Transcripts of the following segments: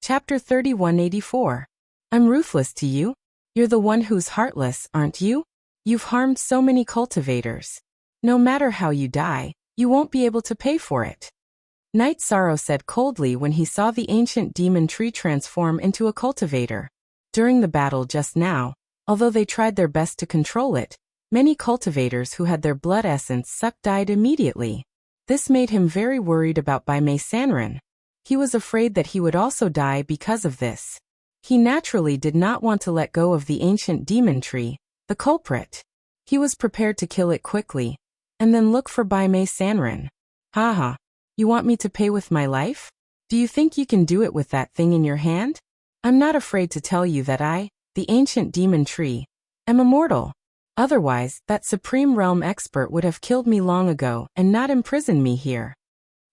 Chapter 3184. I'm ruthless to you? You're the one who's heartless, aren't you? You've harmed so many cultivators. No matter how you die, you won't be able to pay for it. Night Sorrow said coldly when he saw the ancient demon tree transform into a cultivator. During the battle just now, although they tried their best to control it, many cultivators who had their blood essence sucked died immediately. This made him very worried about Baimei Sanrin. He was afraid that he would also die because of this. He naturally did not want to let go of the ancient demon tree, the culprit. He was prepared to kill it quickly, and then look for Baimei Sanrin. Haha, you want me to pay with my life? Do you think you can do it with that thing in your hand? I'm not afraid to tell you that I, the ancient demon tree, am immortal. Otherwise, that Supreme Realm expert would have killed me long ago and not imprisoned me here.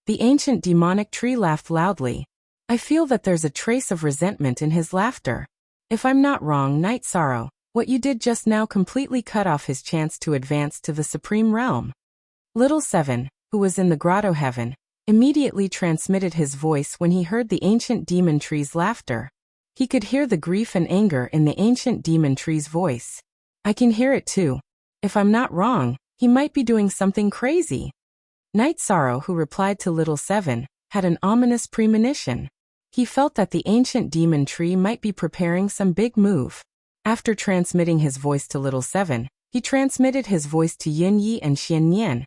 The ancient demonic tree laughed loudly. I feel that there's a trace of resentment in his laughter. If I'm not wrong, Night Sorrow, what you did just now completely cut off his chance to advance to the Supreme Realm. Little Seven, who was in the grotto heaven, immediately transmitted his voice when he heard the ancient demon tree's laughter. He could hear the grief and anger in the ancient demon tree's voice. I can hear it too. If I'm not wrong, he might be doing something crazy. Night Sorrow, who replied to Little Seven, had an ominous premonition. He felt that the ancient demon tree might be preparing some big move. After transmitting his voice to Little Seven, he transmitted his voice to Yun Yi and Xian Nian,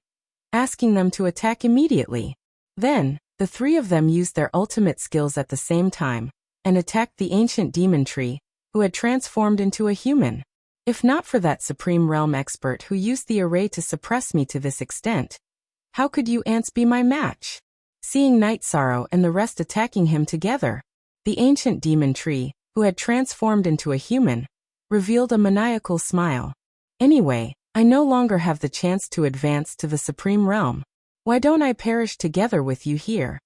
asking them to attack immediately. Then, the three of them used their ultimate skills at the same time, and attacked the ancient demon tree, who had transformed into a human. If not for that Supreme Realm expert who used the array to suppress me to this extent, how could you ants be my match? Seeing Night Sorrow and the rest attacking him together, the ancient demon tree, who had transformed into a human, revealed a maniacal smile. Anyway, I no longer have the chance to advance to the Supreme Realm. Why don't I perish together with you here?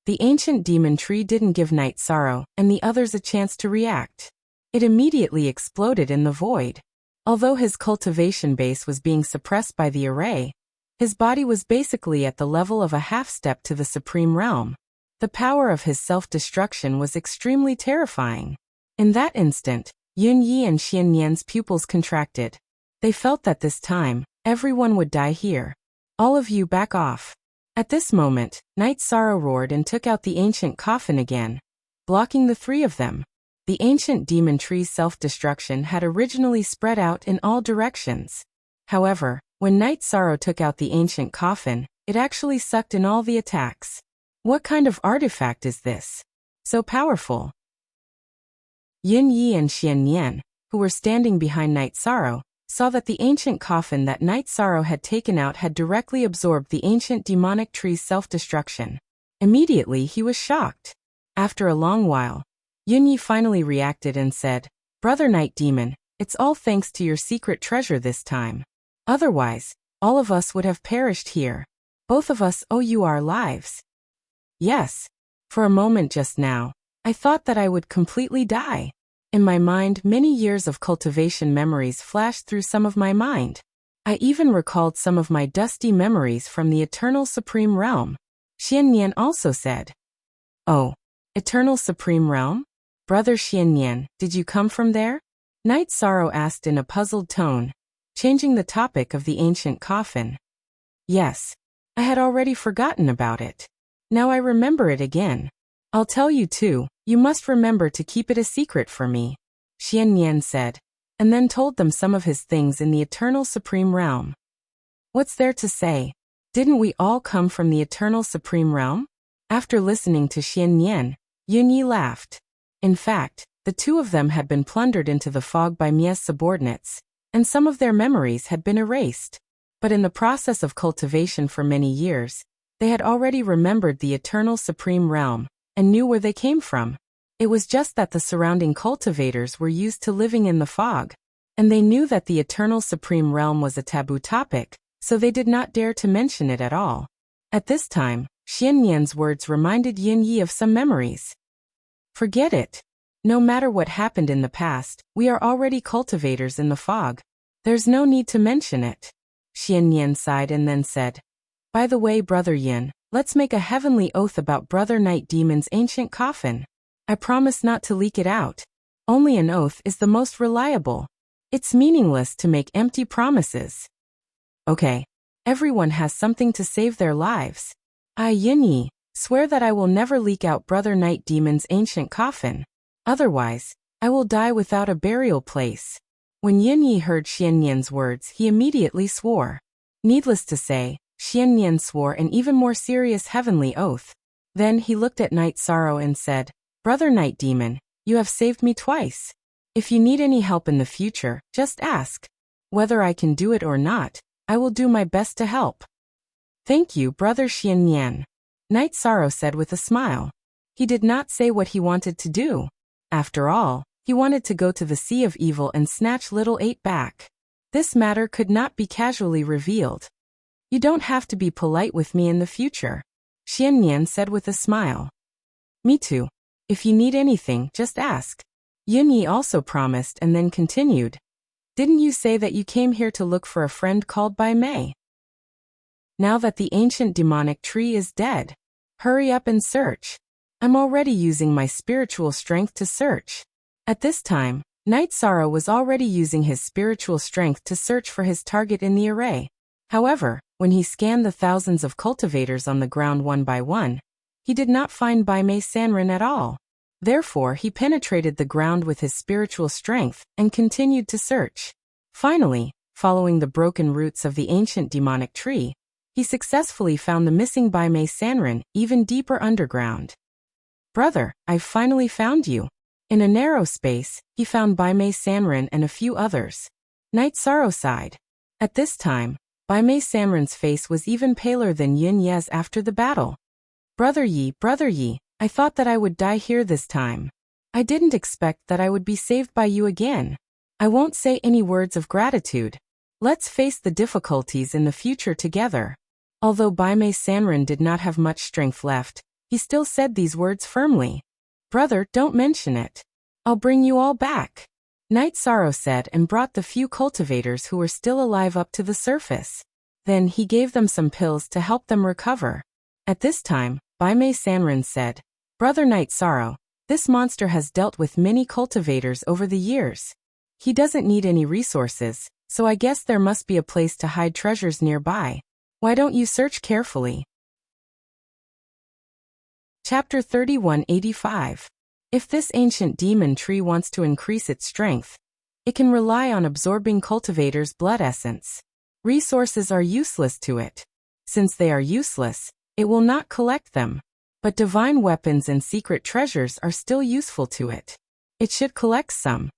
The ancient demon tree didn't give Night Sorrow and the others a chance to react. It immediately exploded in the void. Although his cultivation base was being suppressed by the array, his body was basically at the level of a half-step to the Supreme Realm. The power of his self-destruction was extremely terrifying. In that instant, Yun Yi and Xian Nian's pupils contracted. They felt that this time, everyone would die here. All of you back off. At this moment, Night Sorrow roared and took out the ancient coffin again, blocking the three of them. The ancient demon tree's self-destruction had originally spread out in all directions. However, when Night Sorrow took out the ancient coffin, it actually sucked in all the attacks. What kind of artifact is this? So powerful. Yun Yi and Xian Nian, who were standing behind Night Sorrow, saw that the ancient coffin that Night Sorrow had taken out had directly absorbed the ancient demonic tree's self-destruction. Immediately he was shocked. After a long while, Yun Yi finally reacted and said, "Brother Night Demon, it's all thanks to your secret treasure this time. Otherwise, all of us would have perished here. Both of us owe you our lives." Yes. For a moment just now, I thought that I would completely die. In my mind, many years of cultivation memories flashed through some of my mind. I even recalled some of my dusty memories from the Eternal Supreme Realm. Xian Nian also said, "Oh, Eternal Supreme Realm? Brother Xian Nian, did you come from there?" Night Sorrow asked in a puzzled tone, changing the topic of the ancient coffin. "Yes. I had already forgotten about it. Now I remember it again. I'll tell you too, you must remember to keep it a secret for me," Xian Nian said, and then told them some of his things in the Eternal Supreme Realm. What's there to say? Didn't we all come from the Eternal Supreme Realm? After listening to Xian Nian, Yun Yi laughed. In fact, the two of them had been plundered into the fog by Mia's subordinates, and some of their memories had been erased. But in the process of cultivation for many years, they had already remembered the Eternal Supreme Realm, and knew where they came from. It was just that the surrounding cultivators were used to living in the fog, and they knew that the Eternal Supreme Realm was a taboo topic, so they did not dare to mention it at all. At this time, Xian Nian's words reminded Yun Yi of some memories. Forget it. No matter what happened in the past, we are already cultivators in the fog. There's no need to mention it. Xian Nian sighed and then said, "By the way, Brother Yin, let's make a heavenly oath about Brother Night Demon's ancient coffin. I promise not to leak it out. Only an oath is the most reliable. It's meaningless to make empty promises. Okay. Everyone has something to save their lives. I, Yinyi, swear that I will never leak out Brother Night Demon's ancient coffin. Otherwise, I will die without a burial place. When Yinyi heard Xiannian's words, he immediately swore. Needless to say, Xiannian swore an even more serious heavenly oath. Then he looked at Night Sorrow and said, Brother Night Demon, you have saved me twice. If you need any help in the future, just ask. Whether I can do it or not, I will do my best to help. Thank you, Brother Xiannian. Night Sorrow said with a smile. He did not say what he wanted to do. After all, he wanted to go to the Sea of Evil and snatch Little 8 back. This matter could not be casually revealed. You don't have to be polite with me in the future, Xiannian said with a smile. Me too. If you need anything, just ask. Yunyi also promised and then continued. Didn't you say that you came here to look for a friend called Bai Mei? Now that the ancient demonic tree is dead, hurry up and search. I'm already using my spiritual strength to search. At this time, Night Sorrow was already using his spiritual strength to search for his target in the array. However, when he scanned the thousands of cultivators on the ground one by one, he did not find Bai Mei Sanren at all. Therefore, he penetrated the ground with his spiritual strength and continued to search. Finally, following the broken roots of the ancient demonic tree, he successfully found the missing Bai Mei Sanren even deeper underground. Brother, I've finally found you. In a narrow space, he found Bai Mei Sanren and a few others. Night Sorrow sighed. At this time, Bai Mei Sanren's face was even paler than Yin Ye's after the battle. Brother Yi, I thought that I would die here this time. I didn't expect that I would be saved by you again. I won't say any words of gratitude. Let's face the difficulties in the future together. Although Bai Mei Sanren did not have much strength left, he still said these words firmly. Brother, don't mention it. I'll bring you all back. Night Sorrow said and brought the few cultivators who were still alive up to the surface. Then he gave them some pills to help them recover. At this time, Bai Mei Sanren said, Brother Night Sorrow, this monster has dealt with many cultivators over the years. He doesn't need any resources, so I guess there must be a place to hide treasures nearby. Why don't you search carefully? Chapter 3185. If this ancient demon tree wants to increase its strength, it can rely on absorbing cultivators' blood essence. Resources are useless to it. Since they are useless, it will not collect them. But divine weapons and secret treasures are still useful to it. It should collect some.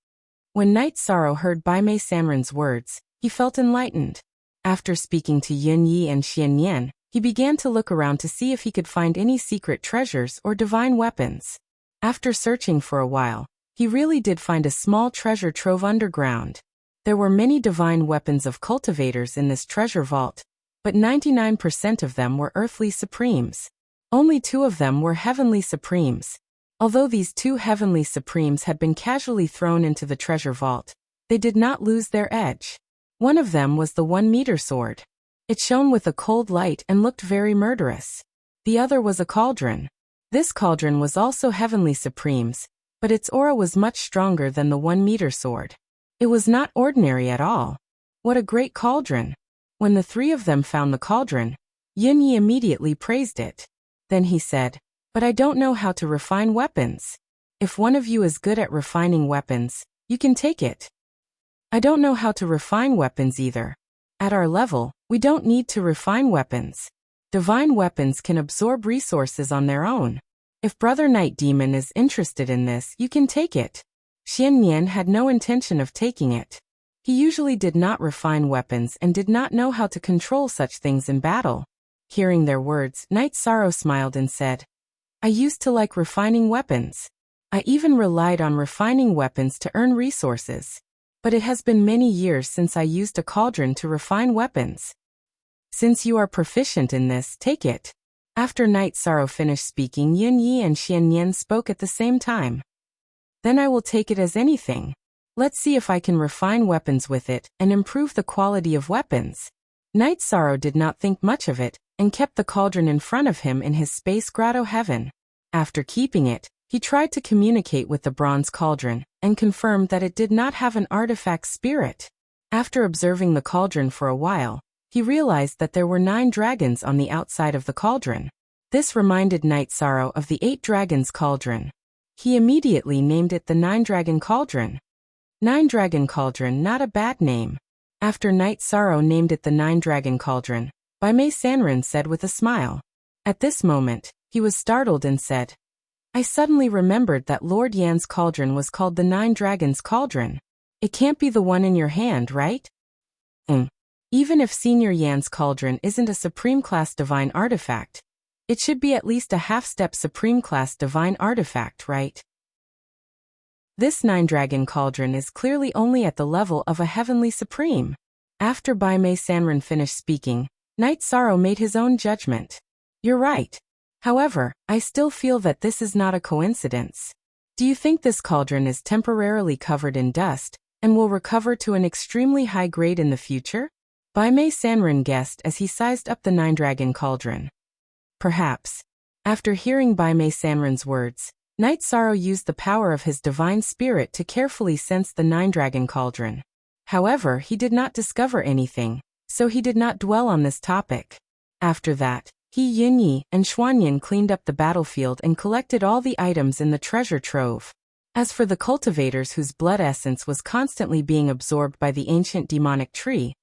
When Night Sorrow heard Bai Mei Sanren's words, he felt enlightened. After speaking to Yin Yi and Xiannian, he began to look around to see if he could find any secret treasures or divine weapons. After searching for a while, he really did find a small treasure trove underground. There were many divine weapons of cultivators in this treasure vault, but 99% of them were earthly supremes. Only 2 of them were heavenly supremes. Although these 2 heavenly supremes had been casually thrown into the treasure vault, they did not lose their edge. One of them was the 1-meter sword. It shone with a cold light and looked very murderous. The other was a cauldron. This cauldron was also heavenly supremes, but its aura was much stronger than the 1-meter sword. It was not ordinary at all. What a great cauldron! When the 3 of them found the cauldron, Yunyi immediately praised it. Then he said, But I don't know how to refine weapons. If one of you is good at refining weapons, you can take it. I don't know how to refine weapons either. At our level, we don't need to refine weapons. Divine weapons can absorb resources on their own. If Brother Night Demon is interested in this, you can take it. Xiannian had no intention of taking it. He usually did not refine weapons and did not know how to control such things in battle. Hearing their words, Night Sorrow smiled and said, I used to like refining weapons. I even relied on refining weapons to earn resources. But it has been many years since I used a cauldron to refine weapons. Since you are proficient in this, take it. After Night Sorrow finished speaking, Yin Yi and Xiannian spoke at the same time. Then I will take it as anything. Let's see if I can refine weapons with it and improve the quality of weapons. Night Sorrow did not think much of it and kept the cauldron in front of him in his space grotto heaven. After keeping it, He tried to communicate with the bronze cauldron and confirmed that it did not have an artifact spirit. After observing the cauldron for a while, he realized that there were 9 dragons on the outside of the cauldron. This reminded Night Sorrow of the 8 Dragons Cauldron. He immediately named it the 9-Dragon Cauldron. 9-Dragon Cauldron, not a bad name. After Night Sorrow named it the 9-Dragon Cauldron, Baimei Sanren said with a smile. At this moment, he was startled and said, I suddenly remembered that Lord Yan's cauldron was called the 9 Dragons Cauldron. It can't be the one in your hand, right? Even if Senior Yan's cauldron isn't a Supreme Class Divine Artifact, it should be at least a half-step Supreme Class Divine Artifact, right? This 9-Dragon Cauldron is clearly only at the level of a Heavenly Supreme. After Baimei Sanren finished speaking, Night Sorrow made his own judgment. You're right. However, I still feel that this is not a coincidence. Do you think this cauldron is temporarily covered in dust and will recover to an extremely high grade in the future? Baimei Sanren guessed as he sized up the 9-Dragon Cauldron. Perhaps. After hearing Baimei Sanren's words, Night Sorrow used the power of his divine spirit to carefully sense the 9-Dragon Cauldron. However, he did not discover anything, so he did not dwell on this topic. After that, he, Yunyi, and Xuanyan cleaned up the battlefield and collected all the items in the treasure trove. As for the cultivators whose blood essence was constantly being absorbed by the ancient demonic tree,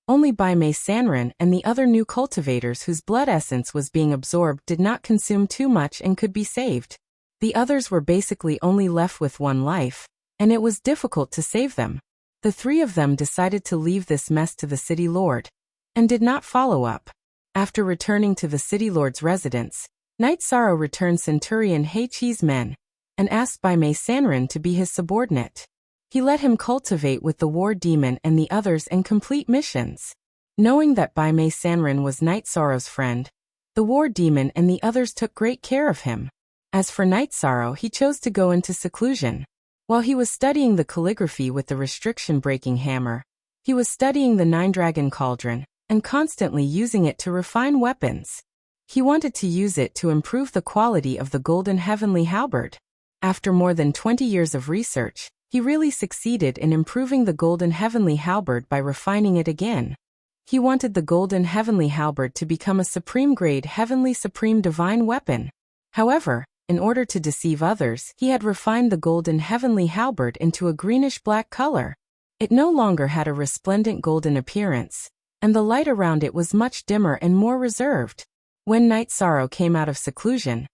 only Baimei Sanren and the other new cultivators whose blood essence was being absorbed did not consume too much and could be saved. The others were basically only left with 1 life, and it was difficult to save them. The 3 of them decided to leave this mess to the city lord, and did not follow up. After returning to the city lord's residence, Night Sorrow returned Centurion Heiqi's men, and asked Baimei Sanren to be his subordinate. He let him cultivate with the war demon and the others and complete missions. Knowing that Baimei Sanren was Night Sorrow's friend, the war demon and the others took great care of him. As for Night Sorrow, he chose to go into seclusion. While he was studying the calligraphy with the restriction-breaking hammer, he was studying the 9-Dragon Cauldron and constantly using it to refine weapons. He wanted to use it to improve the quality of the Golden Heavenly Halberd. After more than 20 years of research, he really succeeded in improving the Golden Heavenly Halberd by refining it again. He wanted the Golden Heavenly Halberd to become a supreme-grade Heavenly Supreme Divine Weapon. However, in order to deceive others, he had refined the Golden Heavenly Halberd into a greenish-black color. It no longer had a resplendent golden appearance, and the light around it was much dimmer and more reserved. When Night Sorrow came out of seclusion,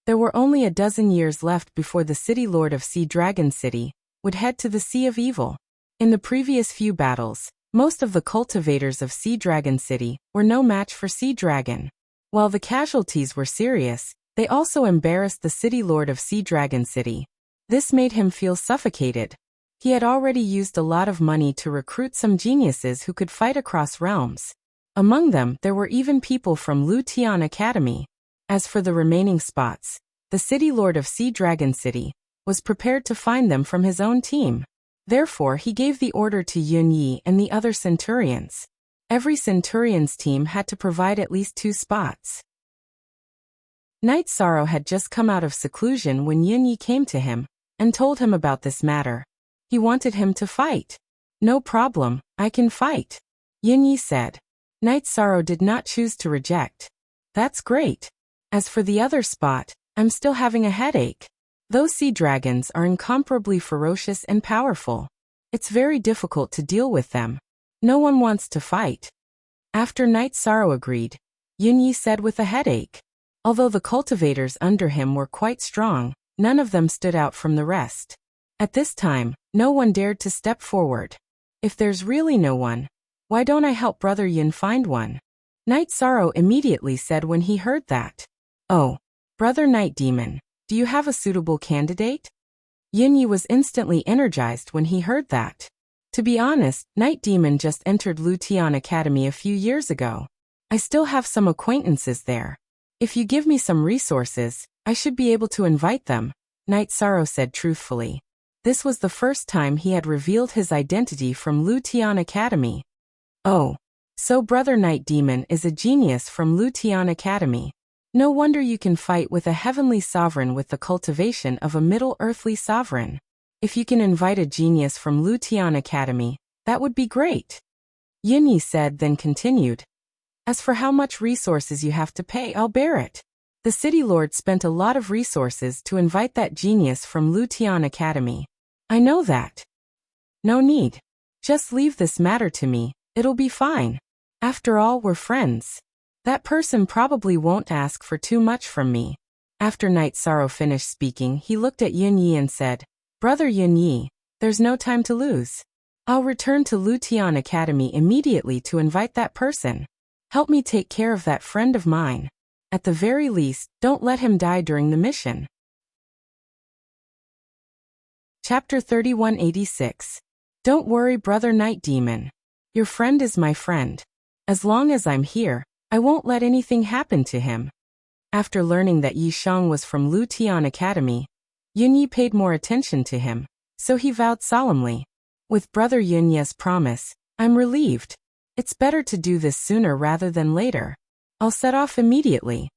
there were only a dozen years left before the city lord of Sea Dragon City would head to the Sea of Evil. In the previous few battles, most of the cultivators of Sea Dragon City were no match for Sea Dragon. While the casualties were serious, they also embarrassed the city lord of Sea Dragon City. This made him feel suffocated. He had already used a lot of money to recruit some geniuses who could fight across realms. Among them, there were even people from Lu Tian Academy. As for the remaining spots, the city lord of Sea Dragon City was prepared to find them from his own team. Therefore, he gave the order to Yun Yi and the other centurions. Every centurion's team had to provide at least 2 spots. Night Sorrow had just come out of seclusion when Yun Yi came to him and told him about this matter. He wanted him to fight. No problem, I can fight, Yun Yi said. Night Sorrow did not choose to reject. That's great. As for the other spot, I'm still having a headache. Those sea dragons are incomparably ferocious and powerful. It's very difficult to deal with them. No one wants to fight. After Night Sorrow agreed, Yun Yi said with a headache. Although the cultivators under him were quite strong, none of them stood out from the rest. At this time, no one dared to step forward. If there's really no one, why don't I help Brother Yun find one? Night Sorrow immediately said when he heard that. Oh, Brother Night Demon, do you have a suitable candidate? Yun Yi was instantly energized when he heard that. To be honest, Night Demon just entered Lu Tian Academy a few years ago. I still have some acquaintances there. If you give me some resources, I should be able to invite them, Night Sorrow said truthfully. This was the first time he had revealed his identity from Lu Tian Academy. Oh, so Brother Night Demon is a genius from Lu Tian Academy. No wonder you can fight with a heavenly sovereign with the cultivation of a middle earthly sovereign. If you can invite a genius from Lutian Academy, that would be great. Yunyi said, then continued. As for how much resources you have to pay, I'll bear it. The city lord spent a lot of resources to invite that genius from Lutian Academy. I know that. No need. Just leave this matter to me, it'll be fine. After all, we're friends. That person probably won't ask for too much from me. After Night Sorrow finished speaking, he looked at Yunyi and said, Brother Yunyi, there's no time to lose. I'll return to Lutian Academy immediately to invite that person. Help me take care of that friend of mine. At the very least, don't let him die during the mission. Chapter 3186. Don't worry, Brother Night Demon. Your friend is my friend. As long as I'm here, I won't let anything happen to him. After learning that Yi Shang was from Lutian Academy, Yunyi paid more attention to him, so he vowed solemnly. With Brother Yunyi's promise, I'm relieved. It's better to do this sooner rather than later. I'll set off immediately.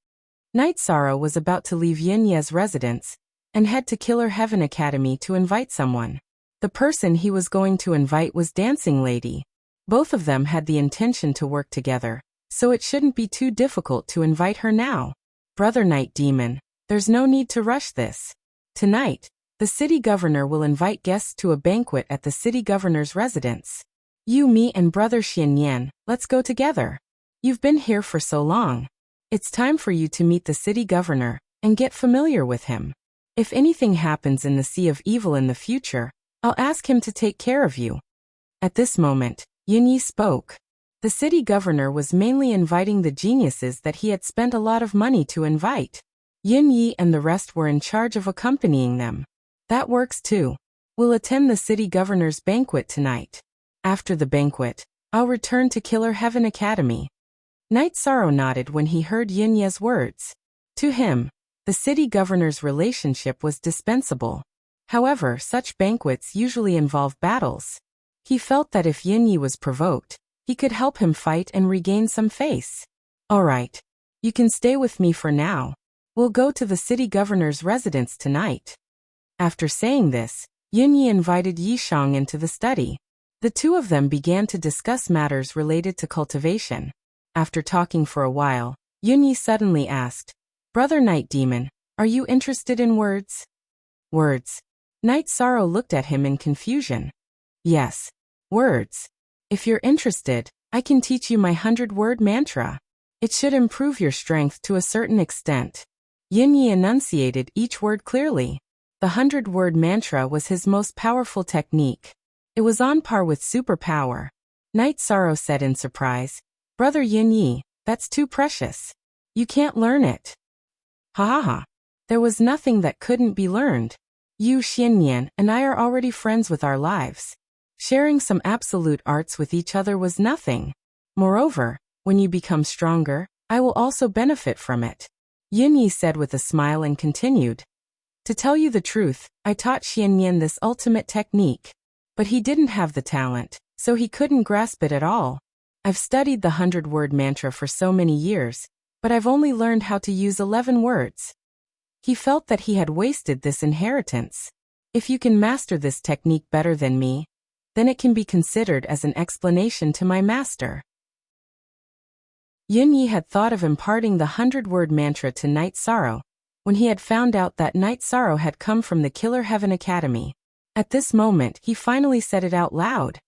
Night Sorrow was about to leave Yunyi's residence and head to Killer Heaven Academy to invite someone. The person he was going to invite was Dancing Lady. Both of them had the intention to work together, so it shouldn't be too difficult to invite her now. Brother Night Demon, there's no need to rush this. Tonight, the city governor will invite guests to a banquet at the city governor's residence. You, me, and Brother Xianyan, let's go together. You've been here for so long. It's time for you to meet the city governor and get familiar with him. If anything happens in the Sea of Evil in the future, I'll ask him to take care of you. At this moment, Yunyi spoke. The city governor was mainly inviting the geniuses that he had spent a lot of money to invite. Yunyi and the rest were in charge of accompanying them. That works too. We'll attend the city governor's banquet tonight. After the banquet, I'll return to Killer Heaven Academy. Night Sorrow nodded when he heard Yunyi's words. To him, the city governor's relationship was dispensable. However, such banquets usually involve battles. He felt that if Yunyi was provoked, he could help him fight and regain some face. All right. You can stay with me for now. We'll go to the city governor's residence tonight. After saying this, Yunyi invited Yi Shang into the study. The two of them began to discuss matters related to cultivation. After talking for a while, Yunyi suddenly asked, Brother Night Demon, are you interested in words? Words. Night Sorrow looked at him in confusion. Yes. Words. If you're interested, I can teach you my 100-word mantra. It should improve your strength to a certain extent. Yunyi enunciated each word clearly. The 100-word mantra was his most powerful technique. It was on par with superpower. Night Sorrow said in surprise, Brother Yunyi, that's too precious. You can't learn it. Ha ha ha. There was nothing that couldn't be learned. You, Xianyan, and I are already friends with our lives. Sharing some absolute arts with each other was nothing. Moreover, when you become stronger, I will also benefit from it. Yunyi said with a smile and continued. To tell you the truth, I taught Xianyan this ultimate technique. But he didn't have the talent, so he couldn't grasp it at all. I've studied the 100-word mantra for so many years, but I've only learned how to use 11 words. He felt that he had wasted this inheritance. If you can master this technique better than me, then it can be considered as an explanation to my master. Yunyi had thought of imparting the 100-word mantra to Night Sorrow, when he had found out that Night Sorrow had come from the Killer Heaven Academy. At this moment, he finally said it out loud.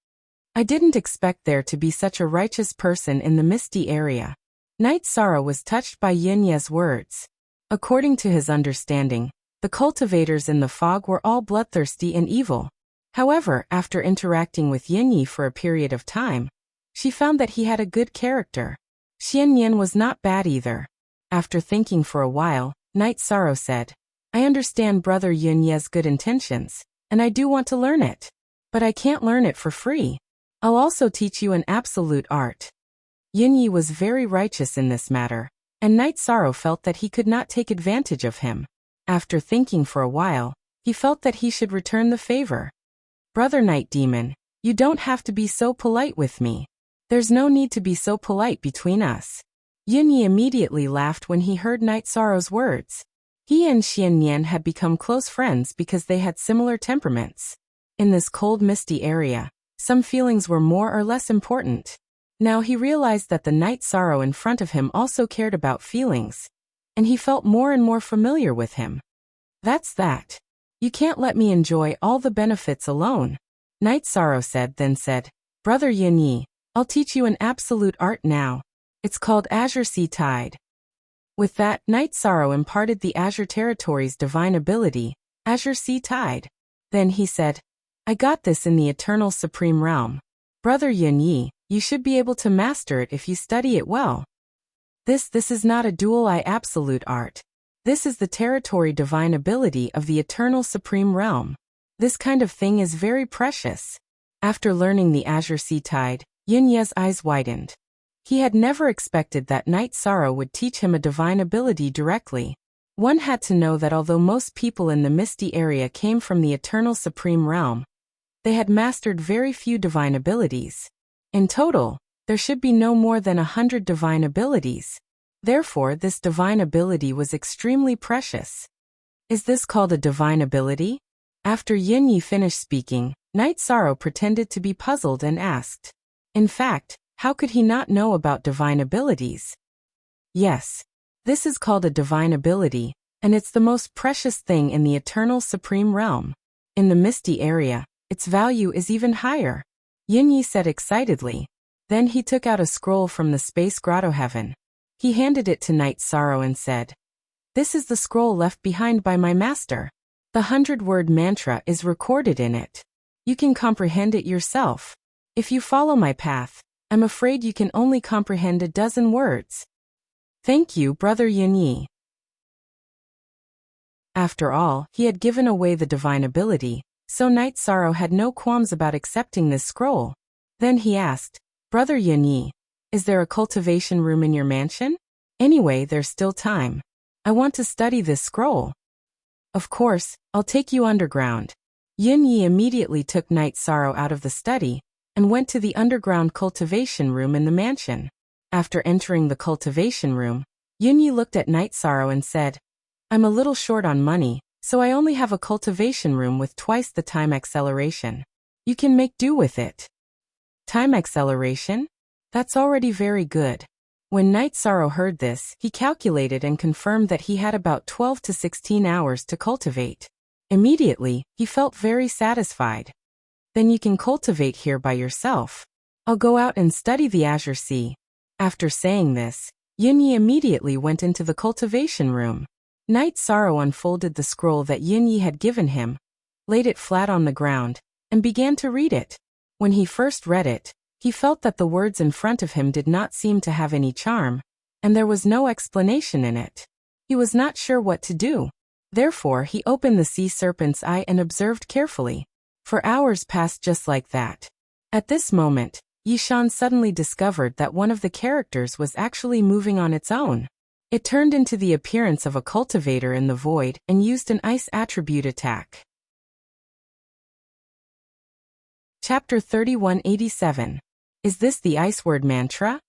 I didn't expect there to be such a righteous person in the misty area. Night Sorrow was touched by Yunyi's words. According to his understanding, the cultivators in the fog were all bloodthirsty and evil. However, after interacting with Yunyi for a period of time, she found that he had a good character. Xianyan was not bad either. After thinking for a while, Night Sorrow said, I understand Brother Yunyi's good intentions, and I do want to learn it. But I can't learn it for free. I'll also teach you an absolute art. Yunyi was very righteous in this matter, and Night Sorrow felt that he could not take advantage of him. After thinking for a while, he felt that he should return the favor. Brother Night Demon, you don't have to be so polite with me. There's no need to be so polite between us. Yunyi immediately laughed when he heard Night Sorrow's words. He and Xian Nian had become close friends because they had similar temperaments. In this cold, misty area, some feelings were more or less important. Now he realized that the Night Sorrow in front of him also cared about feelings, and he felt more and more familiar with him. That's that. You can't let me enjoy all the benefits alone, Night Sorrow then said, Brother Yunyi, I'll teach you an absolute art now. It's called Azure Sea Tide. With that, Night Sorrow imparted the Azure Territory's divine ability, Azure Sea Tide. Then he said, I got this in the Eternal Supreme Realm. Brother Yunyi, you should be able to master it if you study it well. This is not a dual-eye absolute art. This is the territory divine ability of the Eternal Supreme Realm. This kind of thing is very precious. After learning the Azure Sea Tide, Yunyi's eyes widened. He had never expected that Night Sorrow would teach him a divine ability directly. One had to know that although most people in the misty area came from the Eternal Supreme Realm, they had mastered very few divine abilities. In total, there should be no more than 100 divine abilities. Therefore, this divine ability was extremely precious. Is this called a divine ability? After Yunyi finished speaking, Night Sorrow pretended to be puzzled and asked. In fact, how could he not know about divine abilities? Yes. This is called a divine ability, and it's the most precious thing in the Eternal Supreme Realm. In the misty area, its value is even higher, Yunyi said excitedly. Then he took out a scroll from the space grotto heaven. He handed it to Night Sorrow and said, This is the scroll left behind by my master. The 100-word mantra is recorded in it. You can comprehend it yourself. If you follow my path, I'm afraid you can only comprehend a dozen words. Thank you, Brother Yunyi. After all, he had given away the divine ability, so Night Sorrow had no qualms about accepting this scroll. Then he asked, Brother Yunyi, is there a cultivation room in your mansion? Anyway, there's still time. I want to study this scroll. Of course, I'll take you underground. Yunyi immediately took Night Sorrow out of the study and went to the underground cultivation room in the mansion. After entering the cultivation room, Yunyi looked at Night Sorrow and said, I'm a little short on money, so I only have a cultivation room with twice the time acceleration. You can make do with it. Time acceleration? That's already very good. When Night Sorrow heard this, he calculated and confirmed that he had about 12 to 16 hours to cultivate. Immediately, he felt very satisfied. Then you can cultivate here by yourself. I'll go out and study the Azure Sea. After saying this, Yunyi immediately went into the cultivation room. Night Sorrow unfolded the scroll that Yunyi had given him, laid it flat on the ground, and began to read it. When he first read it, he felt that the words in front of him did not seem to have any charm, and there was no explanation in it. He was not sure what to do. Therefore, he opened the sea serpent's eye and observed carefully. For hours passed just like that. At this moment, Yishan suddenly discovered that one of the characters was actually moving on its own. It turned into the appearance of a cultivator in the void and used an ice attribute attack. Chapter 3187. Is this the Ice Word Mantra?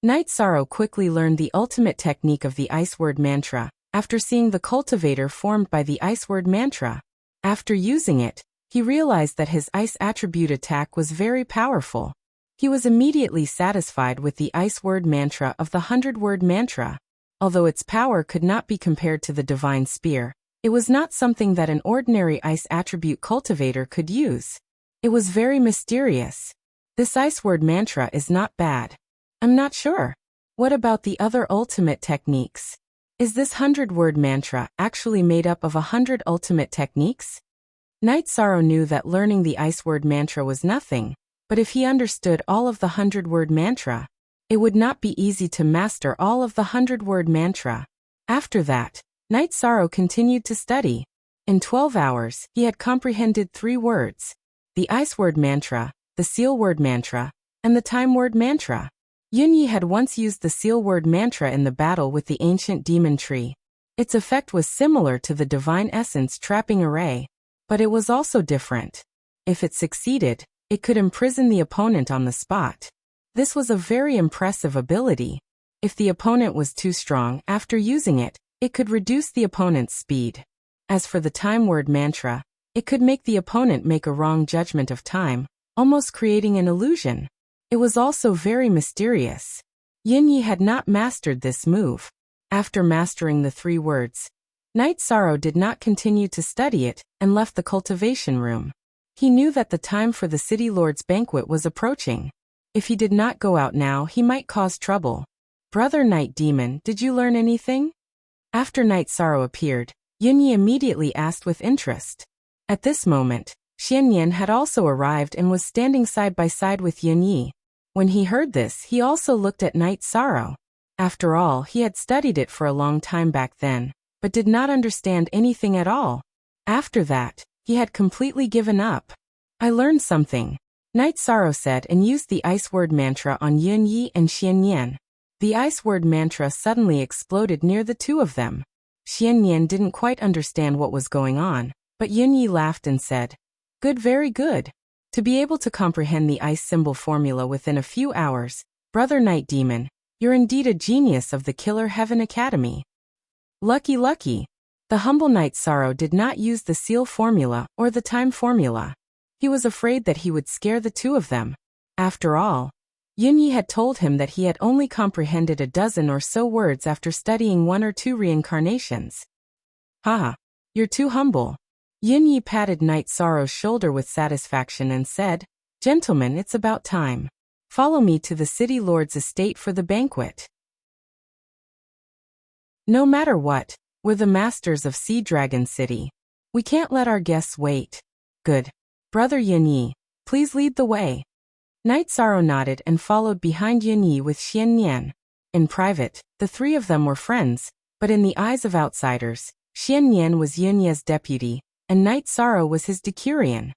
Night Sorrow quickly learned the ultimate technique of the Ice Word Mantra, after seeing the cultivator formed by the Ice Word Mantra. After using it, he realized that his ice attribute attack was very powerful. He was immediately satisfied with the Ice Word Mantra of the 100-word mantra. Although its power could not be compared to the Divine Spear, it was not something that an ordinary ice attribute cultivator could use. It was very mysterious. This Ice Word Mantra is not bad. I'm not sure. What about the other ultimate techniques? Is this 100-word mantra actually made up of 100 ultimate techniques? Night Sorrow knew that learning the Ice Word Mantra was nothing, but if he understood all of the 100-word mantra, it would not be easy to master all of the 100-word mantra. After that, Night Sorrow continued to study. In 12 hours, he had comprehended 3 words: the Ice Word Mantra, the Seal Word Mantra, and the Time Word Mantra. Yunyi had once used the Seal Word Mantra in the battle with the ancient demon tree. Its effect was similar to the Divine Essence trapping array, but it was also different. If it succeeded, it could imprison the opponent on the spot. This was a very impressive ability. If the opponent was too strong after using it, it could reduce the opponent's speed. As for the time word mantra, it could make the opponent make a wrong judgment of time, almost creating an illusion. It was also very mysterious. Yunyi had not mastered this move. After mastering the 3 words, Night Sorrow did not continue to study it and left the cultivation room. He knew that the time for the City Lord's banquet was approaching. If he did not go out now, he might cause trouble. Brother Night Demon, did you learn anything? After Night Sorrow appeared, Yunyi immediately asked with interest. At this moment, Xianyan had also arrived and was standing side by side with Yunyi. When he heard this, he also looked at Night Sorrow. After all, he had studied it for a long time back then, but did not understand anything at all. After that, he had completely given up. I learned something, Night Sorrow said and used the ice word mantra on Yunyi and Xianyan. The ice word mantra suddenly exploded near the 2 of them. Xianyan didn't quite understand what was going on, but Yunyi laughed and said, "Good, very good. To be able to comprehend the ice symbol formula within a few hours, Brother Night Demon, you're indeed a genius of the Killer Heaven Academy." Lucky, lucky. The humble Night Sorrow did not use the seal formula or the time formula. He was afraid that he would scare the 2 of them. After all, Yunyi had told him that he had only comprehended a dozen or so words after studying 1 or 2 reincarnations. Haha, you're too humble. Yunyi patted Night Sorrow's shoulder with satisfaction and said, "Gentlemen, it's about time. Follow me to the City Lord's estate for the banquet." No matter what, we're the masters of Sea Dragon City. We can't let our guests wait. Good. Brother Yunyi, please lead the way. Night Sorrow nodded and followed behind Yunyi with Xianyan. In private, the 3 of them were friends, but in the eyes of outsiders, Xianyan was Yunyi's deputy, and Night Sorrow was his decurion.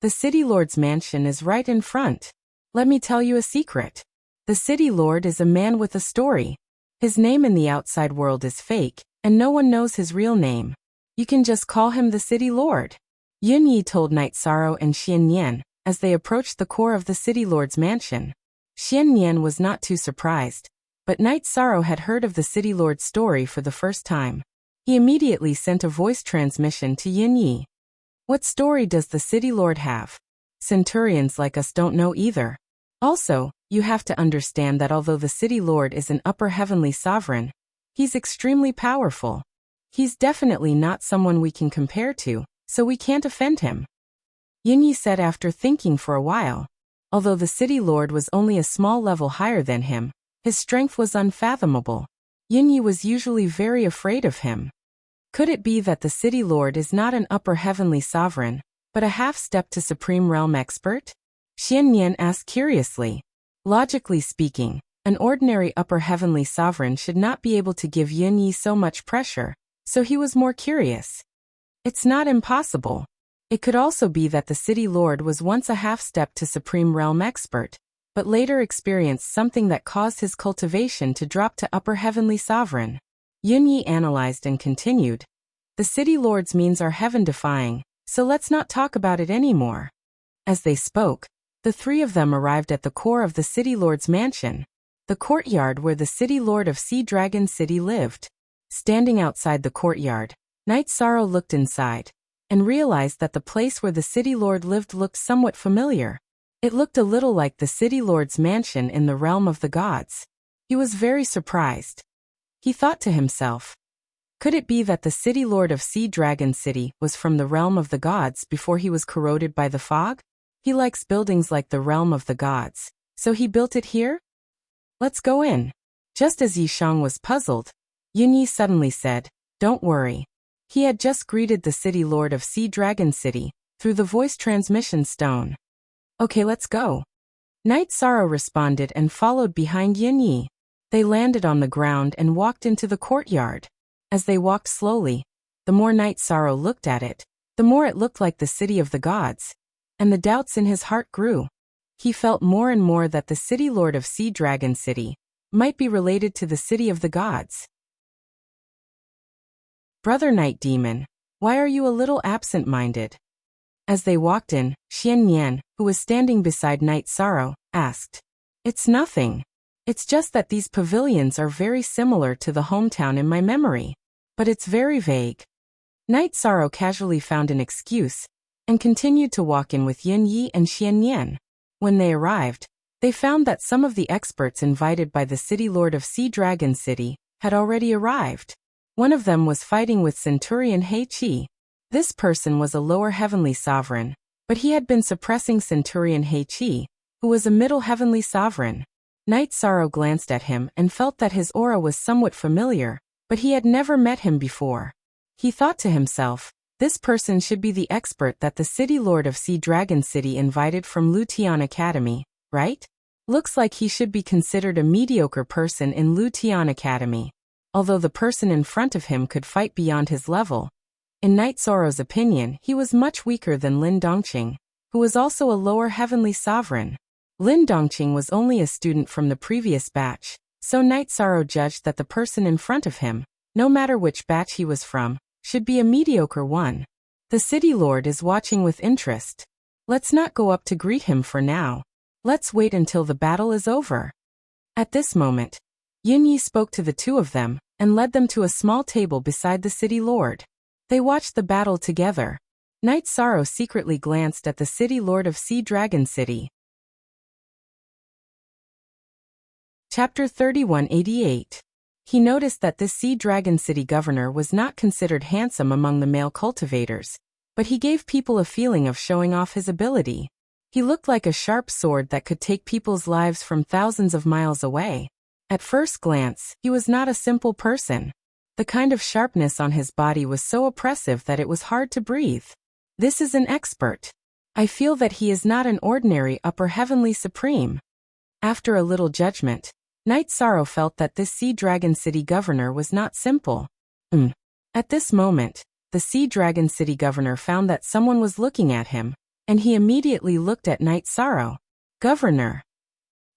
The City Lord's mansion is right in front. Let me tell you a secret. The City Lord is a man with a story. His name in the outside world is fake, and no one knows his real name. You can just call him the City Lord. Yunyi told Night Sorrow and Xianyan as they approached the core of the City Lord's mansion. Xianyan was not too surprised, but Night Sorrow had heard of the City Lord's story for the first time. He immediately sent a voice transmission to Yunyi. What story does the City Lord have? Centurions like us don't know either. Also, you have to understand that although the City Lord is an upper heavenly sovereign, he's extremely powerful. He's definitely not someone we can compare to, so we can't offend him. Yunyi said after thinking for a while. Although the City Lord was only a small level higher than him, his strength was unfathomable. Yunyi was usually very afraid of him. Could it be that the City Lord is not an upper heavenly sovereign, but a half-step to Supreme Realm expert? Xianyan asked curiously. Logically speaking, an ordinary upper heavenly sovereign should not be able to give Yunyi so much pressure, so he was more curious. It's not impossible. It could also be that the City Lord was once a half-step to Supreme Realm expert, but later experienced something that caused his cultivation to drop to upper heavenly sovereign. Yunyi analyzed and continued. The City Lord's means are heaven-defying, so let's not talk about it anymore. As they spoke, the 3 of them arrived at the core of the City Lord's mansion, the courtyard where the City Lord of Sea Dragon City lived. Standing outside the courtyard, Night Sorrow looked inside and realized that the place where the City Lord lived looked somewhat familiar. It looked a little like the City Lord's mansion in the realm of the gods. He was very surprised. He thought to himself, could it be that the City Lord of Sea Dragon City was from the realm of the gods before he was corroded by the fog? He likes buildings like the realm of the gods, so he built it here? Let's go in. Just as Yishang was puzzled, Yunyi suddenly said, don't worry. He had just greeted the City Lord of Sea Dragon City through the voice transmission stone. Okay, let's go. Night Sorrow responded and followed behind Yunyi. They landed on the ground and walked into the courtyard. As they walked slowly, the more Night Sorrow looked at it, the more it looked like the city of the gods, and the doubts in his heart grew. He felt more and more that the City Lord of Sea Dragon City might be related to the city of the gods. Brother Night Demon, why are you a little absent-minded? As they walked in, Xianyan, who was standing beside Night Sorrow, asked. It's nothing. It's just that these pavilions are very similar to the hometown in my memory. But it's very vague. Night Sorrow casually found an excuse and continued to walk in with Yin Yi and Xian Yan. When they arrived, they found that some of the experts invited by the city lord of Sea Dragon City had already arrived. One of them was fighting with Centurion He Qi. This person was a lower heavenly sovereign, but he had been suppressing Centurion He Qi, who was a middle heavenly sovereign. Night Sorrow glanced at him and felt that his aura was somewhat familiar, but he had never met him before. He thought to himself, this person should be the expert that the city lord of Sea Dragon City invited from Lutian Academy, right? Looks like he should be considered a mediocre person in Lutian Academy. Although the person in front of him could fight beyond his level. In Night Sorrow's opinion, he was much weaker than Lin Dongqing, who was also a lower heavenly sovereign. Lin Dongqing was only a student from the previous batch, so Night Sorrow judged that the person in front of him, no matter which batch he was from, should be a mediocre one. The city lord is watching with interest. Let's not go up to greet him for now. Let's wait until the battle is over. At this moment, Yin Yi spoke to the two of them and led them to a small table beside the city lord. They watched the battle together. Night Sorrow secretly glanced at the city lord of Sea Dragon City. Chapter 3188. He noticed that this Sea Dragon City governor was not considered handsome among the male cultivators, but he gave people a feeling of showing off his ability. He looked like a sharp sword that could take people's lives from thousands of miles away. At first glance, he was not a simple person. The kind of sharpness on his body was so oppressive that it was hard to breathe. This is an expert. I feel that he is not an ordinary upper heavenly supreme. After a little judgment, Night Sorrow felt that this Sea Dragon City governor was not simple. At this moment, the Sea Dragon City governor found that someone was looking at him, and he immediately looked at Night Sorrow. Governor.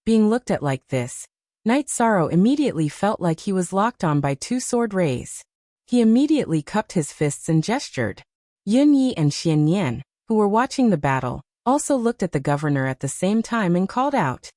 Being looked at like this, Night Sorrow immediately felt like he was locked on by two sword rays. He immediately cupped his fists and gestured. Yun Yi and Xian Yan, who were watching the battle, also looked at the governor at the same time and called out,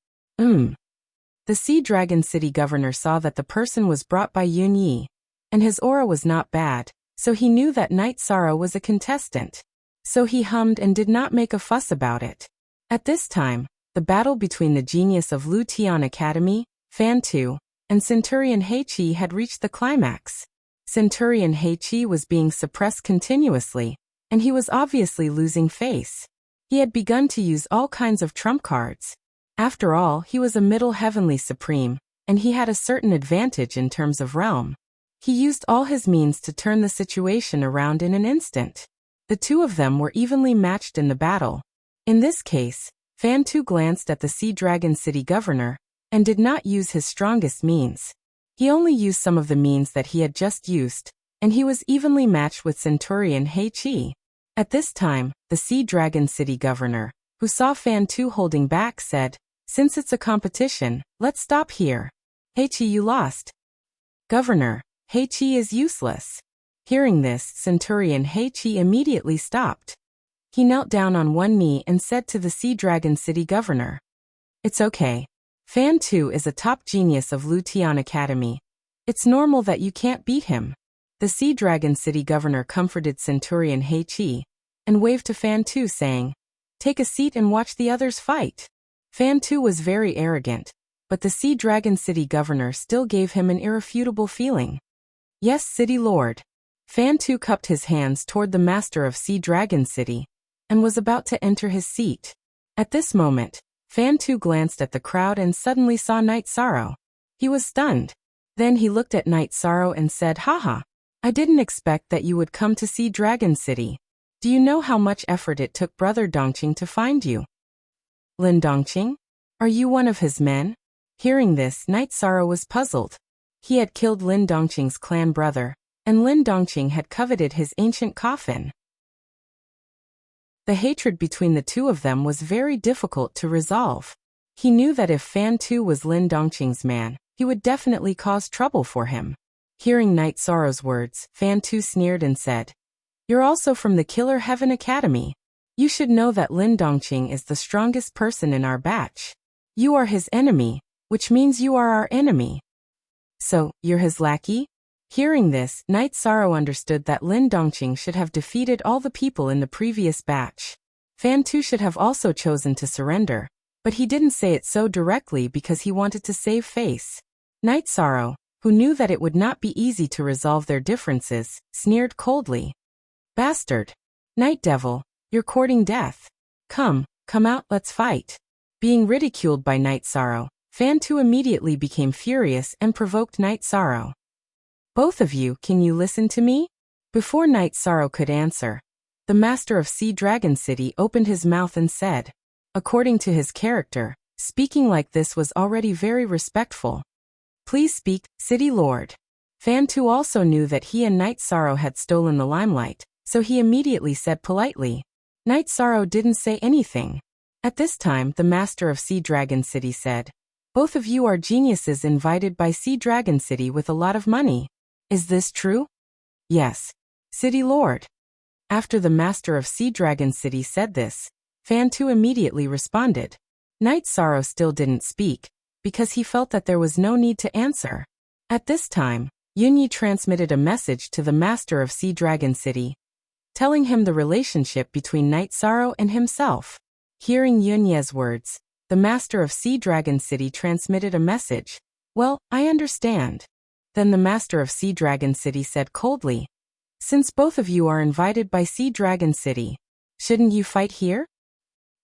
The Sea Dragon City governor saw that the person was brought by Yun Yi, and his aura was not bad, so he knew that Night Sorrow was a contestant. So he hummed and did not make a fuss about it. At this time, the battle between the genius of Lutian Academy, Fan Tu, and Centurion He Qi had reached the climax. Centurion He Qi was being suppressed continuously, and he was obviously losing face. He had begun to use all kinds of trump cards. After all, he was a middle heavenly supreme, and he had a certain advantage in terms of realm. He used all his means to turn the situation around in an instant. The two of them were evenly matched in the battle. In this case, Fan Tu glanced at the Sea Dragon City governor, and did not use his strongest means. He only used some of the means that he had just used, and he was evenly matched with Centurion He Qi. At this time, the Sea Dragon City governor, who saw Fan Tu holding back, said, "Since it's a competition, let's stop here. He Qi, you lost." "Governor, He Qi is useless." Hearing this, Centurion He Qi immediately stopped. He knelt down on one knee and said to the Sea Dragon City governor, "It's okay. Fan Tu is a top genius of Lutian Academy. It's normal that you can't beat him." The Sea Dragon City governor comforted Centurion He Qi and waved to Fan Tu, saying, "Take a seat and watch the others fight." Fan Tu was very arrogant, but the Sea Dragon City governor still gave him an irrefutable feeling. "Yes, City Lord." Fan Tu cupped his hands toward the master of Sea Dragon City and was about to enter his seat. At this moment, Fan Tu glanced at the crowd and suddenly saw Night Sorrow. He was stunned. Then he looked at Night Sorrow and said, "Haha, I didn't expect that you would come to Sea Dragon City. Do you know how much effort it took Brother Dongqing to find you?" "Lin Dongqing? Are you one of his men?" Hearing this, Night Sorrow was puzzled. He had killed Lin Dongqing's clan brother, and Lin Dongqing had coveted his ancient coffin. The hatred between the two of them was very difficult to resolve. He knew that if Fan Tu was Lin Dongqing's man, he would definitely cause trouble for him. Hearing Night Sorrow's words, Fan Tu sneered and said, "You're also from the Killer Heaven Academy. You should know that Lin Dongqing is the strongest person in our batch. You are his enemy, which means you are our enemy. So, you're his lackey? Hearing this, Night Sorrow understood that Lin Dongqing should have defeated all the people in the previous batch. Fan Tu should have also chosen to surrender, but he didn't say it so directly because he wanted to save face. Night Sorrow, who knew that it would not be easy to resolve their differences, sneered coldly. Bastard! Night Devil, you're courting death. Come out, let's fight. Being ridiculed by Night Sorrow, Fan Tu immediately became furious and provoked Night Sorrow. Both of you, can you listen to me? Before Night Sorrow could answer, the Master of Sea Dragon City opened his mouth and said, according to his character, speaking like this was already very respectful. Please speak, City Lord. Fan Tu also knew that he and Night Sorrow had stolen the limelight, so he immediately said politely. Night Sorrow didn't say anything. At this time, the Master of Sea Dragon City said, both of you are geniuses invited by Sea Dragon City with a lot of money. Is this true? Yes. City Lord. After the Master of Sea Dragon City said this, Fan Tu immediately responded. Night Sorrow still didn't speak, because he felt that there was no need to answer. At this time, Yunyi transmitted a message to the Master of Sea Dragon City, telling him the relationship between Night Sorrow and himself. Hearing Yunye's words, the Master of Sea Dragon City transmitted a message. Well, I understand. Then the Master of Sea Dragon City said coldly, since both of you are invited by Sea Dragon City, shouldn't you fight here?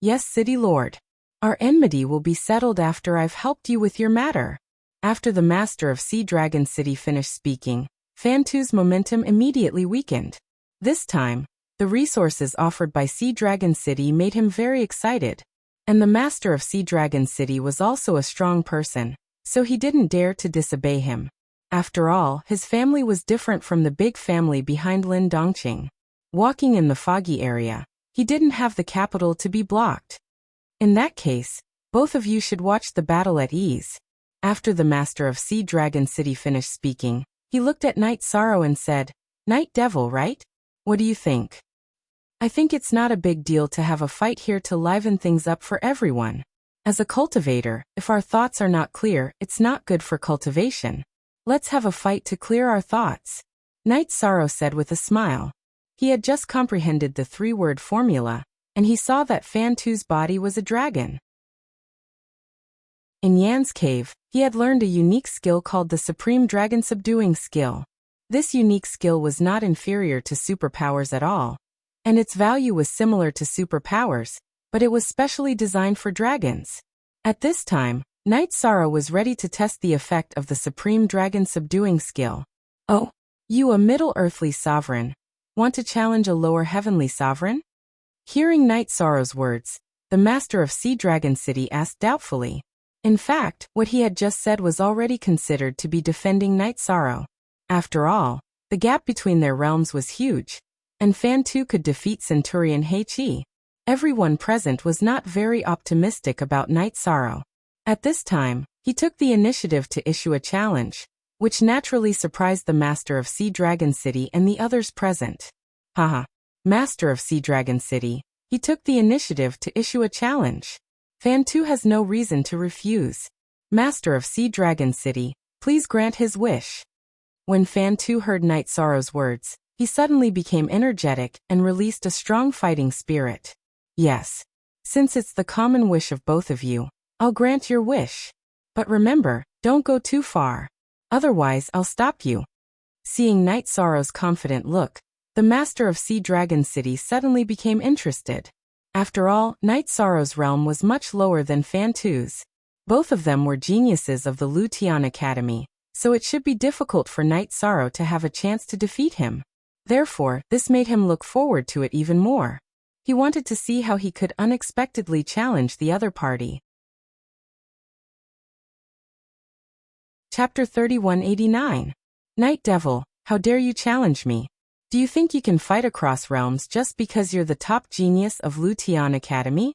Yes, City Lord. Our enmity will be settled after I've helped you with your matter. After the Master of Sea Dragon City finished speaking, Fan Tu's momentum immediately weakened. This time, the resources offered by Sea Dragon City made him very excited. And the Master of Sea Dragon City was also a strong person, so he didn't dare to disobey him. After all, his family was different from the big family behind Lin Dongqing. Walking in the foggy area, he didn't have the capital to be blocked. In that case, both of you should watch the battle at ease. After the Master of Sea Dragon City finished speaking, he looked at Night Sorrow and said, Night Devil, right? What do you think? I think it's not a big deal to have a fight here to liven things up for everyone. As a cultivator, if our thoughts are not clear, it's not good for cultivation. Let's have a fight to clear our thoughts. Night Sorrow said with a smile. He had just comprehended the three-word formula, and he saw that Fan Tu's body was a dragon. In Yan's cave, he had learned a unique skill called the Supreme Dragon Subduing skill. This unique skill was not inferior to superpowers at all, and its value was similar to superpowers, but it was specially designed for dragons. At this time, Night Sorrow was ready to test the effect of the Supreme Dragon Subduing skill. Oh, you, a Middle Earthly Sovereign, want to challenge a lower Heavenly Sovereign? Hearing Night Sorrow's words, the Master of Sea Dragon City asked doubtfully. In fact, what he had just said was already considered to be defending Night Sorrow. After all, the gap between their realms was huge, and Fan Tu could defeat Centurion Heiqi. Everyone present was not very optimistic about Night Sorrow. At this time, he took the initiative to issue a challenge, which naturally surprised the Master of Sea Dragon City and the others present. Haha, Master of Sea Dragon City, he took the initiative to issue a challenge. Fan Tu has no reason to refuse. Master of Sea Dragon City, please grant his wish. When Fan Tu heard Night Sorrow's words, he suddenly became energetic and released a strong fighting spirit. Yes. Since it's the common wish of both of you, I'll grant your wish. But remember, don't go too far. Otherwise, I'll stop you. Seeing Night Sorrow's confident look, the Master of Sea Dragon City suddenly became interested. After all, Night Sorrow's realm was much lower than Fan Tu's. Both of them were geniuses of the Lutian Academy, so it should be difficult for Night Sorrow to have a chance to defeat him. Therefore, this made him look forward to it even more. He wanted to see how he could unexpectedly challenge the other party. Chapter 3189. Night Devil, how dare you challenge me? Do you think you can fight across realms just because you're the top genius of Lutian Academy?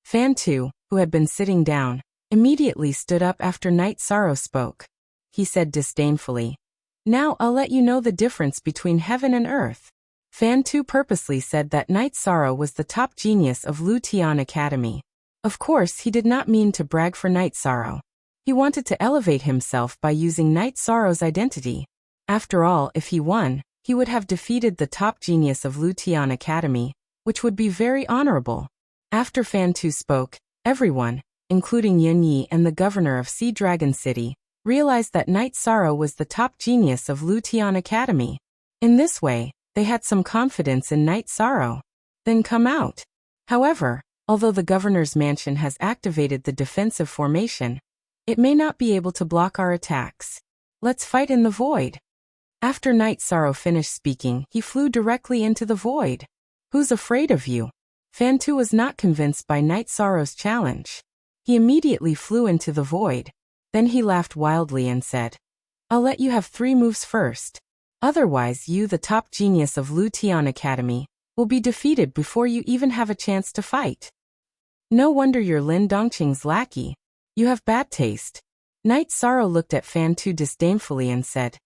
Fan Tu, who had been sitting down, immediately stood up after Night Sorrow spoke. He said disdainfully, Now I'll let you know the difference between heaven and earth. Fan Tu purposely said that Night Sorrow was the top genius of Lutian Academy. Of course, he did not mean to brag for Night Sorrow. He wanted to elevate himself by using Night Sorrow's identity. After all, if he won, he would have defeated the top genius of Lutian Academy, which would be very honorable. After Fan Tu spoke, everyone, including Yun Yi and the governor of Sea Dragon City, realized that Night Sorrow was the top genius of Lutian Academy. In this way, they had some confidence in Night Sorrow. Then come out. However, although the governor's mansion has activated the defensive formation, it may not be able to block our attacks. Let's fight in the void. After Night Sorrow finished speaking, he flew directly into the void. Who's afraid of you? Fan Tu was not convinced by Night Sorrow's challenge. He immediately flew into the void. Then he laughed wildly and said, I'll let you have 3 moves first. Otherwise you, the top genius of Lutian Academy, will be defeated before you even have a chance to fight. No wonder you're Lin Dongqing's lackey. You have bad taste. Night Sorrow looked at Fan Tu disdainfully and said,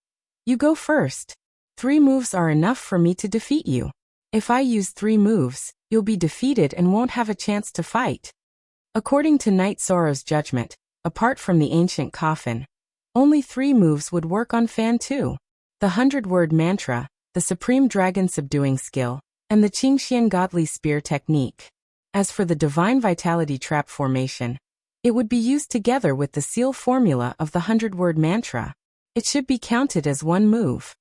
You go first. 3 moves are enough for me to defeat you. If I use 3 moves, you'll be defeated and won't have a chance to fight. According to Night Sorrow's judgment, apart from the ancient coffin, only 3 moves would work on Fan Tu: the 100-word mantra, the Supreme Dragon Subduing Skill, and the Qingxian Godly Spear technique. As for the Divine Vitality Trap formation, it would be used together with the seal formula of the 100-word mantra. It should be counted as 1 move.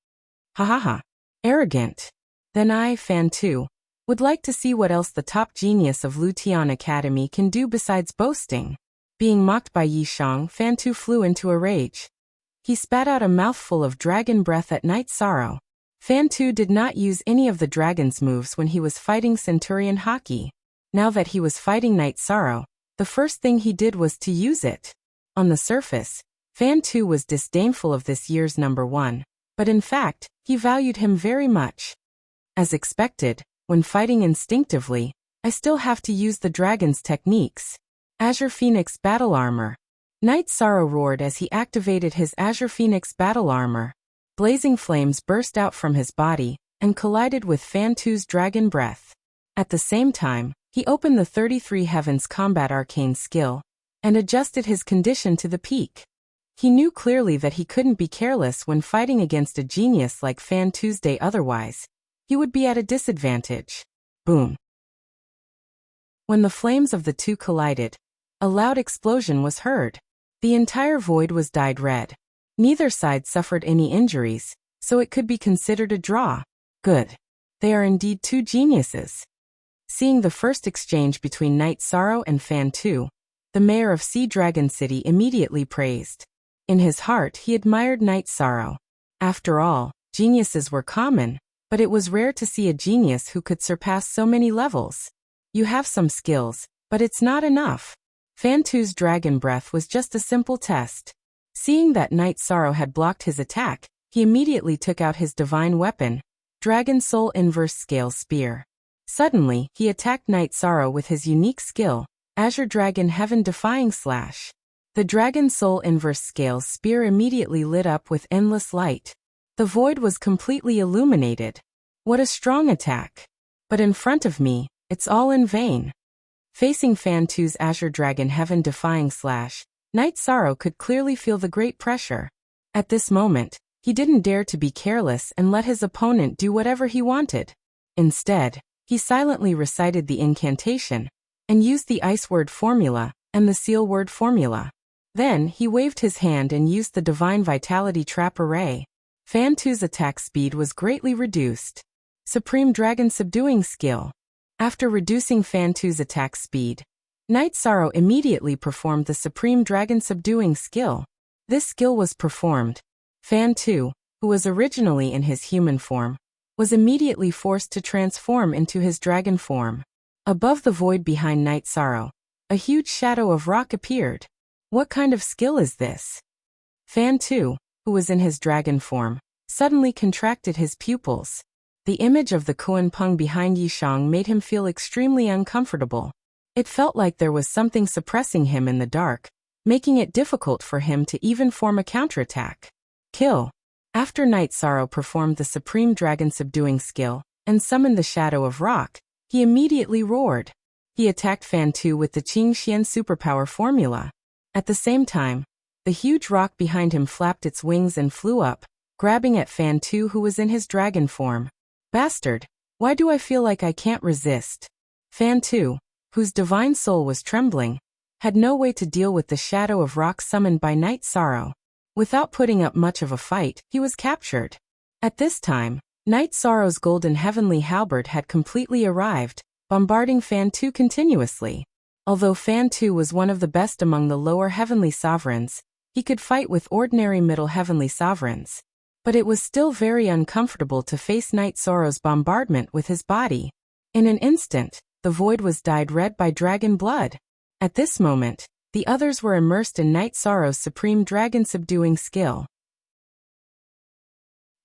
Ha ha ha. Arrogant. Then I, Fan Tu, would like to see what else the top genius of Lutian Academy can do besides boasting. Being mocked by Yi Shang, Fan Tu flew into a rage. He spat out a mouthful of dragon breath at Night Sorrow. Fan Tu did not use any of the dragon's moves when he was fighting Centurion Haki. Now that he was fighting Night Sorrow, the first thing he did was to use it. On the surface, Fan Tu was disdainful of this year's number 1, but in fact, he valued him very much. As expected, when fighting instinctively, I still have to use the dragon's techniques. Azure Phoenix Battle Armor. Night Sorrow roared as he activated his Azure Phoenix Battle Armor. Blazing flames burst out from his body and collided with Fan Tu's dragon breath. At the same time, he opened the 33 Heavens Combat Arcane skill and adjusted his condition to the peak. He knew clearly that he couldn't be careless when fighting against a genius like Fan Tuesday, otherwise he would be at a disadvantage. Boom. When the flames of the two collided, a loud explosion was heard. The entire void was dyed red. Neither side suffered any injuries, so it could be considered a draw. Good. They are indeed 2 geniuses. Seeing the first exchange between Night Sorrow and Fan Tu, the mayor of Sea Dragon City immediately praised. In his heart he admired Night Sorrow. After all, geniuses were common, but it was rare to see a genius who could surpass so many levels. You have some skills, but it's not enough. Fan Tu's dragon breath was just a simple test. Seeing that Night Sorrow had blocked his attack, he immediately took out his divine weapon, Dragon Soul Inverse Scale Spear. Suddenly, he attacked Night Sorrow with his unique skill, Azure Dragon Heaven Defying Slash. The Dragon Soul Inverse Scale Spear immediately lit up with endless light. The void was completely illuminated. What a strong attack! But in front of me, it's all in vain. Facing Fan Tu's Azure Dragon Heaven Defying Slash, Night Sorrow could clearly feel the great pressure. At this moment, he didn't dare to be careless and let his opponent do whatever he wanted. Instead, he silently recited the incantation and used the Ice Word formula and the Seal Word formula. Then he waved his hand and used the Divine Vitality Trap Array. Fan Tu's attack speed was greatly reduced. Supreme Dragon Subduing Skill. After reducing Fan Tu's attack speed, Night Sorrow immediately performed the Supreme Dragon Subduing Skill. This skill was performed. Fan Tu, who was originally in his human form, was immediately forced to transform into his dragon form. Above the void behind Night Sorrow, a huge shadow of rock appeared. What kind of skill is this? Fan Tu, who was in his dragon form, suddenly contracted his pupils. The image of the Kuan Peng behind Yi Shang made him feel extremely uncomfortable. It felt like there was something suppressing him in the dark, making it difficult for him to even form a counterattack. Kill. After Night Sorrow performed the Supreme Dragon Subduing Skill and summoned the Shadow of Rock, he immediately roared. He attacked Fan Tu with the Qingxian Superpower formula. At the same time, The huge rock behind him flapped its wings and flew up, grabbing at Fan Tu, who was in his dragon form. Bastard! Why do I feel like I can't resist? Fan Tu, whose divine soul was trembling, had no way to deal with the shadow of rock summoned by Night Sorrow. Without putting up much of a fight, he was captured. At this time, Night Sorrow's golden heavenly halberd had completely arrived, bombarding Fan Tu continuously. Although Fan Tu was one of the best among the lower heavenly sovereigns, he could fight with ordinary middle heavenly sovereigns. But it was still very uncomfortable to face Night Sorrow's bombardment with his body. In an instant, the void was dyed red by dragon blood. At this moment, the others were immersed in Night Sorrow's supreme dragon-subduing skill.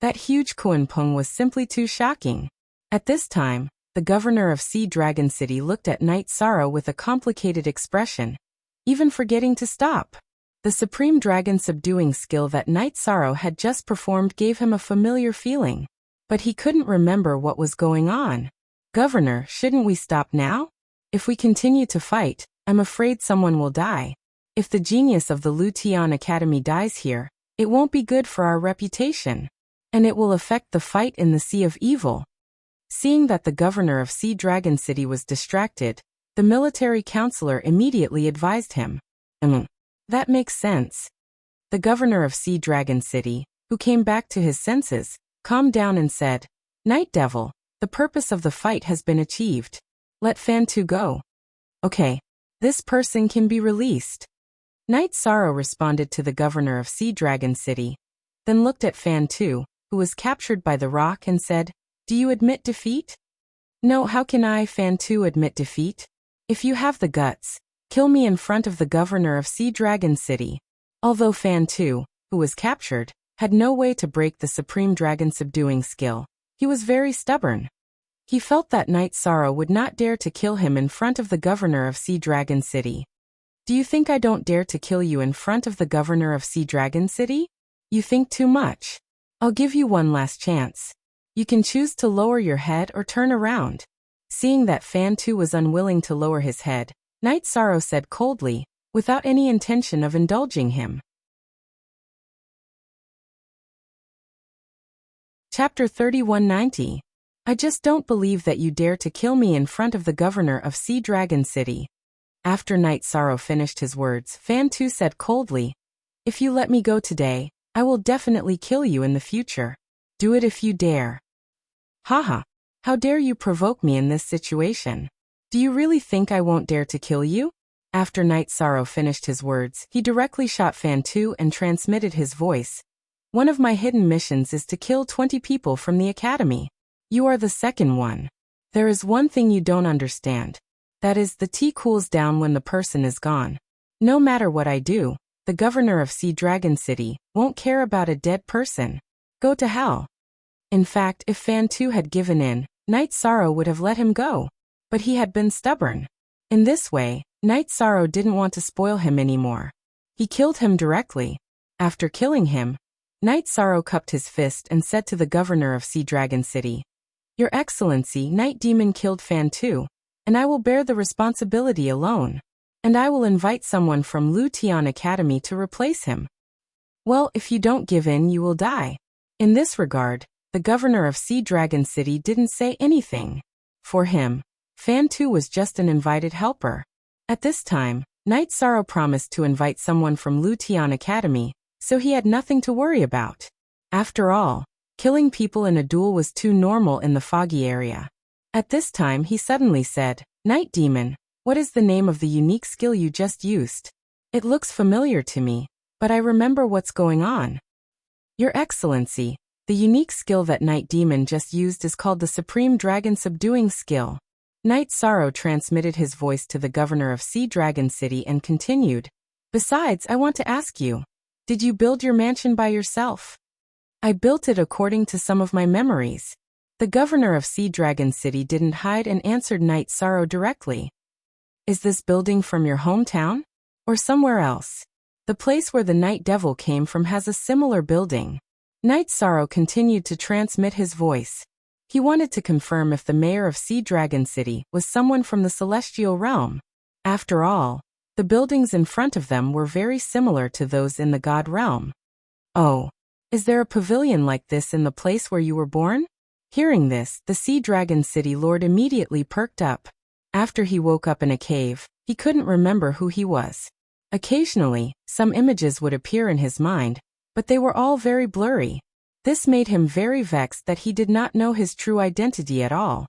That huge Kuanpeng was simply too shocking. At this time, the governor of Sea Dragon City looked at Night Sorrow with a complicated expression, even forgetting to stop. The supreme dragon-subduing skill that Night Sorrow had just performed gave him a familiar feeling. But he couldn't remember what was going on. Governor, shouldn't we stop now? If we continue to fight, I'm afraid someone will die. If the genius of the Lu Tian Academy dies here, it won't be good for our reputation. And it will affect the fight in the Sea of Evil. Seeing that the governor of Sea Dragon City was distracted, the military counselor immediately advised him. That makes sense. The governor of Sea Dragon City, who came back to his senses, calmed down and said, Night Devil, the purpose of the fight has been achieved. Let Fan Tu go. Okay. This person can be released. Night Sorrow responded to the governor of Sea Dragon City, then looked at Fan Tu, who was captured by the rock, and said, Do you admit defeat? No, how can I, Fan Tu, admit defeat? If you have the guts, kill me in front of the governor of Sea Dragon City. Although Fan Tu, who was captured, had no way to break the supreme dragon-subduing skill, he was very stubborn. He felt that Night Sorrow would not dare to kill him in front of the governor of Sea Dragon City. Do you think I don't dare to kill you in front of the governor of Sea Dragon City? You think too much. I'll give you one last chance. You can choose to lower your head or turn around. Seeing that Fan Tu was unwilling to lower his head, Night Sorrow said coldly, without any intention of indulging him. Chapter 3190. I just don't believe that you dare to kill me in front of the governor of Sea Dragon City. After Night Sorrow finished his words, Fan Tu said coldly, If you let me go today, I will definitely kill you in the future. Do it if you dare. Haha. How dare you provoke me in this situation? Do you really think I won't dare to kill you? After Night Sorrow finished his words, he directly shot Fan Tu and transmitted his voice. One of my hidden missions is to kill 20 people from the academy. You are the second one. There is one thing you don't understand. That is, the tea cools down when the person is gone. No matter what I do, the governor of Sea Dragon City won't care about a dead person. Go to hell. In fact, if Fan Tu had given in, Night Sorrow would have let him go. But he had been stubborn. In this way, Night Sorrow didn't want to spoil him anymore. He killed him directly. After killing him, Night Sorrow cupped his fist and said to the governor of Sea Dragon City, Your Excellency, Night Demon killed Fan Tu, and I will bear the responsibility alone. And I will invite someone from Lu Tian Academy to replace him. Well, if you don't give in, you will die. In this regard, the governor of Sea Dragon City didn't say anything. For him, Fan Tu was just an invited helper. At this time, Night Sorrow promised to invite someone from Lu Tian Academy, so he had nothing to worry about. After all, killing people in a duel was too normal in the foggy area. At this time he suddenly said, Night Demon, what is the name of the unique skill you just used? It looks familiar to me, but I remember what's going on. Your Excellency, the unique skill that Night Demon just used is called the Supreme Dragon Subduing Skill. Night Sorrow transmitted his voice to the governor of Sea Dragon City and continued, Besides, I want to ask you, did you build your mansion by yourself? I built it according to some of my memories. The governor of Sea Dragon City didn't hide and answered Night Sorrow directly. Is this building from your hometown? Or somewhere else? The place where the Night Devil came from has a similar building. Night Sorrow continued to transmit his voice. He wanted to confirm if the mayor of Sea Dragon City was someone from the celestial realm. After all, The buildings in front of them were very similar to those in the god realm. Oh, is there a pavilion like this in the place where you were born? Hearing this, the Sea Dragon City Lord immediately perked up. After he woke up in a cave, he couldn't remember who he was. Occasionally, some images would appear in his mind, but they were all very blurry. This made him very vexed that he did not know his true identity at all.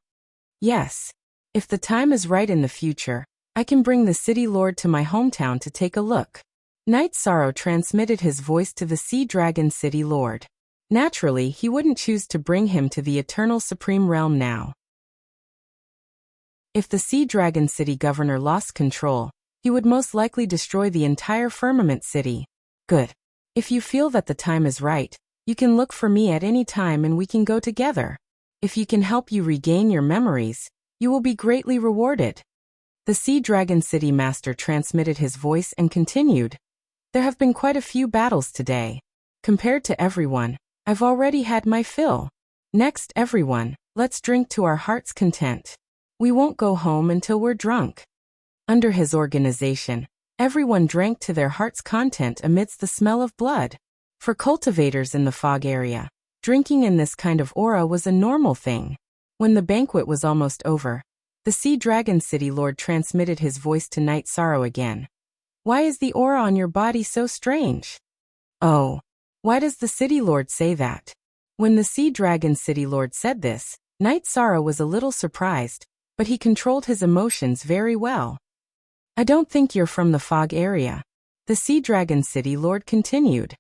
Yes. If the time is right in the future, I can bring the City Lord to my hometown to take a look. Night Sorrow transmitted his voice to the Sea Dragon City Lord. Naturally, he wouldn't choose to bring him to the Eternal Supreme Realm now. If the Sea Dragon City Governor lost control, he would most likely destroy the entire Firmament City. Good. If you feel that the time is right, you can look for me at any time and we can go together. If you can help you regain your memories, you will be greatly rewarded. The Sea Dragon City Master transmitted his voice and continued. There have been quite a few battles today. Compared to everyone, I've already had my fill. Next, everyone, let's drink to our heart's content. We won't go home until we're drunk. Under his organization, everyone drank to their heart's content amidst the smell of blood. For cultivators in the fog area, drinking in this kind of aura was a normal thing. When the banquet was almost over, the Sea Dragon City Lord transmitted his voice to Night Sorrow again. Why is the aura on your body so strange? Oh, why does the City Lord say that? When the Sea Dragon City Lord said this, Night Sorrow was a little surprised, but he controlled his emotions very well. I don't think you're from the fog area. The Sea Dragon City Lord continued.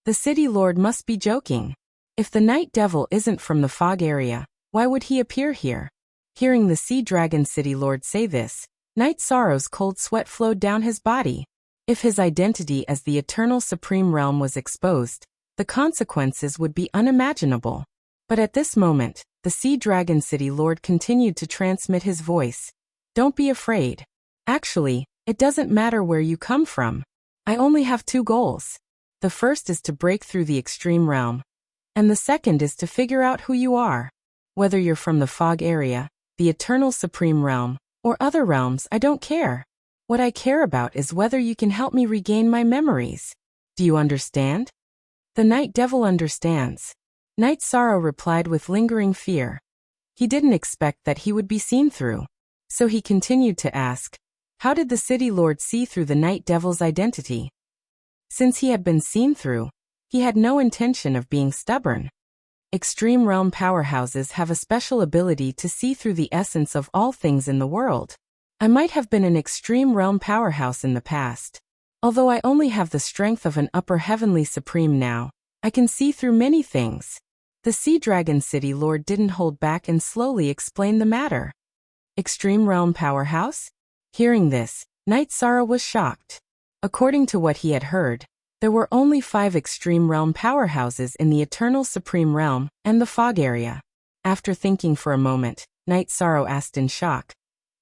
The City Lord must be joking. If the Night Devil isn't from the fog area, why would he appear here? Hearing the Sea Dragon City Lord say this, Night Sorrow's cold sweat flowed down his body. If his identity as the Eternal Supreme Realm was exposed, the consequences would be unimaginable. But at this moment, the Sea Dragon City Lord continued to transmit his voice. Don't be afraid. Actually, it doesn't matter where you come from. I only have two goals. The first is to break through the extreme realm, and the second is to figure out who you are. Whether you're from the fog area, the Eternal Supreme Realm, or other realms, I don't care. What I care about is whether you can help me regain my memories. Do you understand? The Night Devil understands. Night Sorrow replied with lingering fear. He didn't expect that he would be seen through. So he continued to ask, how did the City Lord see through the Night Devil's identity? Since he had been seen through, he had no intention of being stubborn. Extreme realm powerhouses have a special ability to see through the essence of all things in the world. I might have been an extreme realm powerhouse in the past. Although I only have the strength of an upper heavenly supreme now, I can see through many things. The Sea Dragon City Lord didn't hold back and slowly explained the matter. Extreme realm powerhouse? Hearing this, Night Sorrow was shocked. According to what he had heard, there were only 5 extreme realm powerhouses in the Eternal Supreme Realm and the fog area. After thinking for a moment, Night Sorrow asked in shock,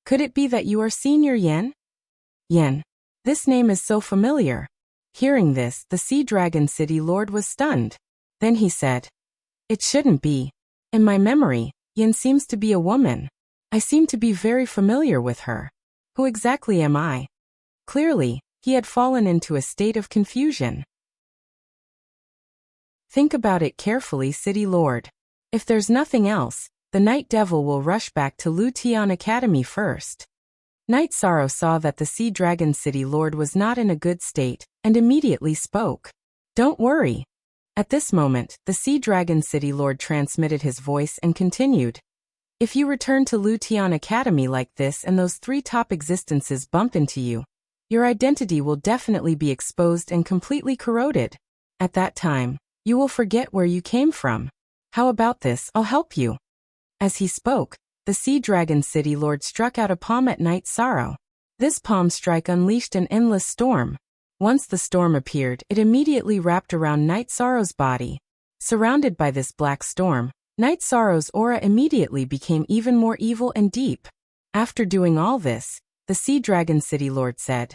could it be that you are Senior Yen? Yen. This name is so familiar. Hearing this, the Sea Dragon City Lord was stunned. Then he said, it shouldn't be. In my memory, Yen seems to be a woman. I seem to be very familiar with her. Who exactly am I? Clearly, he had fallen into a state of confusion. Think about it carefully, City Lord. If there's nothing else, the Night Devil will rush back to Lutian Academy first. Night Sorrow saw that the Sea Dragon City Lord was not in a good state, and immediately spoke. Don't worry. At this moment, the Sea Dragon City Lord transmitted his voice and continued. If you return to Lutian Academy like this and those 3 top existences bump into you, your identity will definitely be exposed and completely corroded. At that time, you will forget where you came from. How about this? I'll help you. As he spoke, the Sea Dragon City Lord struck out a palm at Night Sorrow. This palm strike unleashed an endless storm. Once the storm appeared, it immediately wrapped around Night Sorrow's body. Surrounded by this black storm, Night Sorrow's aura immediately became even more evil and deep. After doing all this, the Sea Dragon City Lord said,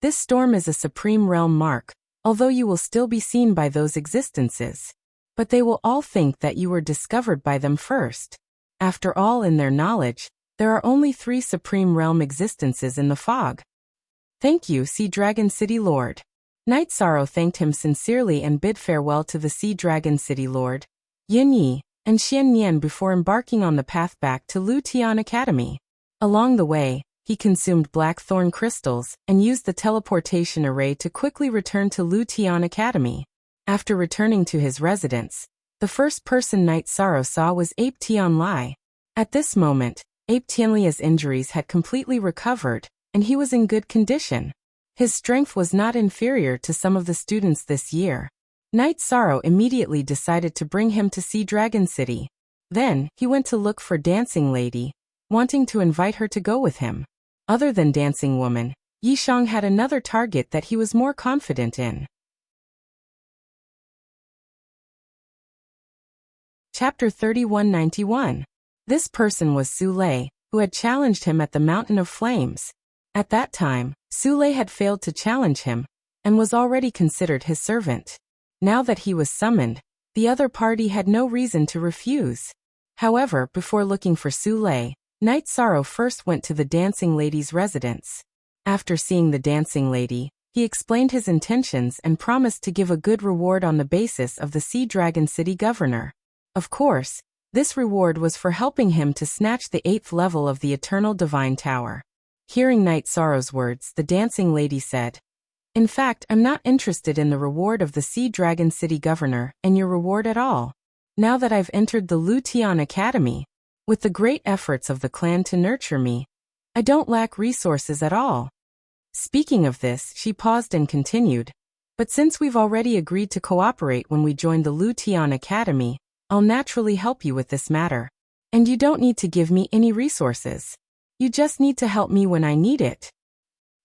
this storm is a supreme realm mark, although you will still be seen by those existences. But they will all think that you were discovered by them first. After all, in their knowledge, there are only 3 supreme realm existences in the fog. Thank you, Sea Dragon City Lord. Night Sorrow thanked him sincerely and bid farewell to the Sea Dragon City Lord, Yin Yi, and Xian Nian before embarking on the path back to Lu Tian Academy. Along the way, he consumed blackthorn crystals and used the teleportation array to quickly return to Lu Tian Academy. After returning to his residence, the first person Night Sorrow saw was Ape Tianlai. At this moment, Ape Tianlia's injuries had completely recovered, and he was in good condition. His strength was not inferior to some of the students this year. Night Sorrow immediately decided to bring him to Sea Dragon City. Then, he went to look for Dancing Lady, wanting to invite her to go with him. Other than Dancing Woman, Yishang had another target that he was more confident in. Chapter 3191. This person was Su Lei, who had challenged him at the Mountain of Flames. At that time, Su Lei had failed to challenge him, and was already considered his servant. Now that he was summoned, the other party had no reason to refuse. However, before looking for Su Lei, Night Sorrow first went to the Dancing Lady's residence. After seeing the Dancing Lady, he explained his intentions and promised to give a good reward on the basis of the Sea Dragon City Governor. Of course, this reward was for helping him to snatch the 8th level of the Eternal Divine Tower. Hearing Night Sorrow's words, the Dancing Lady said, "In fact, I'm not interested in the reward of the Sea Dragon City Governor and your reward at all. Now that I've entered the Lu Tian Academy, with the great efforts of the clan to nurture me, I don't lack resources at all." Speaking of this, she paused and continued, "But since we've already agreed to cooperate when we joined the Lu Tian Academy, I'll naturally help you with this matter. And you don't need to give me any resources. You just need to help me when I need it."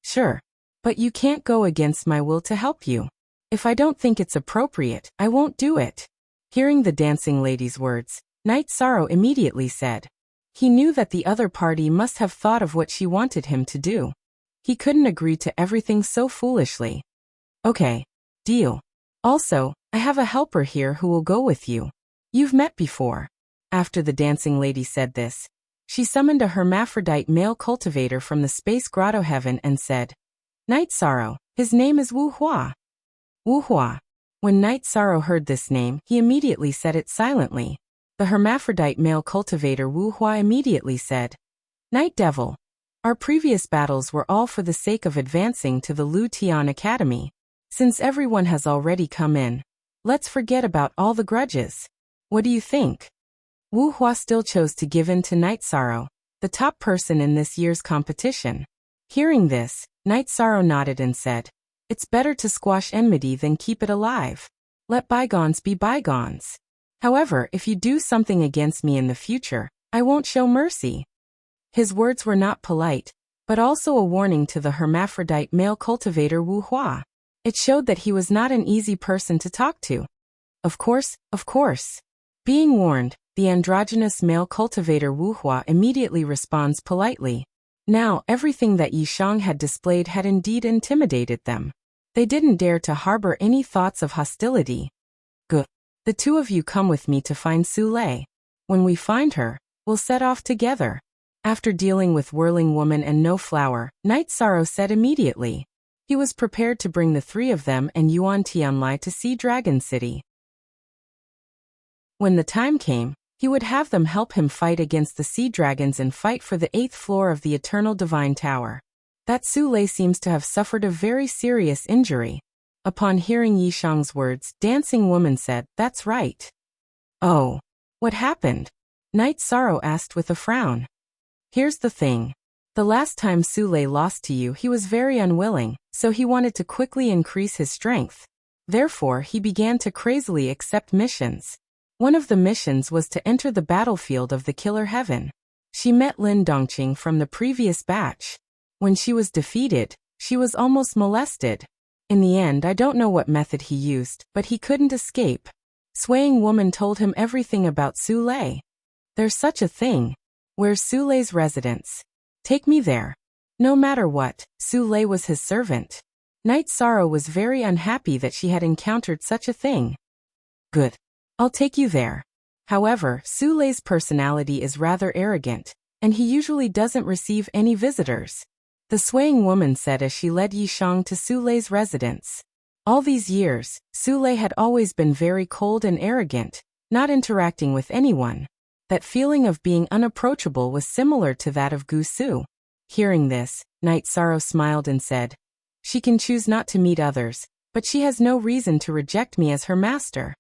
"Sure. But you can't go against my will to help you. If I don't think it's appropriate, I won't do it." Hearing the Dancing Lady's words, Night Sorrow immediately said. He knew that the other party must have thought of what she wanted him to do. He couldn't agree to everything so foolishly. "Okay. Deal. Also, I have a helper here who will go with you. You've met before." After the Dancing Lady said this, she summoned a hermaphrodite male cultivator from the space grotto heaven and said, "Night Sorrow, his name is Wu Hua." Wu Hua. When Night Sorrow heard this name, he immediately said it silently. The hermaphrodite male cultivator Wu Hua immediately said, "Night Devil, our previous battles were all for the sake of advancing to the Lu Tian Academy. Since everyone has already come in, let's forget about all the grudges. What do you think?" Wu Hua still chose to give in to Night Sorrow, the top person in this year's competition. Hearing this, Night Sorrow nodded and said, "It's better to squash enmity than keep it alive. Let bygones be bygones. However, if you do something against me in the future, I won't show mercy." His words were not polite, but also a warning to the hermaphrodite male cultivator Wu Hua. It showed that he was not an easy person to talk to. Of course. Being warned, the androgynous male cultivator Wu Hua immediately responds politely. Now, everything that Yishang had displayed had indeed intimidated them. They didn't dare to harbor any thoughts of hostility. "Good. The two of you come with me to find Su Lei. When we find her, we'll set off together." After dealing with Whirling Woman and No Flower, Night Sorrow said immediately. He was prepared to bring the three of them and Yuan Tianlai to Sea Dragon City. When the time came, he would have them help him fight against the sea dragons and fight for the 8th floor of the Eternal Divine Tower. That Su Lei seems to have suffered a very serious injury. Upon hearing Yishang's words, Dancing Woman said, "That's right." "Oh. What happened?" Night Sorrow asked with a frown. "Here's the thing. The last time Su Lei lost to you, he was very unwilling, so he wanted to quickly increase his strength. Therefore, he began to crazily accept missions. One of the missions was to enter the battlefield of the Killer Heaven. She met Lin Dongqing from the previous batch. When she was defeated, she was almost molested. In the end, I don't know what method he used, but he couldn't escape. Swaying Woman told him everything about Su Lei. There's such a thing. Where's Su Lei's residence? Take me there." No matter what, Su Lei was his servant. Night Sorrow was very unhappy that she had encountered such a thing. "Good. I'll take you there." However, Su Lei's personality is rather arrogant, and he usually doesn't receive any visitors. the swaying woman said as she led Yishang to Su Lei's residence. All these years, Su Lei had always been very cold and arrogant, not interacting with anyone. That feeling of being unapproachable was similar to that of Gu Su. Hearing this, Night Sorrow smiled and said, "She can choose not to meet others, but she has no reason to reject me as her master."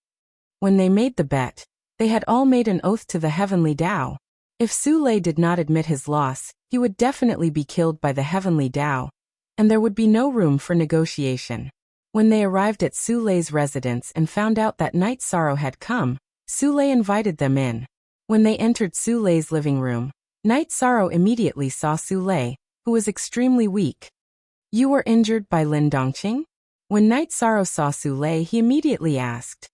When they made the bet, they had all made an oath to the heavenly Tao. If Su Lei did not admit his loss, he would definitely be killed by the heavenly Tao, and there would be no room for negotiation. When they arrived at Su Lei's residence and found out that Night Sorrow had come, Su Lei invited them in. When they entered Su Lei's living room, Night Sorrow immediately saw Su Lei, who was extremely weak. "You were injured by Lin Dongqing?" When Night Sorrow saw Su Lei, he immediately asked.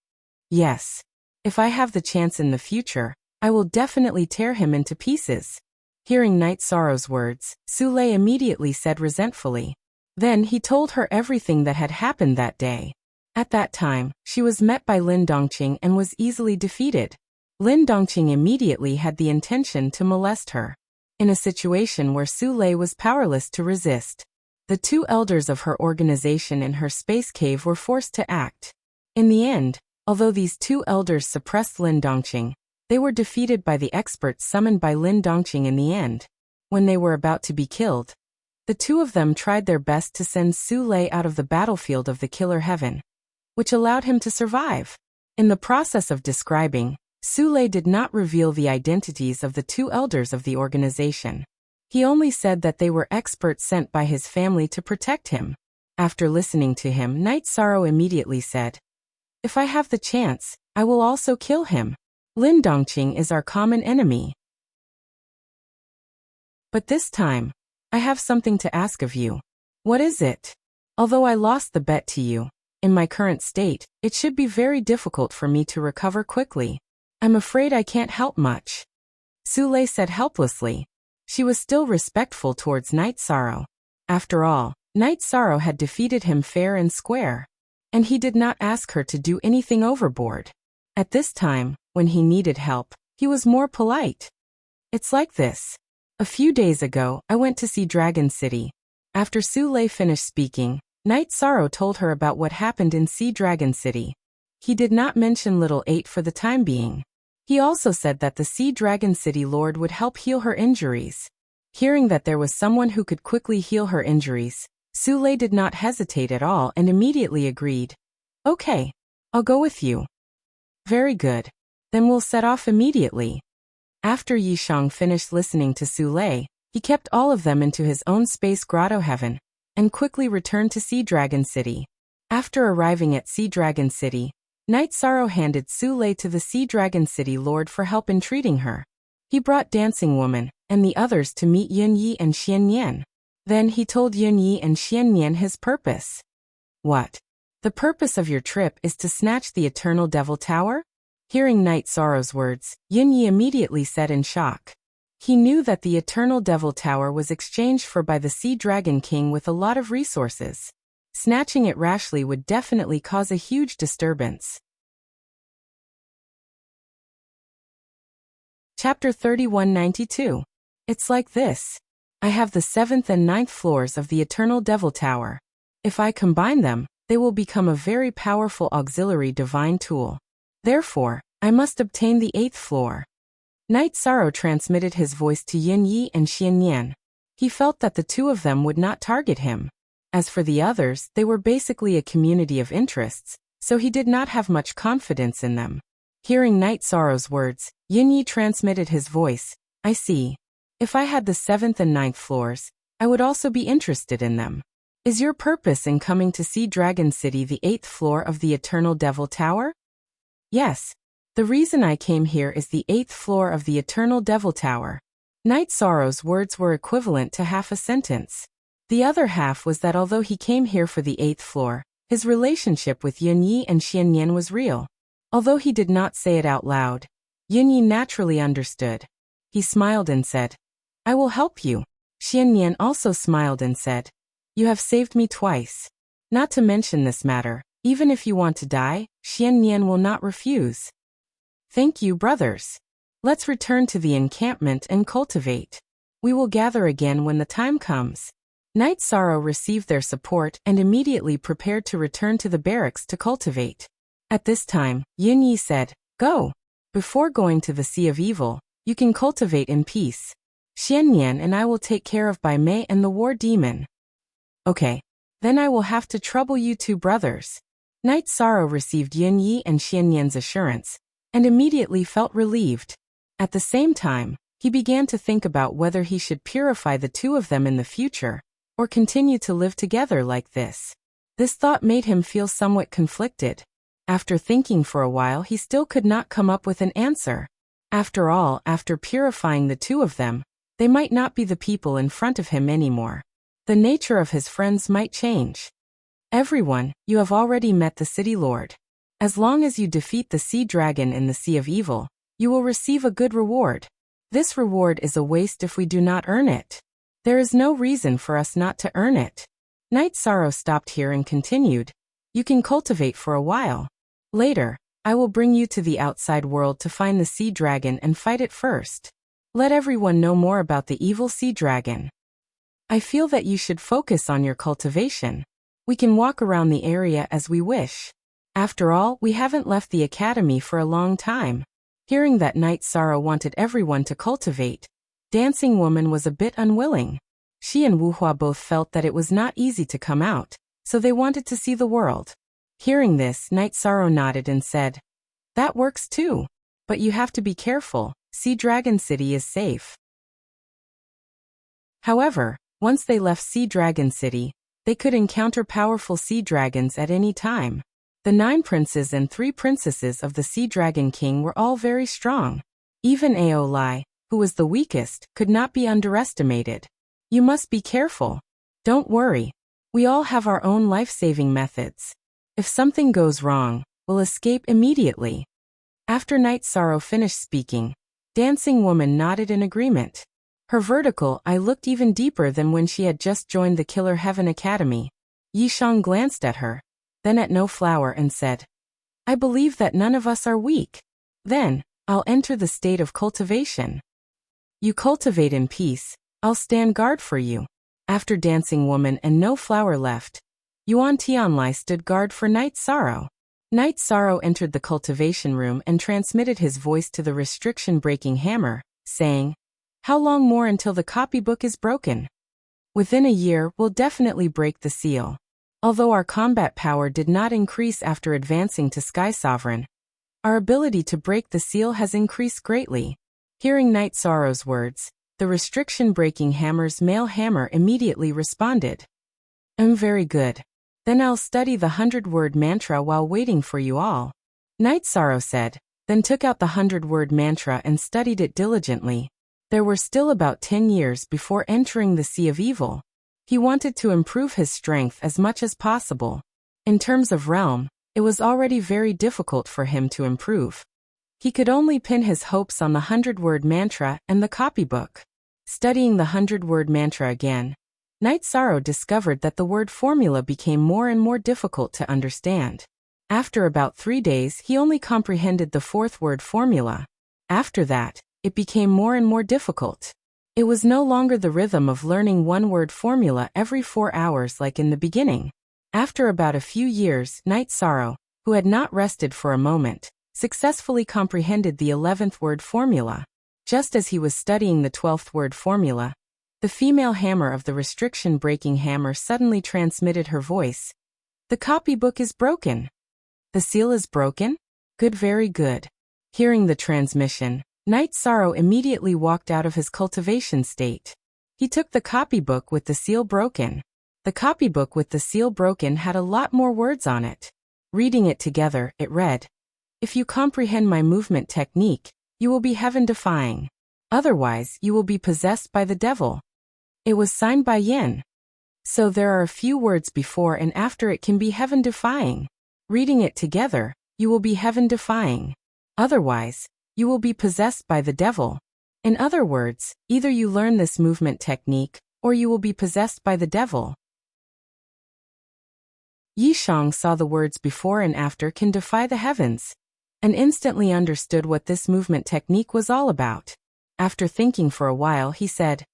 "Yes. If I have the chance in the future, I will definitely tear him into pieces." Hearing Night Sorrow's words, Su Lei immediately said resentfully. Then he told her everything that had happened that day. At that time, she was met by Lin Dongqing and was easily defeated. Lin Dongqing immediately had the intention to molest her. In a situation where Su Lei was powerless to resist, the two elders of her organization in her space cave were forced to act. In the end, although these two elders suppressed Lin Dongqing, they were defeated by the experts summoned by Lin Dongqing in the end. When they were about to be killed, the two of them tried their best to send Su Lei out of the battlefield of the Killer Heaven, which allowed him to survive. In the process of describing, Su Lei did not reveal the identities of the two elders of the organization. He only said that they were experts sent by his family to protect him. After listening to him, Night Sorrow immediately said, "If I have the chance, I will also kill him. Lin Dongqing is our common enemy. But this time, I have something to ask of you." "What is it?" "Although I lost the bet to you, in my current state, it should be very difficult for me to recover quickly. I'm afraid I can't help much." Su Lei said helplessly. She was still respectful towards Night Sorrow. After all, Night Sorrow had defeated him fair and square, and he did not ask her to do anything overboard. At this time, when he needed help, he was more polite. "It's like this. A few days ago, I went to see Dragon City." After Su Lei finished speaking, Night Sorrow told her about what happened in Sea Dragon City. He did not mention Little 8 for the time being. He also said that the Sea Dragon City Lord would help heal her injuries. Hearing that there was someone who could quickly heal her injuries, Su Lei did not hesitate at all and immediately agreed. "Okay, I'll go with you." "Very good. Then we'll set off immediately." After Yishang finished listening to Su Lei, he kept all of them into his own space grotto heaven, and quickly returned to Sea Dragon City. After arriving at Sea Dragon City, Night Sorrow handed Su Lei to the Sea Dragon City Lord for help in treating her. He brought Dancing Woman and the others to meet Yun Yi and Xian Nian. Then he told Yun Yi and Xian Nian his purpose. "What? The purpose of your trip is to snatch the Eternal Devil Tower?" Hearing Night Sorrow's words, Yun Yi immediately said in shock. He knew that the Eternal Devil Tower was exchanged for by the Sea Dragon King with a lot of resources. Snatching it rashly would definitely cause a huge disturbance. Chapter 3192. It's like this. I have the 7th and 9th floors of the Eternal Devil Tower. If I combine them, they will become a very powerful auxiliary divine tool. Therefore, I must obtain the 8th floor. Night Sorrow transmitted his voice to Yun Yi and Xian Nian. He felt that the two of them would not target him. As for the others, they were basically a community of interests, so he did not have much confidence in them. Hearing Night Sorrow's words, Yun Yi transmitted his voice. I see. If I had the 7th and 9th floors, I would also be interested in them. Is your purpose in coming to see Dragon City the 8th floor of the Eternal Devil Tower? Yes. The reason I came here is the 8th floor of the Eternal Devil Tower. Night Sorrow's words were equivalent to half a sentence. The other half was that although he came here for the 8th floor, his relationship with Yun Yi and Xian Nian was real. Although he did not say it out loud, Yun Yi naturally understood. He smiled and said, I will help you. Xian Nian also smiled and said, You have saved me twice. Not to mention this matter, even if you want to die, Xian Nian will not refuse. Thank you, brothers. Let's return to the encampment and cultivate. We will gather again when the time comes. Night Sorrow received their support and immediately prepared to return to the barracks to cultivate. At this time, Yin Yi said, "Go. Before going to the Sea of Evil, you can cultivate in peace. Xianyan and I will take care of Bai Mei and the war demon." "Okay. Then I will have to trouble you two brothers." Night Sorrow received Yin Yi and Xianyan's assurance, and immediately felt relieved. At the same time, he began to think about whether he should purify the two of them in the future, or continue to live together like this. This thought made him feel somewhat conflicted. After thinking for a while, he still could not come up with an answer. After all, after purifying the two of them, they might not be the people in front of him anymore. The nature of his friends might change. "Everyone, you have already met the City Lord. As long as you defeat the Sea Dragon in the Sea of Evil, you will receive a good reward. This reward is a waste if we do not earn it. There is no reason for us not to earn it." Night Sorrow stopped here and continued, "You can cultivate for a while. Later, I will bring you to the outside world to find the Sea Dragon and fight it first. Let everyone know more about the evil Sea Dragon. I feel that you should focus on your cultivation. We can walk around the area as we wish. After all, we haven't left the academy for a long time." Hearing that Night Sorrow wanted everyone to cultivate, Dancing Woman was a bit unwilling. She and Wuhua both felt that it was not easy to come out, so they wanted to see the world. Hearing this, Night Sorrow nodded and said, "That works too. But you have to be careful. Sea Dragon City is safe." However, once they left Sea Dragon City, they could encounter powerful sea dragons at any time. The 9 princes and 3 princesses of the Sea Dragon King were all very strong. Even Ao Lai, who was the weakest, could not be underestimated. "You must be careful. Don't worry. We all have our own life-saving methods. If something goes wrong, we'll escape immediately." After Night Sorrow finished speaking, Dancing Woman nodded in agreement. Her vertical eye looked even deeper than when she had just joined the Killer Heaven Academy. Yishang glanced at her, then at No Flower and said, "I believe that none of us are weak. Then, I'll enter the state of cultivation. You cultivate in peace, I'll stand guard for you." After Dancing Woman and No Flower left, Yuan Tianlai stood guard for Night Sorrow. Night Sorrow entered the cultivation room and transmitted his voice to the restriction-breaking hammer, saying, "How long more until the copybook is broken?" "Within a year, we'll definitely break the seal. Although our combat power did not increase after advancing to Sky Sovereign, our ability to break the seal has increased greatly." Hearing Night Sorrow's words, the restriction-breaking hammer's male hammer immediately responded, Very good. Then I'll study the 100-word mantra while waiting for you all." Night Sorrow said, then took out the 100-word mantra and studied it diligently. There were still about 10 years before entering the Sea of Evil. He wanted to improve his strength as much as possible. In terms of realm, it was already very difficult for him to improve. He could only pin his hopes on the 100-word mantra and the copybook. Studying the 100-word mantra again, Night Sorrow discovered that the word formula became more and more difficult to understand. After about 3 days, he only comprehended the 4th word formula. After that, it became more and more difficult. It was no longer the rhythm of learning one-word formula every 4 hours like in the beginning. After about a few years, Night Sorrow, who had not rested for a moment, successfully comprehended the 11th word formula. Just as he was studying the 12th word formula, the female hammer of the restriction-breaking hammer suddenly transmitted her voice. "The copybook is broken." "The seal is broken? Good, very good." Hearing the transmission, Night Sorrow immediately walked out of his cultivation state. He took the copybook with the seal broken. The copybook with the seal broken had a lot more words on it. Reading it together, it read, "If you comprehend my movement technique, you will be heaven-defying. Otherwise, you will be possessed by the devil." It was signed by Yin. So there are a few words before and after it can be heaven-defying. Reading it together, you will be heaven-defying. Otherwise, you will be possessed by the devil. In other words, either you learn this movement technique, or you will be possessed by the devil. Yishang saw the words before and after can defy the heavens, and instantly understood what this movement technique was all about. After thinking for a while, he said,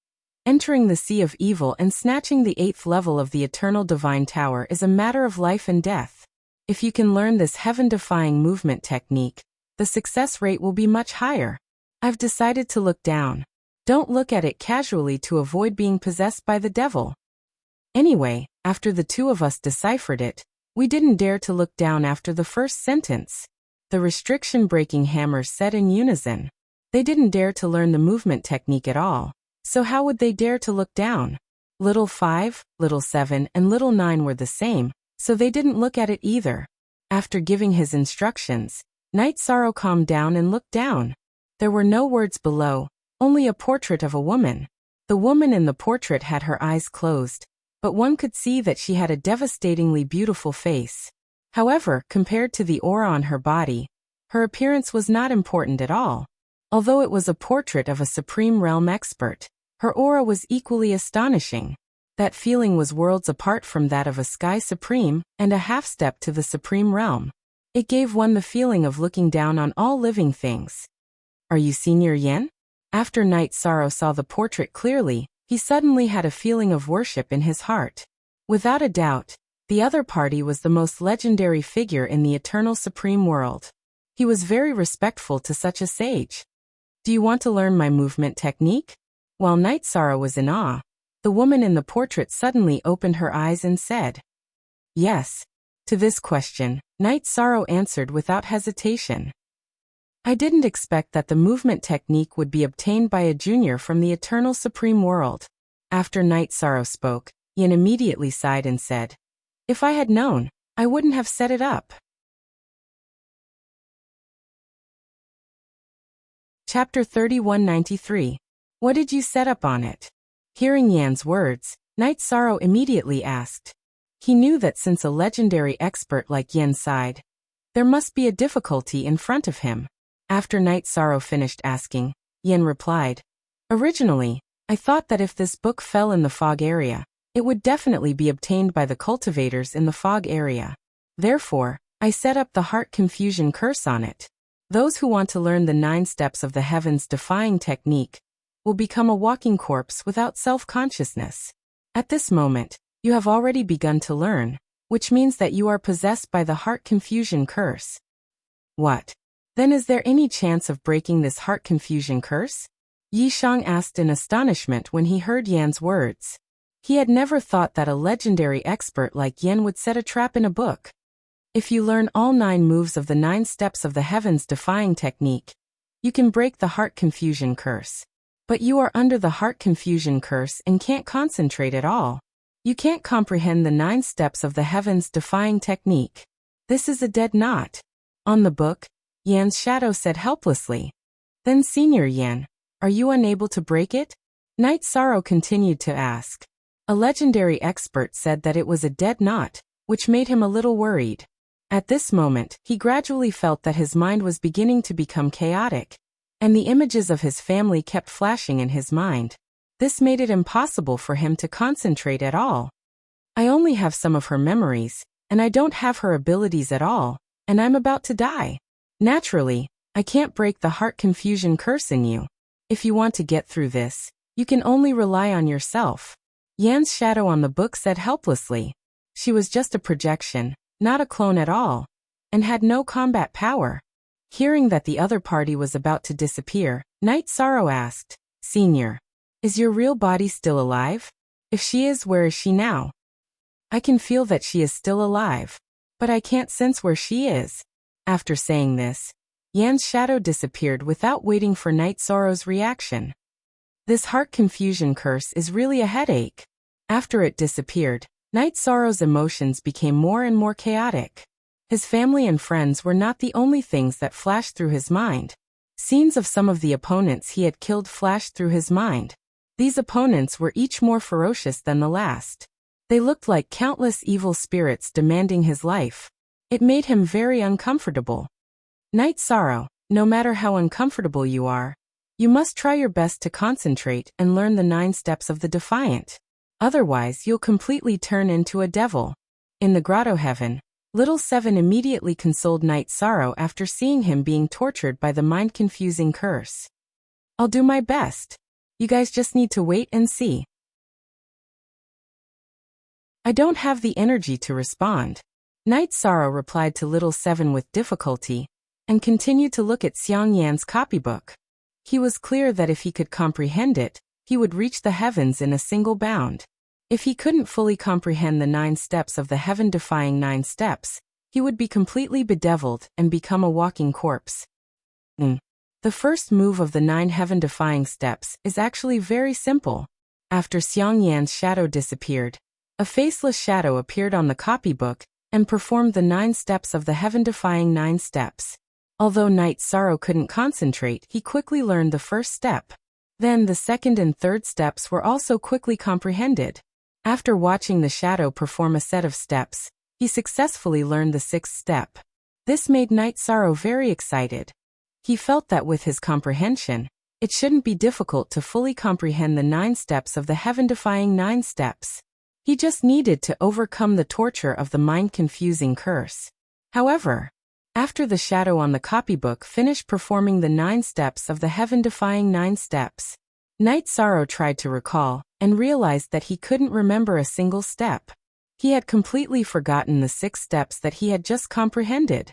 Entering the sea of evil and snatching the 8th level of the eternal divine tower is a matter of life and death. If you can learn this heaven-defying movement technique, the success rate will be much higher. I've decided to look down. Don't look at it casually to avoid being possessed by the devil. Anyway, after the two of us deciphered it, we didn't dare to look down after the first sentence. The restriction-breaking hammers said in unison. They didn't dare to learn the movement technique at all. So how would they dare to look down? Little 5, little 7, and little 9 were the same, so they didn't look at it either. After giving his instructions, Night Sorrow calmed down and looked down. There were no words below, only a portrait of a woman. The woman in the portrait had her eyes closed, but one could see that she had a devastatingly beautiful face. However, compared to the aura on her body, her appearance was not important at all. Although it was a portrait of a Supreme Realm expert, her aura was equally astonishing. That feeling was worlds apart from that of a Sky Supreme and a half-step to the Supreme Realm. It gave one the feeling of looking down on all living things. Are you Senior Yen? After Night Sorrow saw the portrait clearly, he suddenly had a feeling of worship in his heart. Without a doubt, the other party was the most legendary figure in the Eternal Supreme World. He was very respectful to such a sage. Do you want to learn my movement technique? While Night Sorrow was in awe, the woman in the portrait suddenly opened her eyes and said, "Yes." To this question, Night Sorrow answered without hesitation. I didn't expect that the movement technique would be obtained by a junior from the Eternal Supreme World. After Night Sorrow spoke, Yin immediately sighed and said, "If I had known, I wouldn't have set it up." Chapter 3193. What did you set up on it? Hearing Yan's words, Night Sorrow immediately asked. He knew that since a legendary expert like Yen sighed, there must be a difficulty in front of him. After Night Sorrow finished asking, Yen replied, "Originally, I thought that if this book fell in the fog area, it would definitely be obtained by the cultivators in the fog area. Therefore, I set up the heart confusion curse on it. Those who want to learn the 9 steps of the heavens defying technique will become a walking corpse without self-consciousness. At this moment, you have already begun to learn, which means that you are possessed by the heart confusion curse." What? Then is there any chance of breaking this heart confusion curse? Yi Shang asked in astonishment when he heard Yan's words. He had never thought that a legendary expert like Yen would set a trap in a book. If you learn all 9 moves of the 9 steps of the heavens defying technique, you can break the heart confusion curse. But you are under the heart confusion curse and can't concentrate at all. You can't comprehend the 9 steps of the heavens defying technique. This is a dead knot. On the book, Yan's shadow said helplessly. Then Senior Yen, are you unable to break it? Night Sorrow continued to ask. A legendary expert said that it was a dead knot, which made him a little worried. At this moment, he gradually felt that his mind was beginning to become chaotic, and the images of his family kept flashing in his mind. This made it impossible for him to concentrate at all. I only have some of her memories, and I don't have her abilities at all, and I'm about to die. Naturally, I can't break the heart confusion curse in you. If you want to get through this, you can only rely on yourself. Yan's shadow on the book said helplessly. She was just a projection, not a clone at all, and had no combat power. Hearing that the other party was about to disappear, Night Sorrow asked, "Senior, is your real body still alive? If she is, where is she now?" I can feel that she is still alive, but I can't sense where she is. After saying this, Yan's shadow disappeared without waiting for Night Sorrow's reaction. This heart confusion curse is really a headache. After it disappeared, Night Sorrow's emotions became more and more chaotic. His family and friends were not the only things that flashed through his mind. Scenes of some of the opponents he had killed flashed through his mind. These opponents were each more ferocious than the last. They looked like countless evil spirits demanding his life. It made him very uncomfortable. Night Sorrow, no matter how uncomfortable you are, you must try your best to concentrate and learn the 9 steps of the Defiant. Otherwise, you'll completely turn into a devil. In the grotto heaven, Little 7 immediately consoled Night Sorrow after seeing him being tortured by the mind-confusing curse. "I'll do my best. You guys just need to wait and see. I don't have the energy to respond. Night Sorrow replied to Little Seven with difficulty, and continued to look at Xiang Yan's copybook. He was clear that if he could comprehend it, he would reach the heavens in a single bound. If he couldn't fully comprehend the 9 steps of the heaven-defying 9 steps, he would be completely bedeviled and become a walking corpse. The first move of the 9 heaven-defying steps is actually very simple. After Xiang Yan's shadow disappeared, a faceless shadow appeared on the copybook and performed the 9 steps of the heaven-defying 9 steps. Although Night Sorrow couldn't concentrate, he quickly learned the first step. Then the second and third steps were also quickly comprehended. After watching the shadow perform a set of steps, he successfully learned the 6th step. This made Night Sorrow very excited. He felt that with his comprehension, it shouldn't be difficult to fully comprehend the 9 steps of the heaven-defying 9 steps. He just needed to overcome the torture of the mind-confusing curse. However, after the shadow on the copybook finished performing the 9 steps of the heaven-defying 9 steps, Night Sorrow tried to recall and realized that he couldn't remember a single step. He had completely forgotten the 6 steps that he had just comprehended.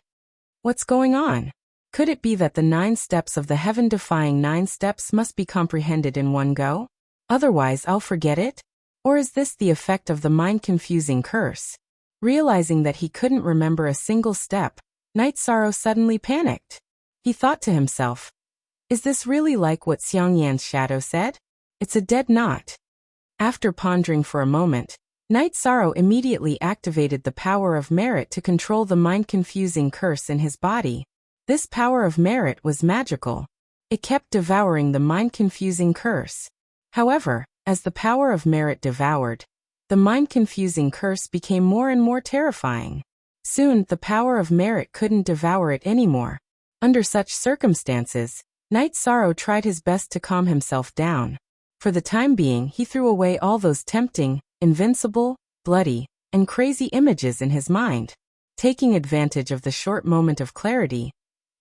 What's going on? Could it be that the 9 steps of the heaven-defying 9 steps must be comprehended in one go? Otherwise I'll forget it? Or is this the effect of the mind-confusing curse? Realizing that he couldn't remember a single step, Night Sorrow suddenly panicked. He thought to himself, is this really like what Xiang Yan's shadow said? It's a dead knot. After pondering for a moment, Night Sorrow immediately activated the power of merit to control the mind-confusing curse in his body. This power of merit was magical. It kept devouring the mind-confusing curse. However, as the power of merit devoured, the mind-confusing curse became more and more terrifying. Soon, the power of merit couldn't devour it anymore. Under such circumstances, Night Sorrow tried his best to calm himself down. For the time being, he threw away all those tempting, invincible, bloody, and crazy images in his mind. Taking advantage of the short moment of clarity,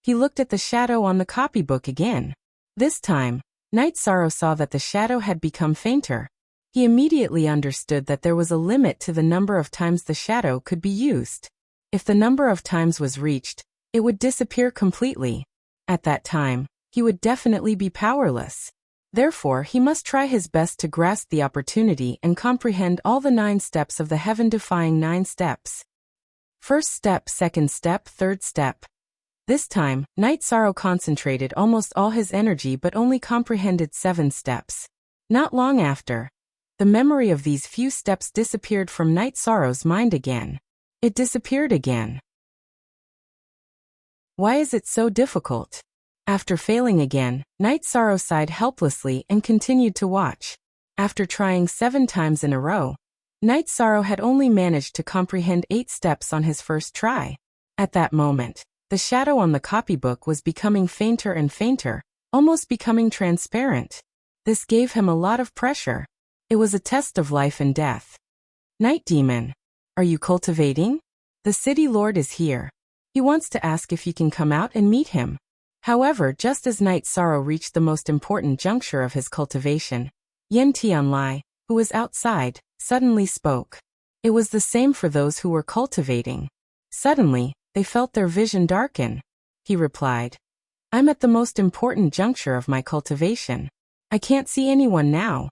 he looked at the shadow on the copybook again. This time, Night Sorrow saw that the shadow had become fainter. He immediately understood that there was a limit to the number of times the shadow could be used. If the number of times was reached, it would disappear completely. At that time, he would definitely be powerless. Therefore, he must try his best to grasp the opportunity and comprehend all the 9 steps of the heaven-defying 9 steps. First step, second step, third step. This time, Night Sorrow concentrated almost all his energy but only comprehended 7 steps. Not long after, the memory of these few steps disappeared from Night Sorrow's mind again. It disappeared again. Why is it so difficult? After failing again, Night Sorrow sighed helplessly and continued to watch. After trying 7 times in a row, Night Sorrow had only managed to comprehend 8 steps on his first try. At that moment, the shadow on the copybook was becoming fainter and fainter, almost becoming transparent. This gave him a lot of pressure. It was a test of life and death. Night Demon, are you cultivating? The city lord is here. He wants to ask if you can come out and meet him. However, just as Night Sorrow reached the most important juncture of his cultivation, Yen Tianlai, who was outside, suddenly spoke. It was the same for those who were cultivating. Suddenly, they felt their vision darken. He replied, I'm at the most important juncture of my cultivation. I can't see anyone now.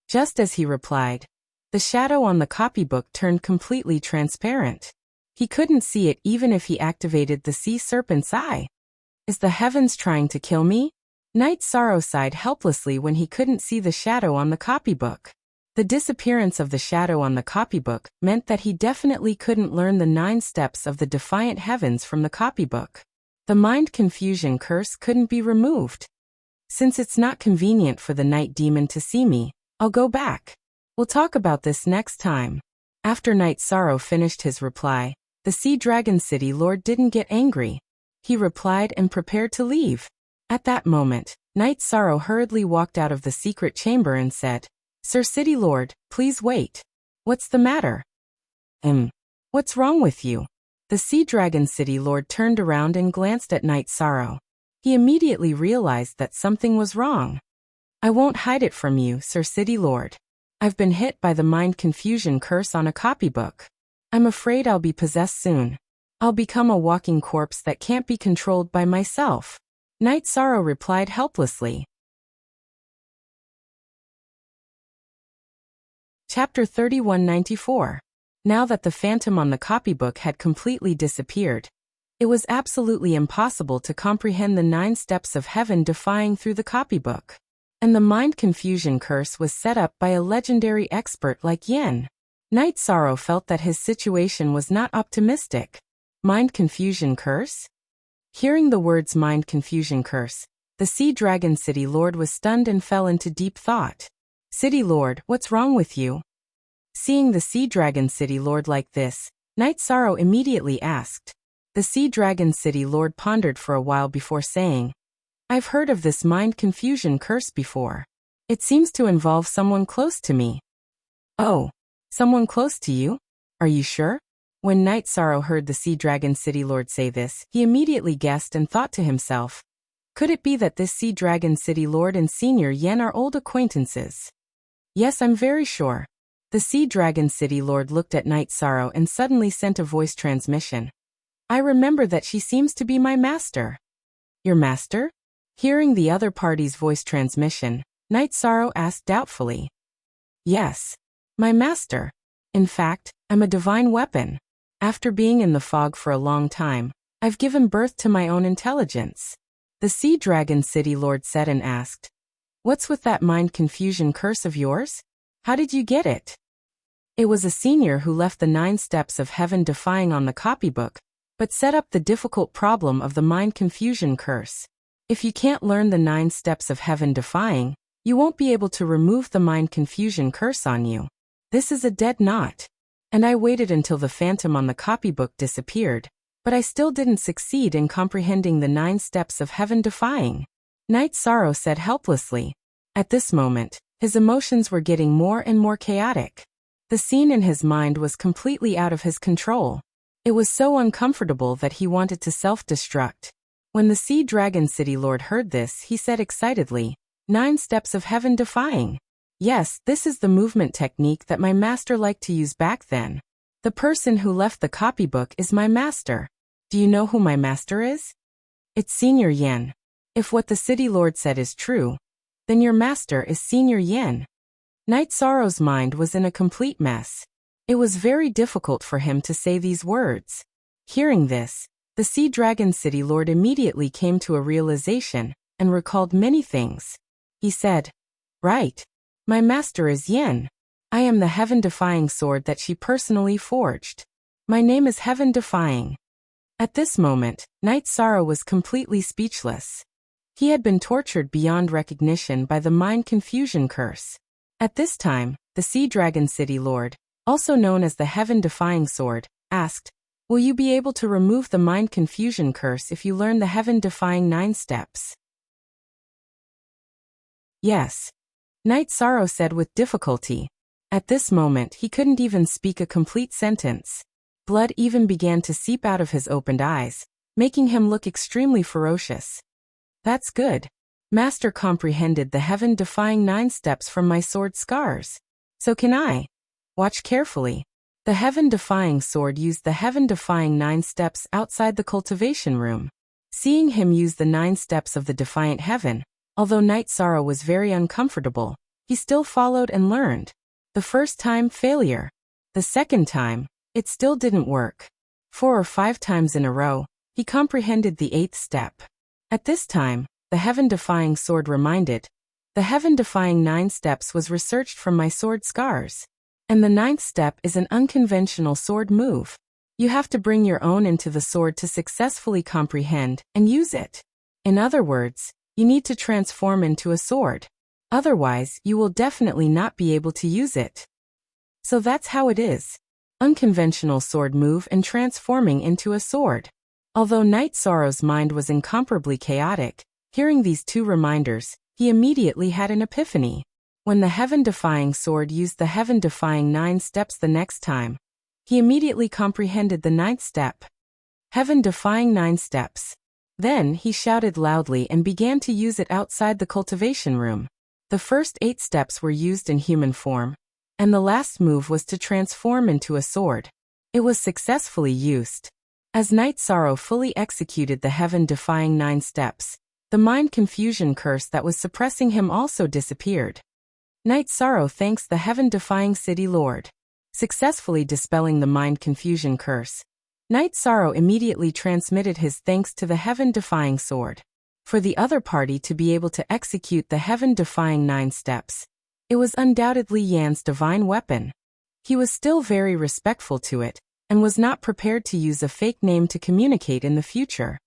Just as he replied, the shadow on the copybook turned completely transparent. He couldn't see it even if he activated the sea serpent's eye. Is the heavens trying to kill me? Night Sorrow sighed helplessly when he couldn't see the shadow on the copybook. The disappearance of the shadow on the copybook meant that he definitely couldn't learn the 9 steps of the defiant heavens from the copybook. The mind confusion curse couldn't be removed. Since it's not convenient for the night demon to see me, I'll go back. We'll talk about this next time. After Night Sorrow finished his reply, the Sea Dragon City Lord didn't get angry. He replied and prepared to leave. At that moment, Night Sorrow hurriedly walked out of the secret chamber and said, Sir City Lord, please wait. What's the matter? What's wrong with you? The Sea Dragon City Lord turned around and glanced at Night Sorrow. He immediately realized that something was wrong. I won't hide it from you, Sir City Lord. I've been hit by the mind confusion curse on a copybook. I'm afraid I'll be possessed soon. I'll become a walking corpse that can't be controlled by myself. Night Sorrow replied helplessly. Chapter 3194. Now that the phantom on the copybook had completely disappeared, it was absolutely impossible to comprehend the 9 steps of heaven defying through the copybook. And the mind confusion curse was set up by a legendary expert like Yen. Night Sorrow felt that his situation was not optimistic. Mind confusion curse? Hearing the words mind confusion curse, the Sea Dragon City Lord was stunned and fell into deep thought. City Lord, what's wrong with you? Seeing the Sea Dragon City Lord like this, Night Sorrow immediately asked. The Sea Dragon City Lord pondered for a while before saying, I've heard of this mind confusion curse before. It seems to involve someone close to me. Oh, someone close to you? Are you sure? When Night Sorrow heard the Sea Dragon City Lord say this, he immediately guessed and thought to himself, could it be that this Sea Dragon City Lord and Senior Yen are old acquaintances? Yes, I'm very sure. The Sea Dragon City Lord looked at Night Sorrow and suddenly sent a voice transmission. I remember that she seems to be my master. Your master? Hearing the other party's voice transmission, Night Sorrow asked doubtfully. Yes, my master. In fact, I'm a divine weapon. After being in the fog for a long time, I've given birth to my own intelligence. The Sea Dragon City Lord said and asked, what's with that mind confusion curse of yours? How did you get it? It was a senior who left the 9 steps of heaven defying on the copybook, but set up the difficult problem of the mind confusion curse. If you can't learn the 9 steps of heaven defying, you won't be able to remove the mind confusion curse on you. This is a dead knot. And I waited until the phantom on the copybook disappeared, but I still didn't succeed in comprehending the 9 steps of heaven defying. Night Sorrow said helplessly. At this moment, his emotions were getting more and more chaotic. The scene in his mind was completely out of his control. It was so uncomfortable that he wanted to self-destruct. When the Sea Dragon City Lord heard this, he said excitedly, 9 steps of heaven defying. Yes, this is the movement technique that my master liked to use back then. The person who left the copybook is my master. Do you know who my master is? It's Senior Yen. If what the City Lord said is true, then your master is Senior Yen. Night Sorrow's mind was in a complete mess. It was very difficult for him to say these words. Hearing this, the Sea Dragon City Lord immediately came to a realization and recalled many things. He said, right. My master is Yen. I am the heaven-defying sword that she personally forged. My name is Heaven Defying. At this moment, Night Sorrow was completely speechless. He had been tortured beyond recognition by the mind confusion curse. At this time, the Sea Dragon City Lord, also known as the Heaven-Defying Sword, asked, will you be able to remove the mind confusion curse if you learn the Heaven-Defying 9 steps? Yes. Night Sorrow said with difficulty. At this moment he couldn't even speak a complete sentence. Blood even began to seep out of his opened eyes, making him look extremely ferocious. That's good. Master comprehended the heaven-defying 9 steps from my sword scars. So can I. Watch carefully. The heaven-defying sword used the heaven-defying 9 steps outside the cultivation room. Seeing him use the 9 steps of the defiant heaven, although Night Sorrow was very uncomfortable, he still followed and learned. The first time, failure. The second time, it still didn't work. 4 or 5 times in a row, he comprehended the 8th step. At this time, the heaven-defying sword reminded, the heaven-defying 9 steps was researched from my sword scars. And the 9th step is an unconventional sword move. You have to bring your own into the sword to successfully comprehend and use it. In other words, you need to transform into a sword. Otherwise, you will definitely not be able to use it. So that's how it is. Unconventional sword move and transforming into a sword. Although Night Sorrow's mind was incomparably chaotic, hearing these 2 reminders, he immediately had an epiphany. When the heaven-defying sword used the heaven-defying 9 steps the next time, he immediately comprehended the 9th step. Heaven-defying 9 steps. Then he shouted loudly and began to use it outside the cultivation room. The first 8 steps were used in human form, and the last move was to transform into a sword. It was successfully used. As Night Sorrow fully executed the heaven-defying 9 steps, the mind confusion curse that was suppressing him also disappeared. Night Sorrow thanks the heaven-defying City Lord. Successfully dispelling the mind confusion curse, Night Sorrow immediately transmitted his thanks to the heaven-defying sword. For the other party to be able to execute the heaven-defying 9 steps, it was undoubtedly Yan's divine weapon. He was still very respectful to it, and was not prepared to use a fake name to communicate in the future.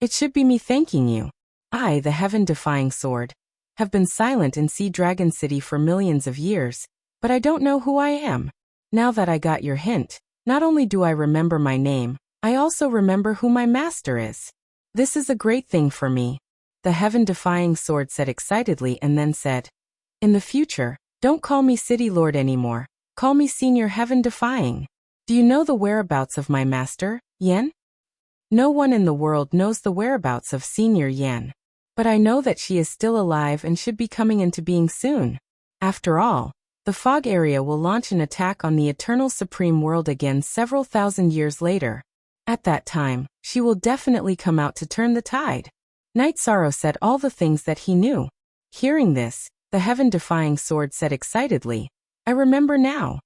It should be me thanking you. I, the heaven-defying sword, have been silent in Sea Dragon City for millions of years, but I don't know who I am. Now that I got your hint, not only do I remember my name, I also remember who my master is. This is a great thing for me, the heaven-defying sword said excitedly and then said, in the future, don't call me City Lord anymore, call me Senior Heaven-Defying. Do you know the whereabouts of my master, Yan? No one in the world knows the whereabouts of Senior Yan. But I know that she is still alive and should be coming into being soon. After all, the fog area will launch an attack on the Eternal Supreme World again several thousand years later. At that time, she will definitely come out to turn the tide. Night Sorrow said all the things that he knew. Hearing this, the heaven-defying sword said excitedly, I remember now.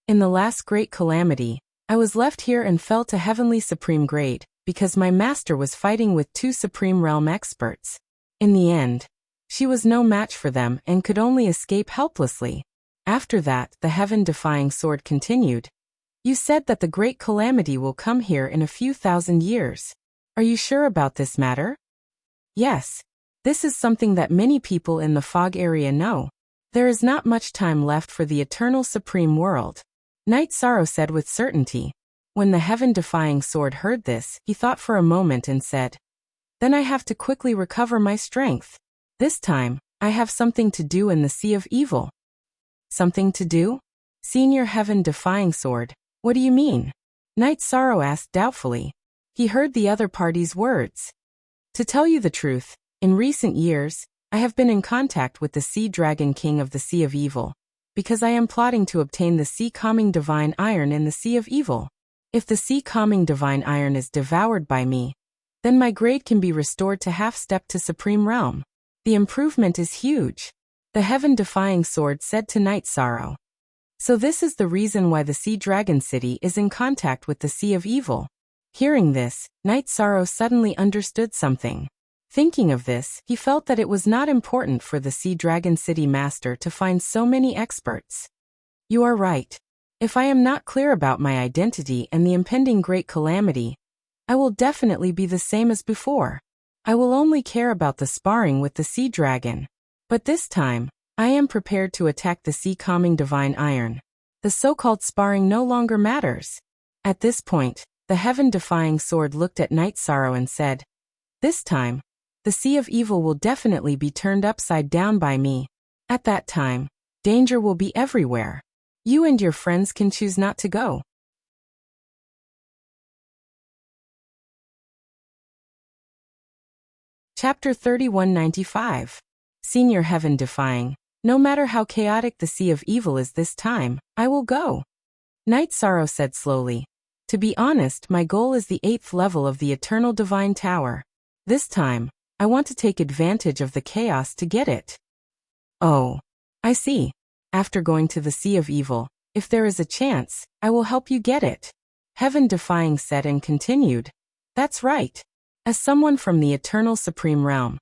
In the last great calamity, I was left here and fell to heavenly supreme grade, because my master was fighting with 2 supreme realm experts. In the end, she was no match for them and could only escape helplessly. After that, the heaven-defying sword continued. You said that the great calamity will come here in a few thousand years. Are you sure about this matter? Yes. This is something that many people in the fog area know. There is not much time left for the Eternal Supreme World. Night Sorrow said with certainty. When the heaven-defying sword heard this, he thought for a moment and said, then I have to quickly recover my strength. This time, I have something to do in the Sea of Evil. Something to do? Senior Heaven-Defying Sword, what do you mean? Night Sorrow asked doubtfully. He heard the other party's words. To tell you the truth, in recent years, I have been in contact with the Sea Dragon King of the Sea of Evil, because I am plotting to obtain the Sea-Calming Divine Iron in the Sea of Evil. If the Sea-Calming Divine Iron is devoured by me, then my grade can be restored to half-step to Supreme Realm. The improvement is huge, the heaven-defying sword said to Night Sorrow. So this is the reason why the Sea Dragon City is in contact with the Sea of Evil. Hearing this, Night Sorrow suddenly understood something. Thinking of this, he felt that it was not important for the Sea Dragon City Master to find so many experts. You are right. If I am not clear about my identity and the impending great calamity, I will definitely be the same as before. I will only care about the sparring with the Sea Dragon. But this time, I am prepared to attack the Sea-Calming Divine Iron. The so-called sparring no longer matters. At this point, the heaven-defying sword looked at Night Sorrow and said, this time, the Sea of Evil will definitely be turned upside down by me. At that time, danger will be everywhere. You and your friends can choose not to go. Chapter 3195. Senior Heaven-Defying. No matter how chaotic the Sea of Evil is this time, I will go. Night Sorrow said slowly. To be honest, my goal is the 8th level of the Eternal Divine Tower. This time, I want to take advantage of the chaos to get it. Oh, I see. After going to the Sea of Evil, if there is a chance, I will help you get it. Heaven-Defying said and continued. That's right. As someone from the Eternal Supreme Realm,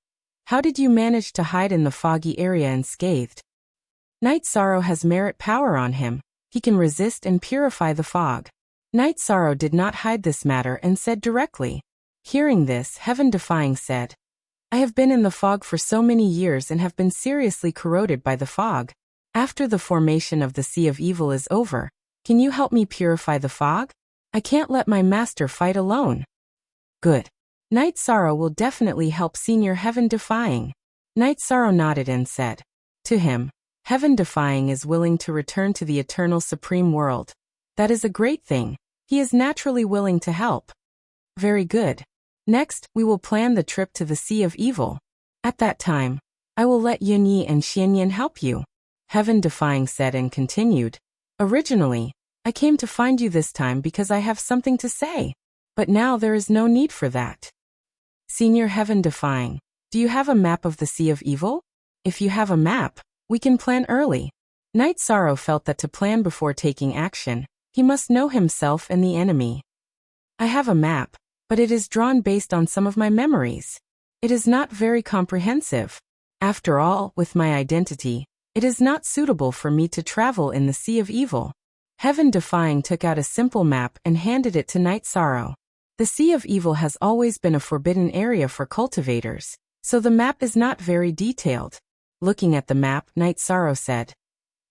how did you manage to hide in the foggy area unscathed? Night Sorrow has merit power on him. He can resist and purify the fog. Night Sorrow did not hide this matter and said directly. Hearing this, Heaven-Defying said, I have been in the fog for so many years and have been seriously corroded by the fog. After the formation of the Sea of Evil is over, can you help me purify the fog? I can't let my master fight alone. Good. Night Sorrow will definitely help Senior Heaven-Defying. Night Sorrow nodded and said, to him, Heaven-Defying is willing to return to the Eternal Supreme World. That is a great thing. He is naturally willing to help. Very good. Next, we will plan the trip to the Sea of Evil. At that time, I will let Yunyi and Xianyan help you, Heaven-defying said and continued. Originally, I came to find you this time because I have something to say. But now there is no need for that. Senior Heaven-defying, do you have a map of the Sea of Evil? If you have a map, we can plan early. Night Sorrow felt that to plan before taking action, he must know himself and the enemy. I have a map, but it is drawn based on some of my memories. It is not very comprehensive. After all, with my identity, it is not suitable for me to travel in the Sea of Evil. Heaven-defying took out a simple map and handed it to Night Sorrow. The Sea of Evil has always been a forbidden area for cultivators, so the map is not very detailed. Looking at the map, Night Sorrow said,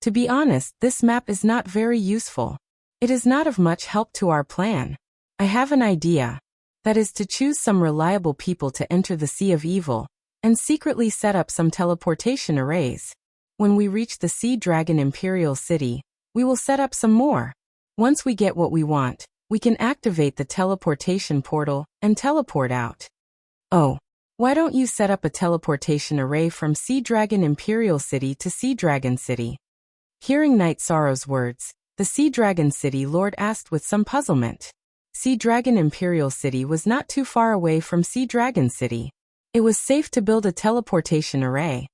"To be honest, this map is not very useful. It is not of much help to our plan. I have an idea. That is to choose some reliable people to enter the Sea of Evil, and secretly set up some teleportation arrays. When we reach the Sea Dragon Imperial City, we will set up some more. Once we get what we want, we can activate the teleportation portal and teleport out." "Oh, why don't you set up a teleportation array from Sea Dragon Imperial City to Sea Dragon City?" Hearing Night Sorrow's words, the Sea Dragon City Lord asked with some puzzlement. Sea Dragon Imperial City was not too far away from Sea Dragon City. It was safe to build a teleportation array.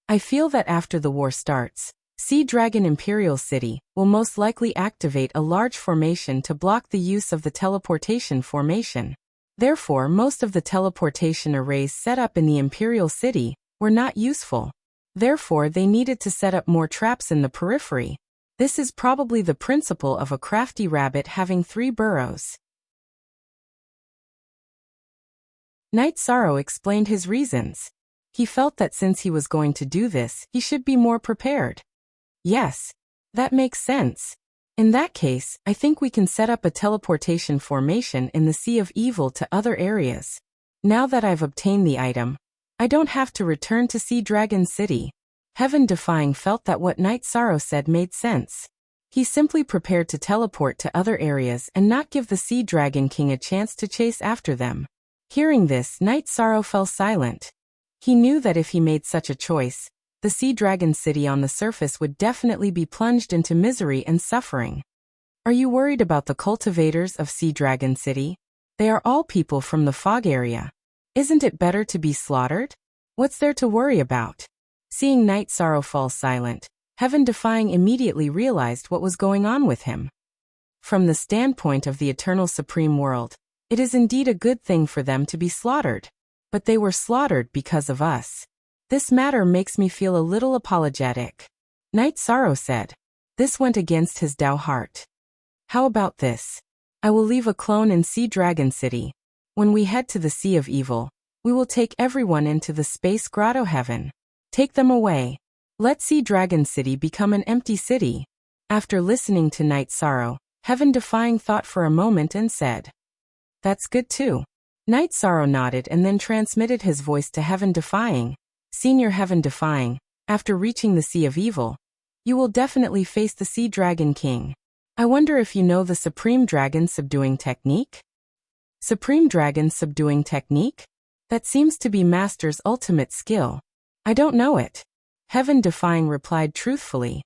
I feel that after the war starts, Sea Dragon Imperial City will most likely activate a large formation to block the use of the teleportation formation. Therefore, most of the teleportation arrays set up in the Imperial City were not useful. Therefore, they needed to set up more traps in the periphery. This is probably the principle of a crafty rabbit having 3 burrows. Night Sorrow explained his reasons. He felt that since he was going to do this, he should be more prepared. Yes, that makes sense. In that case, I think we can set up a teleportation formation in the Sea of Evil to other areas. Now that I've obtained the item, I don't have to return to Sea Dragon City. Heaven-defying felt that what Night Sorrow said made sense. He simply prepared to teleport to other areas and not give the Sea Dragon King a chance to chase after them. Hearing this, Night Sorrow fell silent. He knew that if he made such a choice, the Sea Dragon City on the surface would definitely be plunged into misery and suffering. Are you worried about the cultivators of Sea Dragon City? They are all people from the fog area. Isn't it better to be slaughtered? What's there to worry about? Seeing Night Sorrow fall silent, Heaven-defying immediately realized what was going on with him. From the standpoint of the Eternal Supreme World, it is indeed a good thing for them to be slaughtered. But they were slaughtered because of us. This matter makes me feel a little apologetic. Night Sorrow said. This went against his Tao heart. How about this? I will leave a clone in Sea Dragon City. When we head to the Sea of Evil, we will take everyone into the Space Grotto Heaven. Take them away. Let Sea Dragon City become an empty city. After listening to Night Sorrow, Heaven-defying thought for a moment and said, "That's good too." Night Sorrow nodded and then transmitted his voice to Heaven-defying. Senior Heaven-defying, after reaching the Sea of Evil, you will definitely face the Sea Dragon King. I wonder if you know the Supreme Dragon Subduing Technique? Supreme Dragon Subduing Technique? That seems to be Master's ultimate skill. I don't know it. Heaven-defying replied truthfully.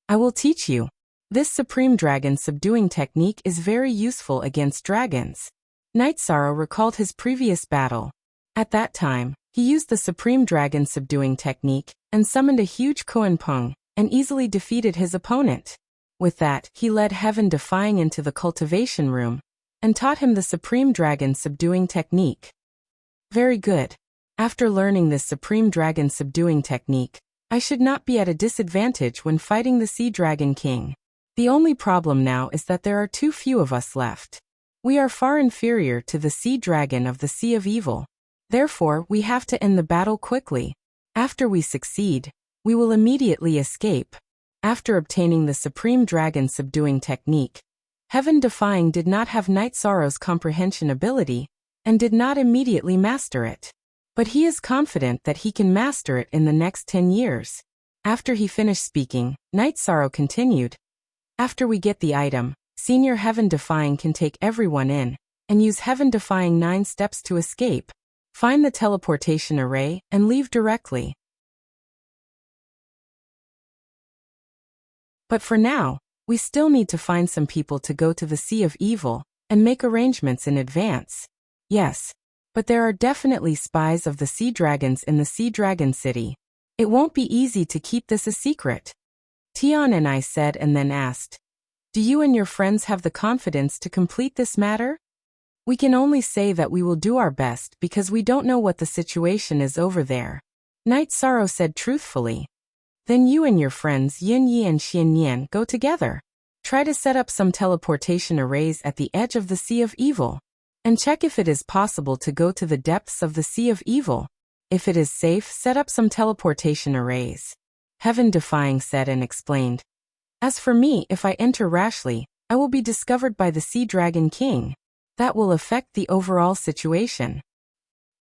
I will teach you. This Supreme Dragon Subduing Technique is very useful against dragons. Night Sorrow recalled his previous battle. At that time, he used the Supreme Dragon Subduing Technique and summoned a huge Kuan-Pung and easily defeated his opponent. With that, he led Heaven-defying into the cultivation room and taught him the Supreme Dragon Subduing Technique. Very good. After learning this Supreme Dragon Subduing Technique, I should not be at a disadvantage when fighting the Sea Dragon King. The only problem now is that there are too few of us left. We are far inferior to the Sea Dragon of the Sea of Evil. Therefore, we have to end the battle quickly. After we succeed, we will immediately escape. After obtaining the Supreme Dragon Subduing Technique, Heaven-defying did not have Night Sorrow's comprehension ability and did not immediately master it. But he is confident that he can master it in the next 10 years. After he finished speaking, Night Sorrow continued. After we get the item, Senior Heaven-defying can take everyone in and use heaven-defying 9 steps to escape. Find the teleportation array and leave directly. But for now, we still need to find some people to go to the Sea of Evil and make arrangements in advance. Yes, but there are definitely spies of the sea dragons in the Sea Dragon City. It won't be easy to keep this a secret. Tian and I said and then asked, do you and your friends have the confidence to complete this matter? We can only say that we will do our best because we don't know what the situation is over there. Night Sorrow said truthfully. Then you and your friends Yin Yi and Xian Yan go together. Try to set up some teleportation arrays at the edge of the Sea of Evil. And check if it is possible to go to the depths of the Sea of Evil. If it is safe, set up some teleportation arrays. Heaven Defying said and explained. As for me, if I enter rashly, I will be discovered by the Sea Dragon King. That will affect the overall situation.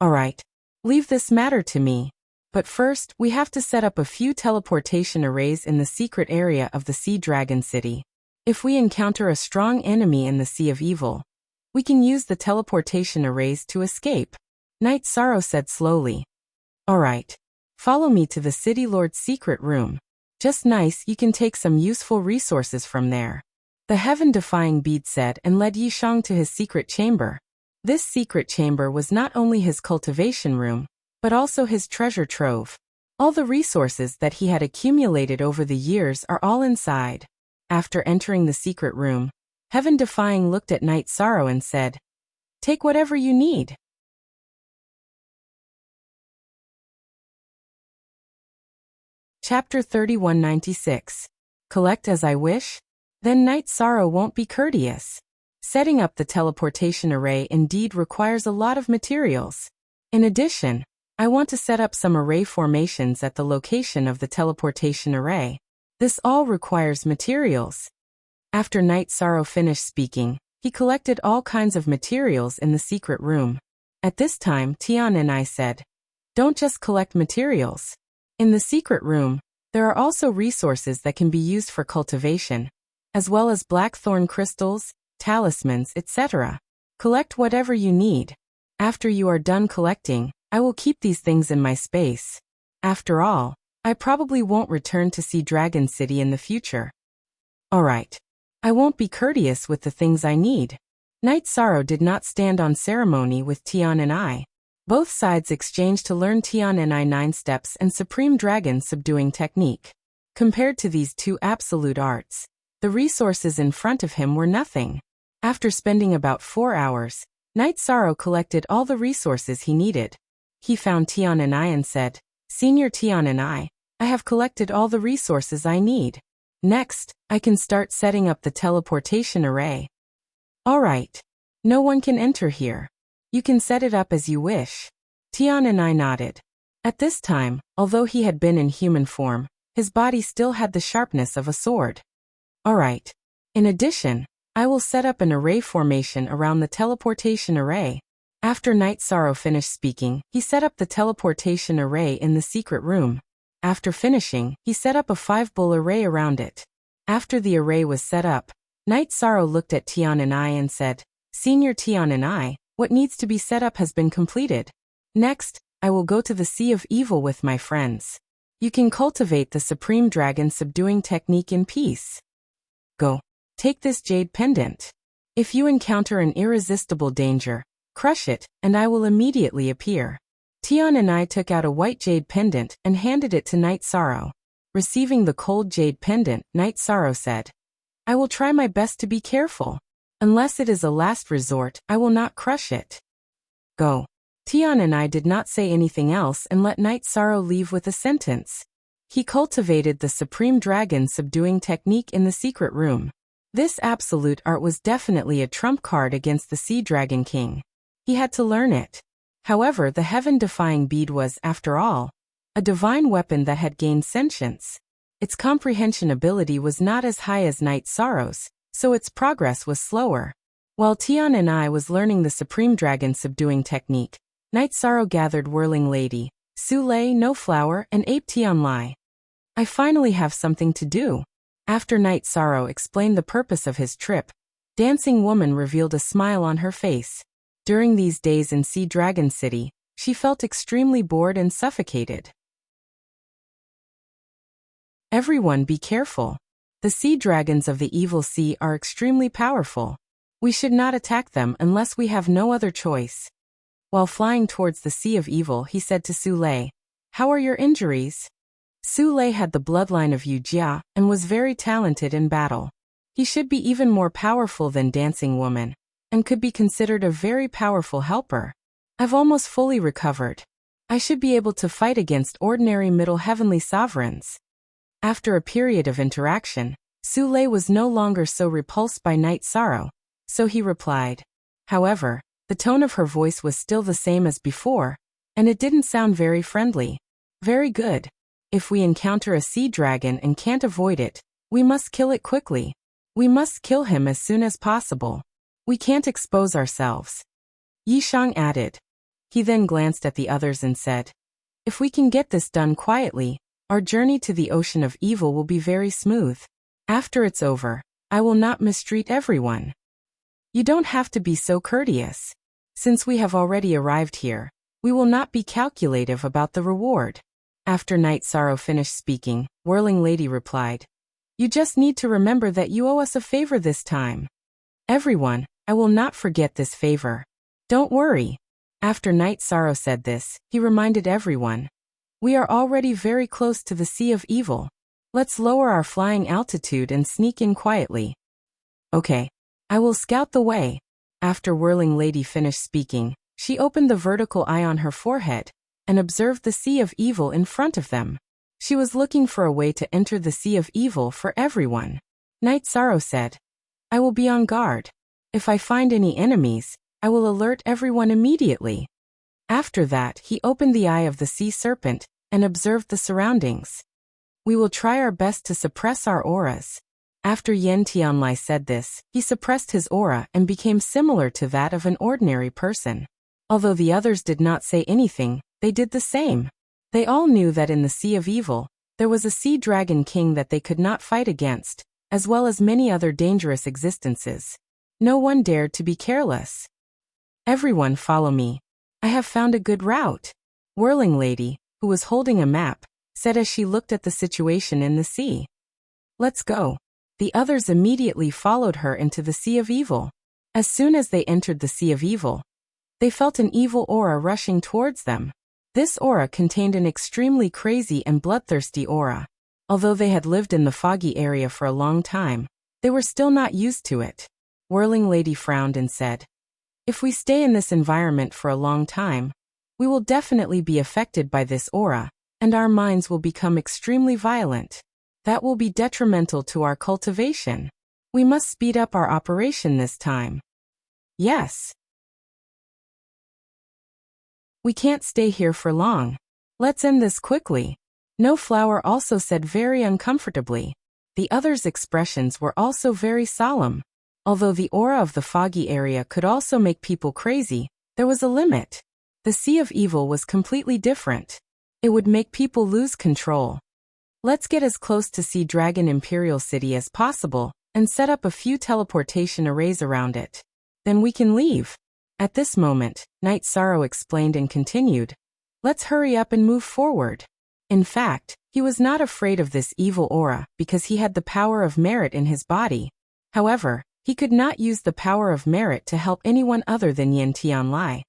Alright. Leave this matter to me. But first, we have to set up a few teleportation arrays in the secret area of the Sea Dragon City. If we encounter a strong enemy in the Sea of Evil, we can use the teleportation arrays to escape. Night Sorrow said slowly. Alright. Follow me to the City Lord's secret room. Just nice, you can take some useful resources from there. The heaven-defying bead said and led Yishang to his secret chamber. This secret chamber was not only his cultivation room, but also his treasure trove. All the resources that he had accumulated over the years are all inside. After entering the secret room, Heaven Defying looked at Night Sorrow and said, take whatever you need. Chapter 3196. Collect as I wish? Then Night Sorrow won't be courteous. Setting up the teleportation array indeed requires a lot of materials. In addition, I want to set up some array formations at the location of the teleportation array. This all requires materials. After Night Sorrow finished speaking, he collected all kinds of materials in the secret room. At this time, Tian and I said, don't just collect materials. In the secret room, there are also resources that can be used for cultivation, as well as blackthorn crystals, talismans, etc. Collect whatever you need. After you are done collecting, I will keep these things in my space. After all, I probably won't return to Sea Dragon City in the future. Alright. I won't be courteous with the things I need. Night Sorrow did not stand on ceremony with Tian and I. Both sides exchanged to learn Tian and I 9 steps and Supreme Dragon subduing technique. Compared to these two absolute arts, the resources in front of him were nothing. After spending about 4 hours, Night Sorrow collected all the resources he needed. He found Tian and I and said, Senior Tian and I have collected all the resources I need. Next, I can start setting up the teleportation array. Alright. No one can enter here. You can set it up as you wish. Tian and I nodded. At this time, although he had been in human form, his body still had the sharpness of a sword. Alright. In addition, I will set up an array formation around the teleportation array. After Night Sorrow finished speaking, he set up the teleportation array in the secret room. After finishing, he set up a 5-bull array around it. After the array was set up, Night Sorrow looked at Tian and I and said, Senior Tian and I, what needs to be set up has been completed. Next, I will go to the Sea of Evil with my friends. You can cultivate the Supreme Dragon subduing technique in peace. Go. Take this jade pendant. If you encounter an irresistible danger, crush it, and I will immediately appear. Tian and I took out a white jade pendant and handed it to Night Sorrow. Receiving the cold jade pendant, Night Sorrow said, I will try my best to be careful. Unless it is a last resort, I will not crush it. Go. Tian and I did not say anything else and let Night Sorrow leave with a sentence. He cultivated the Supreme Dragon subduing technique in the secret room. This absolute art was definitely a trump card against the Sea Dragon King. He had to learn it. However, the heaven-defying bead was, after all, a divine weapon that had gained sentience. Its comprehension ability was not as high as Night Sorrow's, so its progress was slower. While Tian and I was learning the Supreme Dragon subduing technique, Night Sorrow gathered Whirling Lady, Su Lei, No Flower, and Ape Tian Lai. I finally have something to do. After Night Sorrow explained the purpose of his trip, Dancing Woman revealed a smile on her face. During these days in Sea Dragon City, she felt extremely bored and suffocated. Everyone be careful. The sea dragons of the evil sea are extremely powerful. We should not attack them unless we have no other choice. While flying towards the Sea of Evil, he said to Su Lei, "How are your injuries?" Su Lei had the bloodline of Yu Jia and was very talented in battle. He should be even more powerful than Dancing Woman, and could be considered a very powerful helper. I've almost fully recovered. I should be able to fight against ordinary Middle Heavenly Sovereigns. After a period of interaction, Su Lei was no longer so repulsed by Night Sorrow, so he replied. However, the tone of her voice was still the same as before, and it didn't sound very friendly. Very good. If we encounter a sea dragon and can't avoid it, we must kill it quickly. We must kill him as soon as possible. We can't expose ourselves. Yishang added. He then glanced at the others and said, "If we can get this done quietly, our journey to the Ocean of Evil will be very smooth. After it's over, I will not mistreat everyone. You don't have to be so courteous. Since we have already arrived here, we will not be calculative about the reward." After Night Sorrow finished speaking, Whirling Lady replied, "You just need to remember that you owe us a favor this time." "Everyone, I will not forget this favor. Don't worry." After Night Sorrow said this, he reminded everyone, "We are already very close to the Sea of Evil. Let's lower our flying altitude and sneak in quietly." "Okay. I will scout the way." After Whirling Lady finished speaking, she opened the vertical eye on her forehead and observed the Sea of Evil in front of them. She was looking for a way to enter the Sea of Evil for everyone. Night Sorrow said, "I will be on guard. If I find any enemies, I will alert everyone immediately." After that, he opened the eye of the sea serpent and observed the surroundings. "We will try our best to suppress our auras." After Yen Tianlai said this, he suppressed his aura and became similar to that of an ordinary person. Although the others did not say anything, they did the same. They all knew that in the Sea of Evil, there was a sea dragon king that they could not fight against, as well as many other dangerous existences. No one dared to be careless. "Everyone follow me. I have found a good route," Whirling Lady, who was holding a map, said as she looked at the situation in the sea. "Let's go." The others immediately followed her into the Sea of Evil. As soon as they entered the Sea of Evil, they felt an evil aura rushing towards them. This aura contained an extremely crazy and bloodthirsty aura. Although they had lived in the foggy area for a long time, they were still not used to it. Whirling Lady frowned and said, "If we stay in this environment for a long time, we will definitely be affected by this aura, and our minds will become extremely violent. That will be detrimental to our cultivation. We must speed up our operation this time." "Yes. We can't stay here for long. Let's end this quickly." No Flower also said very uncomfortably. The others' expressions were also very solemn. Although the aura of the foggy area could also make people crazy, there was a limit. The Sea of Evil was completely different. It would make people lose control. "Let's get as close to Sea Dragon Imperial City as possible and set up a few teleportation arrays around it. Then we can leave." At this moment, Night Sorrow explained and continued, "Let's hurry up and move forward." In fact, he was not afraid of this evil aura because he had the power of merit in his body. However, he could not use the power of merit to help anyone other than Yen Tianlai.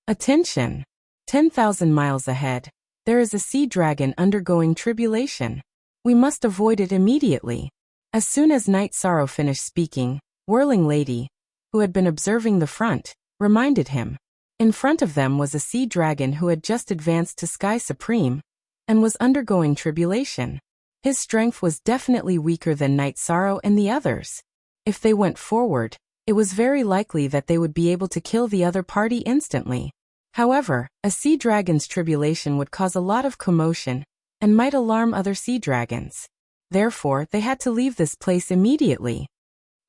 Attention! 10,000 miles ahead, there is a sea dragon undergoing tribulation. We must avoid it immediately. As soon as Night Sorrow finished speaking, Whirling Lady, who had been observing the front, reminded him. In front of them was a sea dragon who had just advanced to Sky Supreme and was undergoing tribulation. His strength was definitely weaker than Night Sorrow and the others. If they went forward, it was very likely that they would be able to kill the other party instantly. However, a sea dragon's tribulation would cause a lot of commotion and might alarm other sea dragons. Therefore, they had to leave this place immediately.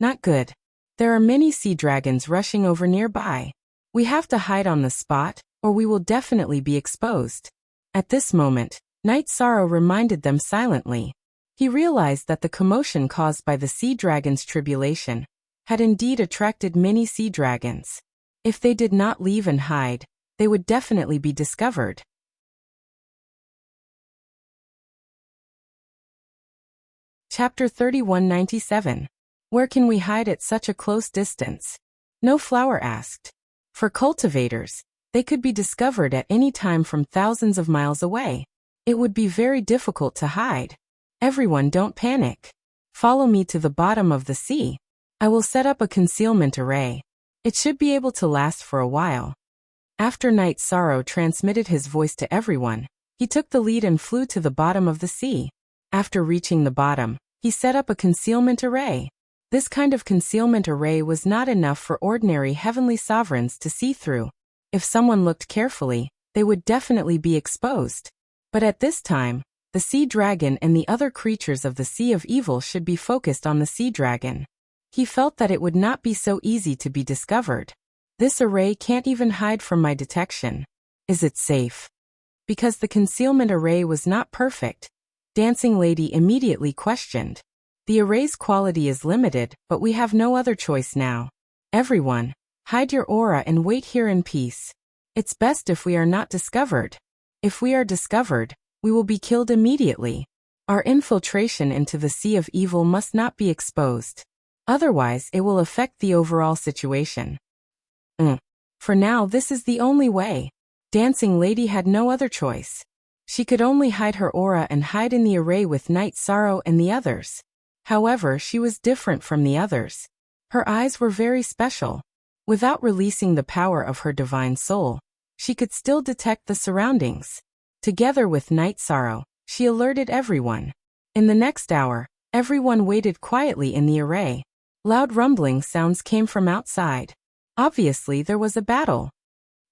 Not good. There are many sea dragons rushing over nearby. We have to hide on the spot, or we will definitely be exposed. At this moment, Night Sorrow reminded them silently. He realized that the commotion caused by the sea dragon's tribulation had indeed attracted many sea dragons. If they did not leave and hide, they would definitely be discovered. Chapter 3197. Where can we hide at such a close distance? No Flower asked. For cultivators, they could be discovered at any time from thousands of miles away. It would be very difficult to hide. Everyone, don't panic. Follow me to the bottom of the sea. I will set up a concealment array. It should be able to last for a while. After Night Sorrow transmitted his voice to everyone, he took the lead and flew to the bottom of the sea. After reaching the bottom, he set up a concealment array. This kind of concealment array was not enough for ordinary heavenly sovereigns to see through. If someone looked carefully, they would definitely be exposed. But at this time, the sea dragon and the other creatures of the Sea of Evil should be focused on the sea dragon. He felt that it would not be so easy to be discovered. This array can't even hide from my detection. Is it safe? Because the concealment array was not perfect, Dancing Lady immediately questioned. The array's quality is limited, but we have no other choice now. Everyone, hide your aura and wait here in peace. It's best if we are not discovered. If we are discovered, we will be killed immediately. Our infiltration into the Sea of Evil must not be exposed. Otherwise, it will affect the overall situation. For now, this is the only way. Dancing Lady had no other choice. She could only hide her aura and hide in the array with Night Sorrow and the others. However, she was different from the others. Her eyes were very special. Without releasing the power of her divine soul, she could still detect the surroundings. Together with Night Sorrow, she alerted everyone. In the next hour, everyone waited quietly in the array. Loud rumbling sounds came from outside. Obviously, there was a battle.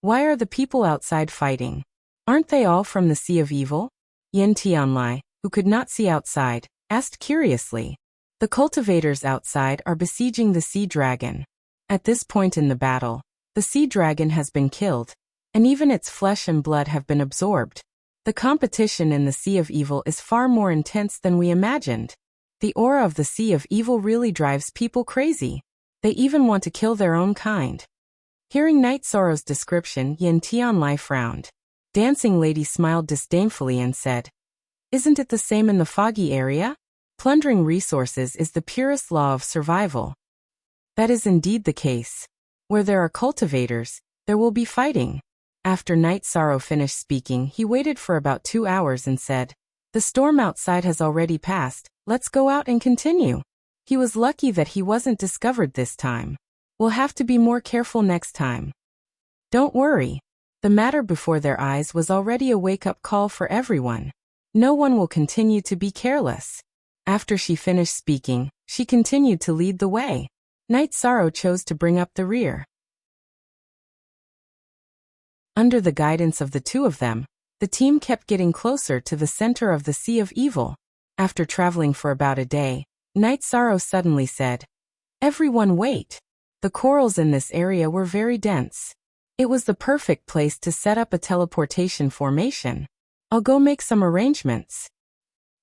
Why are the people outside fighting? Aren't they all from the Sea of Evil? Yin Tianlai, who could not see outside, asked curiously. The cultivators outside are besieging the sea dragon. At this point in the battle, the sea dragon has been killed, and even its flesh and blood have been absorbed. The competition in the Sea of Evil is far more intense than we imagined. The aura of the Sea of Evil really drives people crazy. They even want to kill their own kind. Hearing Night Sorrow's description, Yin Tianlai frowned. Dancing Lady smiled disdainfully and said, "Isn't it the same in the foggy area? Plundering resources is the purest law of survival." That is indeed the case. Where there are cultivators, there will be fighting. After Night Sorrow finished speaking, he waited for about 2 hours and said, "The storm outside has already passed, let's go out and continue." He was lucky that he wasn't discovered this time. We'll have to be more careful next time. Don't worry. The matter before their eyes was already a wake-up call for everyone. No one will continue to be careless. After she finished speaking, she continued to lead the way. Night Sorrow chose to bring up the rear. Under the guidance of the two of them, the team kept getting closer to the center of the Sea of Evil. After traveling for about a day, Night Sorrow suddenly said, "Everyone wait." The corals in this area were very dense. It was the perfect place to set up a teleportation formation. I'll go make some arrangements.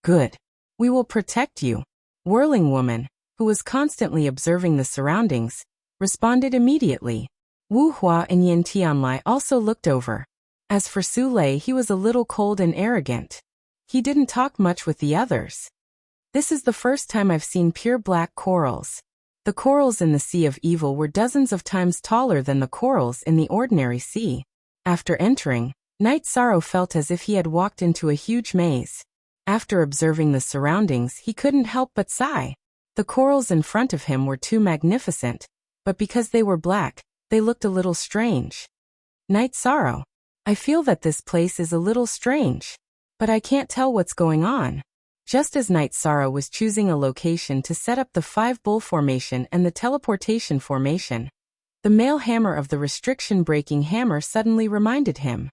Good. We will protect you. Whirling Woman, who was constantly observing the surroundings, responded immediately. Wu Hua and Yin Tianlai also looked over. As for Su Lei, he was a little cold and arrogant. He didn't talk much with the others. This is the first time I've seen pure black corals. The corals in the Sea of Evil were dozens of times taller than the corals in the ordinary sea. After entering, Night Sorrow felt as if he had walked into a huge maze. After observing the surroundings, he couldn't help but sigh. The corals in front of him were too magnificent, but because they were black, they looked a little strange. Night Sorrow, I feel that this place is a little strange, but I can't tell what's going on. Just as Night Sorrow was choosing a location to set up the 5-bull formation and the teleportation formation, the male hammer of the restriction-breaking hammer suddenly reminded him.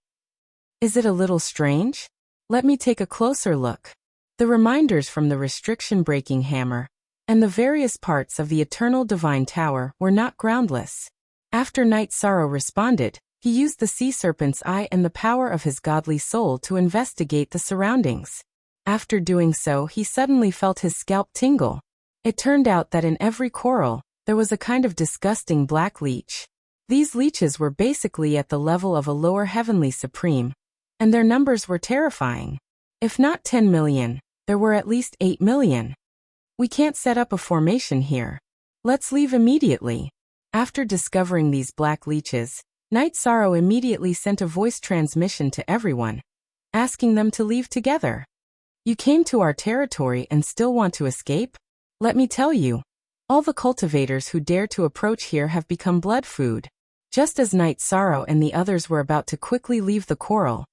Is it a little strange? Let me take a closer look. The reminders from the restriction-breaking hammer and the various parts of the Eternal Divine Tower were not groundless. After Night Sorrow responded, he used the Sea Serpent's eye and the power of his godly soul to investigate the surroundings. After doing so, he suddenly felt his scalp tingle. It turned out that in every coral, there was a kind of disgusting black leech. These leeches were basically at the level of a lower heavenly supreme, and their numbers were terrifying. If not 10 million, there were at least 8 million. We can't set up a formation here. Let's leave immediately. After discovering these black leeches, Night Sorrow immediately sent a voice transmission to everyone, asking them to leave together. You came to our territory and still want to escape? Let me tell you, all the cultivators who dare to approach here have become blood food. Just as Night Sorrow and the others were about to quickly leave the coral,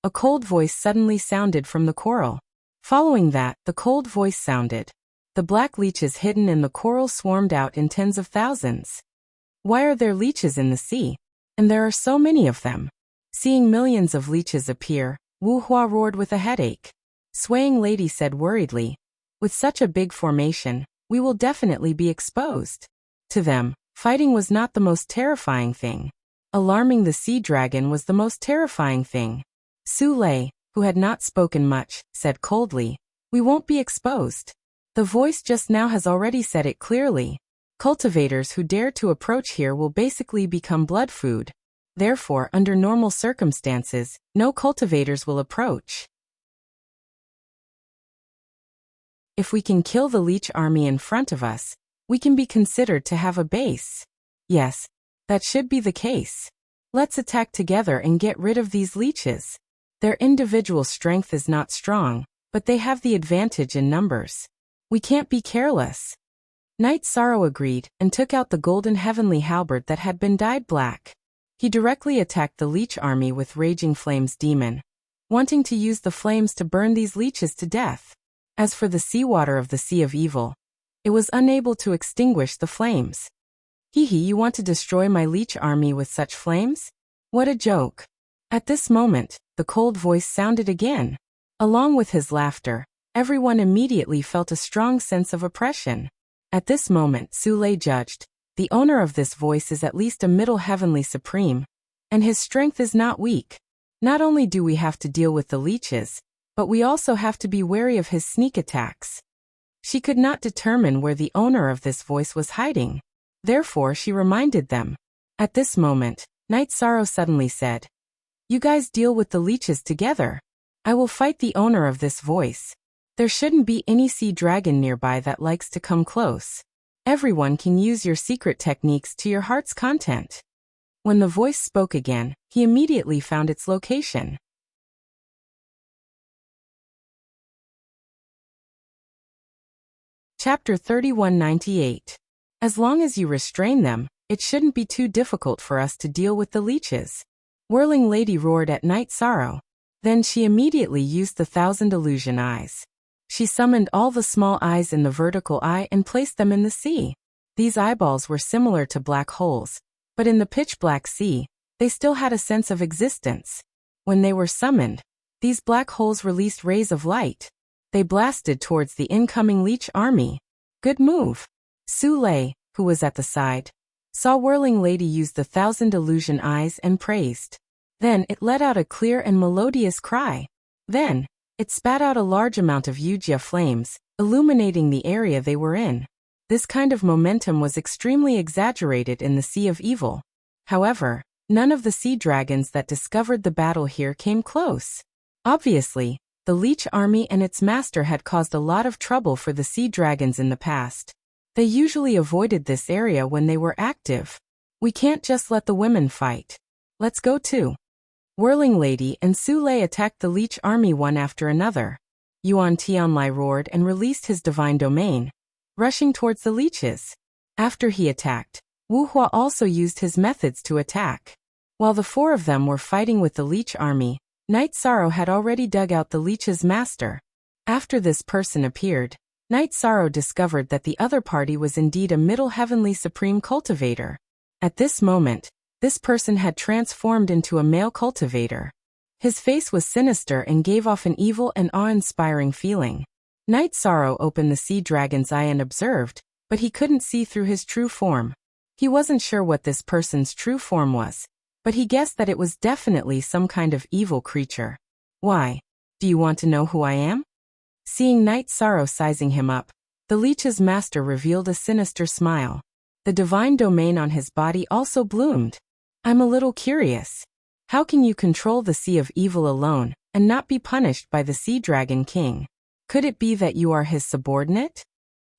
a cold voice suddenly sounded from the coral. Following that, the cold voice sounded. The black leeches hidden in the coral swarmed out in tens of thousands. Why are there leeches in the sea? And there are so many of them. Seeing millions of leeches appear, Wu Hua roared with a headache. Swaying Lady said worriedly, with such a big formation, we will definitely be exposed. To them, fighting was not the most terrifying thing. Alarming the sea dragon was the most terrifying thing. Su Lei, who had not spoken much, said coldly, we won't be exposed. The voice just now has already said it clearly. Cultivators who dare to approach here will basically become blood food. Therefore, under normal circumstances, no cultivators will approach. If we can kill the leech army in front of us, we can be considered to have a base. Yes, that should be the case. Let's attack together and get rid of these leeches. Their individual strength is not strong, but they have the advantage in numbers. We can't be careless. Night Sorrow agreed and took out the golden heavenly halberd that had been dyed black. He directly attacked the leech army with Raging Flames Demon, wanting to use the flames to burn these leeches to death. As for the seawater of the Sea of Evil, it was unable to extinguish the flames. Hee, you want to destroy my leech army with such flames? What a joke. At this moment, the cold voice sounded again. Along with his laughter, everyone immediately felt a strong sense of oppression. At this moment, Su Lei judged, the owner of this voice is at least a middle heavenly supreme, and his strength is not weak. Not only do we have to deal with the leeches, but we also have to be wary of his sneak attacks. She could not determine where the owner of this voice was hiding. Therefore, she reminded them. At this moment, Night Sorrow suddenly said, you guys deal with the leeches together. I will fight the owner of this voice. There shouldn't be any sea dragon nearby that likes to come close. Everyone can use your secret techniques to your heart's content. When the voice spoke again, he immediately found its location. Chapter 3198. As long as you restrain them, it shouldn't be too difficult for us to deal with the leeches. Whirling Lady roared at Night Sorrow. Then she immediately used the 1,000 illusion eyes. She summoned all the small eyes in the vertical eye and placed them in the sea. These eyeballs were similar to black holes, but in the pitch-black sea, they still had a sense of existence. When they were summoned, these black holes released rays of light. They blasted towards the incoming leech army. Good move. Su Lei, who was at the side, saw Whirling Lady use the 1,000 illusion eyes and praised. Then it let out a clear and melodious cry. Then, it spat out a large amount of Yujia flames, illuminating the area they were in. This kind of momentum was extremely exaggerated in the Sea of Evil. However, none of the sea dragons that discovered the battle here came close. Obviously, the leech army and its master had caused a lot of trouble for the sea dragons in the past. They usually avoided this area when they were active. We can't just let the women fight. Let's go too. Whirling Lady and Su Lei attacked the leech army one after another. Yuan Tianlai roared and released his divine domain, rushing towards the leeches. After he attacked, Wu Hua also used his methods to attack. While the four of them were fighting with the leech army, Night Sorrow had already dug out the leech's master. After this person appeared, Night Sorrow discovered that the other party was indeed a middle heavenly supreme cultivator. At this moment, this person had transformed into a male cultivator. His face was sinister and gave off an evil and awe-inspiring feeling. Night Sorrow opened the sea dragon's eye and observed, but he couldn't see through his true form. He wasn't sure what this person's true form was, but he guessed that it was definitely some kind of evil creature. Why? Do you want to know who I am? Seeing Night Sorrow sizing him up, the leech's master revealed a sinister smile. The divine domain on his body also bloomed. I'm a little curious. How can you control the sea of evil alone and not be punished by the Sea Dragon King? Could it be that you are his subordinate?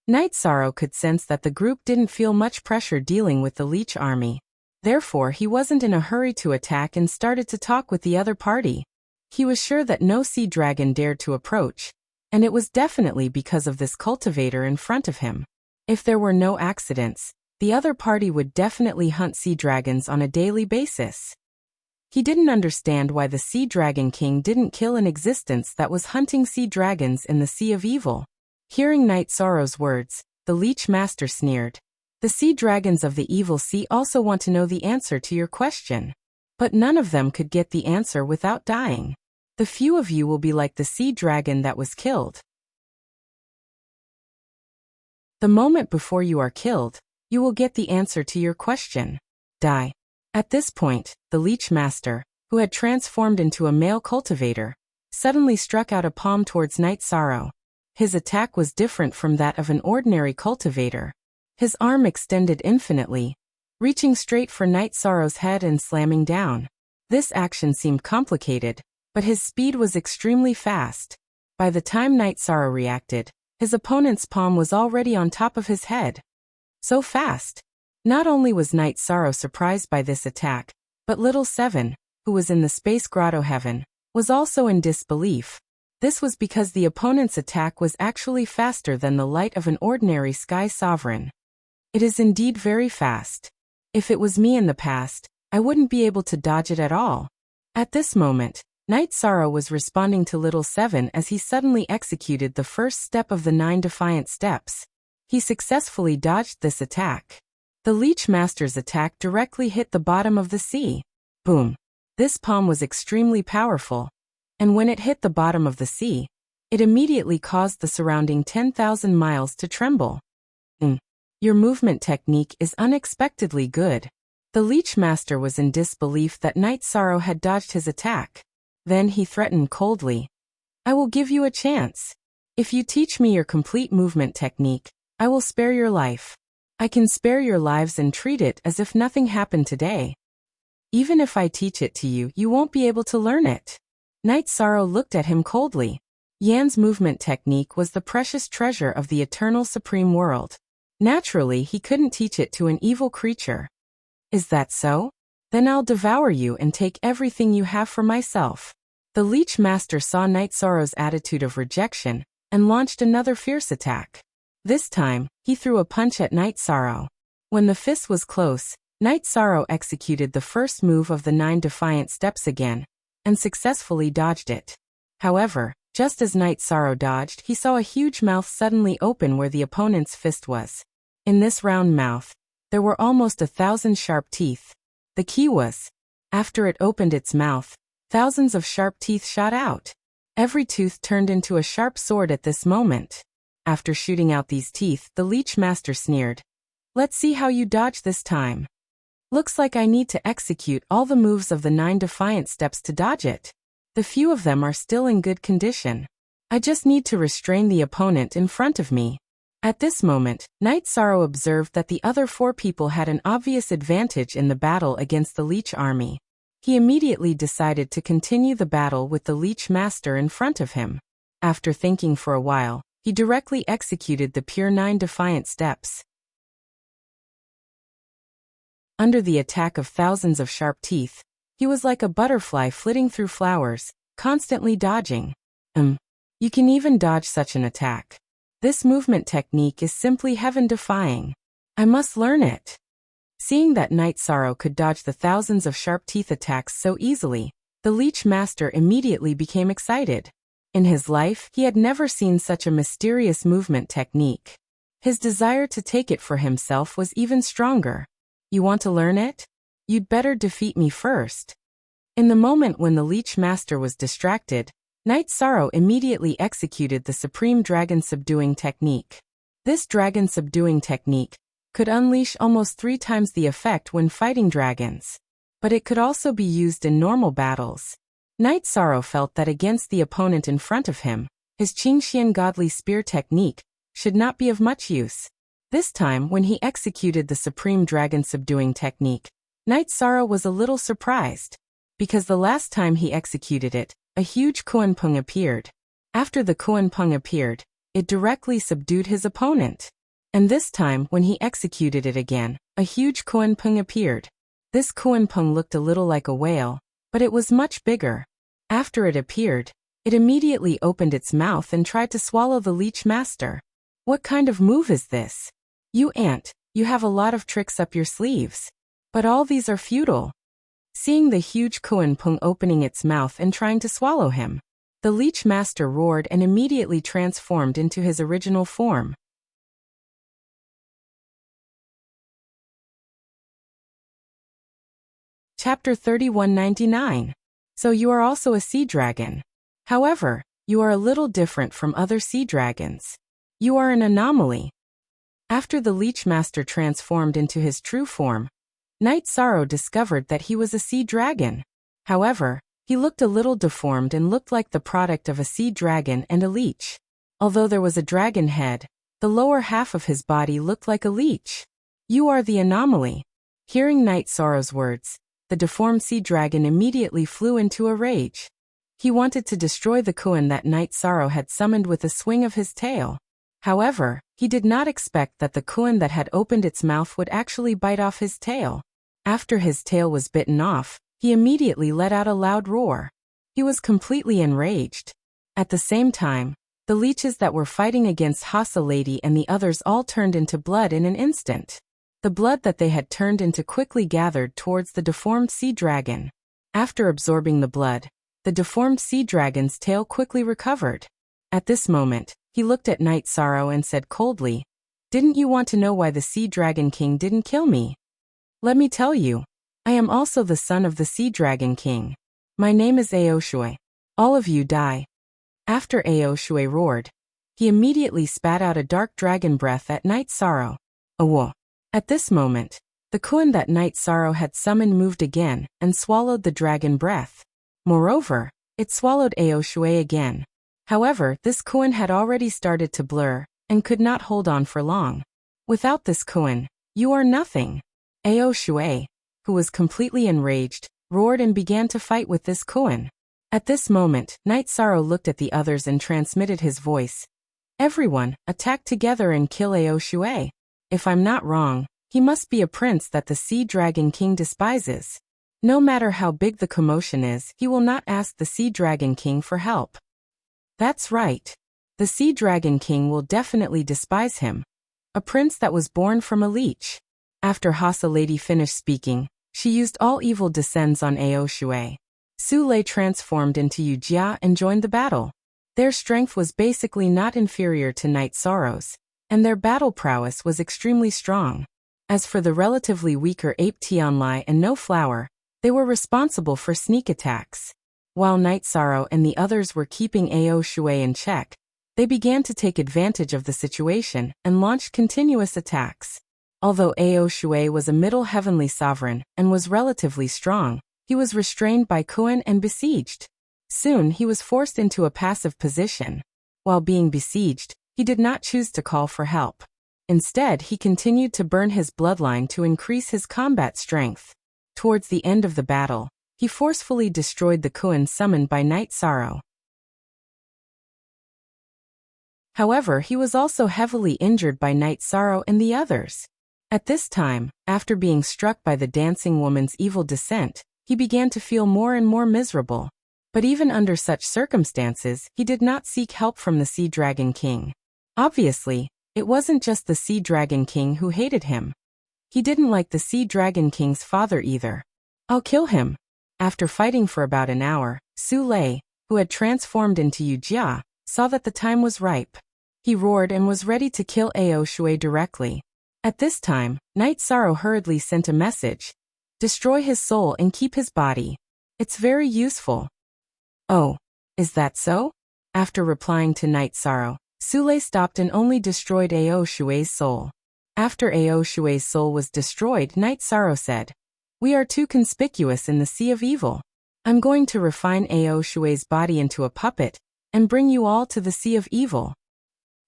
Night Sorrow could sense that the group didn't feel much pressure dealing with the leech army. Therefore, he wasn't in a hurry to attack and started to talk with the other party. He was sure that no sea dragon dared to approach, and it was definitely because of this cultivator in front of him. If there were no accidents, the other party would definitely hunt sea dragons on a daily basis. He didn't understand why the Sea Dragon King didn't kill an existence that was hunting sea dragons in the Sea of Evil. Hearing Night Sorrow's words, the Leech Master sneered. The sea dragons of the Evil Sea also want to know the answer to your question. But none of them could get the answer without dying. The few of you will be like the sea dragon that was killed. The moment before you are killed, you will get the answer to your question. Die. At this point, the Leech Master, who had transformed into a male cultivator, suddenly struck out a palm towards Night Sorrow. His attack was different from that of an ordinary cultivator. His arm extended infinitely, reaching straight for Night Sorrow's head and slamming down. This action seemed complicated, but his speed was extremely fast. By the time Night Sorrow reacted, his opponent's palm was already on top of his head. So fast. Not only was Night Sorrow surprised by this attack, but Little Seven, who was in the Space Grotto Heaven, was also in disbelief. This was because the opponent's attack was actually faster than the light of an ordinary Sky Sovereign. It is indeed very fast. If it was me in the past, I wouldn't be able to dodge it at all. At this moment, Night Sorrow was responding to Little Seven as he suddenly executed the first step of the 9 defiant steps. He successfully dodged this attack. The Leech Master's attack directly hit the bottom of the sea. Boom. This palm was extremely powerful, and when it hit the bottom of the sea, it immediately caused the surrounding 10,000 miles to tremble. Your movement technique is unexpectedly good. The Leech Master was in disbelief that Night Sorrow had dodged his attack. Then he threatened coldly. I will give you a chance. If you teach me your complete movement technique, I will spare your life. I can spare your lives and treat it as if nothing happened today. Even if I teach it to you, you won't be able to learn it. Night Sorrow looked at him coldly. Yan's movement technique was the precious treasure of the eternal supreme world. Naturally, he couldn't teach it to an evil creature. Is that so? Then I'll devour you and take everything you have for myself. The Leech Master saw Night Sorrow's attitude of rejection and launched another fierce attack. This time, he threw a punch at Night Sorrow. When the fist was close, Night Sorrow executed the first move of the 9 defiant steps again, and successfully dodged it. However, just as Night Sorrow dodged, he saw a huge mouth suddenly open where the opponent's fist was. In this round mouth, there were almost 1,000 sharp teeth. The key was, after it opened its mouth, thousands of sharp teeth shot out. Every tooth turned into a sharp sword at this moment. After shooting out these teeth, the Leech Master sneered. Let's see how you dodge this time. Looks like I need to execute all the moves of the 9 defiant steps to dodge it. The few of them are still in good condition. I just need to restrain the opponent in front of me. At this moment, Night Sorrow observed that the other 4 people had an obvious advantage in the battle against the Leech army. He immediately decided to continue the battle with the Leech Master in front of him. After thinking for a while, he directly executed the pure 9 defiant steps. Under the attack of thousands of sharp teeth, he was like a butterfly flitting through flowers, constantly dodging. You can even dodge such an attack. This movement technique is simply heaven-defying. I must learn it. Seeing that Night Sorrow could dodge the thousands of sharp teeth attacks so easily, the Leech Master immediately became excited. In his life, he had never seen such a mysterious movement technique. His desire to take it for himself was even stronger. You want to learn it? You'd better defeat me first. In the moment when the Leech Master was distracted, Night Sorrow immediately executed the Supreme Dragon Subduing Technique. This Dragon Subduing Technique could unleash almost 3 times the effect when fighting dragons. But it could also be used in normal battles. Night Sorrow felt that against the opponent in front of him, his Qingxian Godly Spear technique should not be of much use. This time, when he executed the supreme dragon subduing technique, Night Sorrow was a little surprised. Because the last time he executed it, a huge Kuanpung appeared. After the Kuanpung appeared, it directly subdued his opponent. And this time, when he executed it again, a huge Kuanpung appeared. This Kuanpung looked a little like a whale, but it was much bigger. After it appeared, it immediately opened its mouth and tried to swallow the leech master. What kind of move is this? You ant, you have a lot of tricks up your sleeves. But all these are futile. Seeing the huge Kuanpung opening its mouth and trying to swallow him, the leech master roared and immediately transformed into his original form. Chapter 3199. So you are also a sea dragon. However, you are a little different from other sea dragons. You are an anomaly. After the leech master transformed into his true form, Night Sorrow discovered that he was a sea dragon. However, he looked a little deformed and looked like the product of a sea dragon and a leech. Although there was a dragon head, the lower half of his body looked like a leech. You are the anomaly. Hearing Night Sorrow's words, the deformed sea dragon immediately flew into a rage. He wanted to destroy the Kuan that Night Sorrow had summoned with a swing of his tail. However, he did not expect that the Kuan that had opened its mouth would actually bite off his tail. After his tail was bitten off, he immediately let out a loud roar. He was completely enraged. At the same time, the leeches that were fighting against Hasa Lady and the others all turned into blood in an instant. The blood that they had turned into quickly gathered towards the deformed sea dragon. After absorbing the blood, the deformed sea dragon's tail quickly recovered. At this moment, he looked at Night Sorrow and said coldly, "Didn't you want to know why the Sea Dragon King didn't kill me? Let me tell you. I am also the son of the Sea Dragon King. My name is Aoshui. All of you die." After Aoshui roared, he immediately spat out a dark dragon breath at Night Sorrow. Awo. At this moment, the Kuan that Night Sorrow had summoned moved again and swallowed the dragon breath. Moreover, it swallowed Aoshui again. However, this Kuan had already started to blur and could not hold on for long. Without this Kuan, you are nothing. Aoshui, who was completely enraged, roared and began to fight with this Kuan. At this moment, Night Sorrow looked at the others and transmitted his voice. "Everyone, attack together and kill Aoshui. If I'm not wrong, he must be a prince that the Sea Dragon King despises. No matter how big the commotion is, he will not ask the Sea Dragon King for help." That's right. The Sea Dragon King will definitely despise him. A prince that was born from a leech. After Hasa Lady finished speaking, she used all evil descends on Aoshui. Su Lei transformed into Yujia and joined the battle. Their strength was basically not inferior to Night Sorrow's, and their battle prowess was extremely strong. As for the relatively weaker Ape Tianlai and No Flower, they were responsible for sneak attacks. While Night Sorrow and the others were keeping Aoshui in check, they began to take advantage of the situation and launched continuous attacks. Although Aoshui was a middle heavenly sovereign and was relatively strong, he was restrained by Kuan and besieged. Soon he was forced into a passive position. While being besieged, he did not choose to call for help. Instead, he continued to burn his bloodline to increase his combat strength. Towards the end of the battle, he forcefully destroyed the Kuan summoned by Night Sorrow. However, he was also heavily injured by Night Sorrow and the others. At this time, after being struck by the dancing woman's evil descent, he began to feel more and more miserable. But even under such circumstances, he did not seek help from the Sea Dragon King. Obviously, it wasn't just the Sea Dragon King who hated him. He didn't like the Sea Dragon King's father either. "I'll kill him." After fighting for about an hour, Su Lei, who had transformed into Yujia, saw that the time was ripe. He roared and was ready to kill Aoshui directly. At this time, Night Sorrow hurriedly sent a message. "Destroy his soul and keep his body. It's very useful." "Oh, is that so?" After replying to Night Sorrow, Su Lei stopped and only destroyed Aoshui's soul. After Aoshui's soul was destroyed, Night Sorrow said, "We are too conspicuous in the sea of evil. I'm going to refine Aoshui's body into a puppet and bring you all to the sea of evil."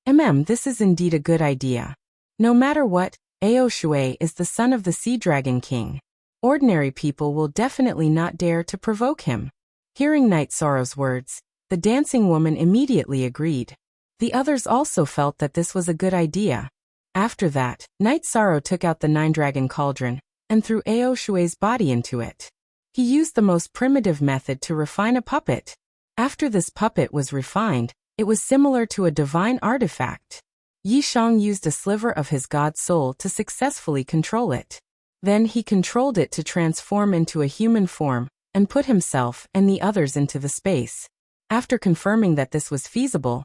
This is indeed a good idea. No matter what, Ao Shui is the son of the Sea Dragon King. Ordinary people will definitely not dare to provoke him. Hearing Night Sorrow's words, the dancing woman immediately agreed. The others also felt that this was a good idea. After that, Night Sorrow took out the 9-dragon cauldron and threw Ao Shui's body into it. He used the most primitive method to refine a puppet. After this puppet was refined, it was similar to a divine artifact. Yi Shang used a sliver of his god's soul to successfully control it. Then he controlled it to transform into a human form and put himself and the others into the space. After confirming that this was feasible,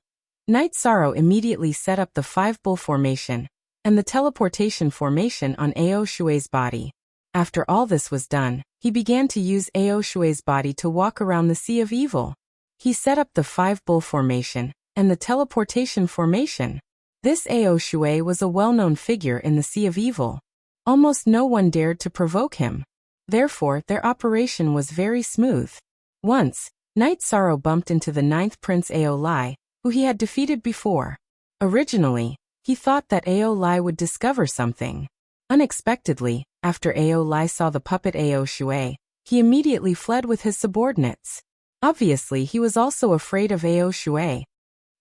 Night Sorrow immediately set up the 5-bull formation and the teleportation formation on Ao Shui's body. After all this was done, he began to use Ao Shui's body to walk around the Sea of Evil. He set up the 5-bull formation and the teleportation formation. This Ao Shui was a well-known figure in the Sea of Evil. Almost no one dared to provoke him. Therefore, their operation was very smooth. Once, Night Sorrow bumped into the 9th Prince Ao Lai, who he had defeated before. Originally, he thought that Ao Lai would discover something. Unexpectedly, after Ao Lai saw the puppet Ao Shui, he immediately fled with his subordinates. Obviously, he was also afraid of Ao Shui.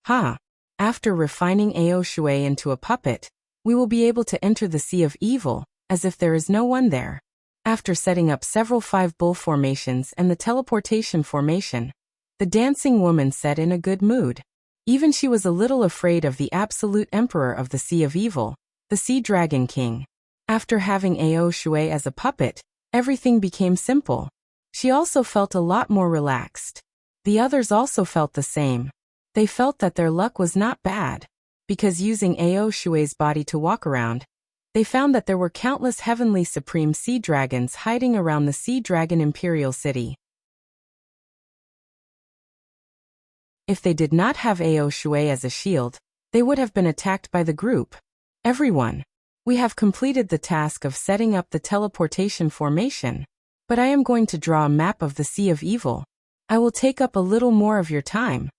After refining Ao Shui into a puppet, we will be able to enter the Sea of Evil, as if there is no one there. After setting up several 5-bull formations and the teleportation formation, the dancing woman said in a good mood. Even she was a little afraid of the absolute emperor of the Sea of Evil, the Sea Dragon King. After having Ao Shui as a puppet, everything became simple. She also felt a lot more relaxed. The others also felt the same. They felt that their luck was not bad. Because using Ao Shui's body to walk around, they found that there were countless heavenly supreme sea dragons hiding around the Sea Dragon Imperial City. If they did not have Ao Shui as a shield, they would have been attacked by the group. Everyone, we have completed the task of setting up the teleportation formation, but I am going to draw a map of the Sea of Evil. I will take up a little more of your time.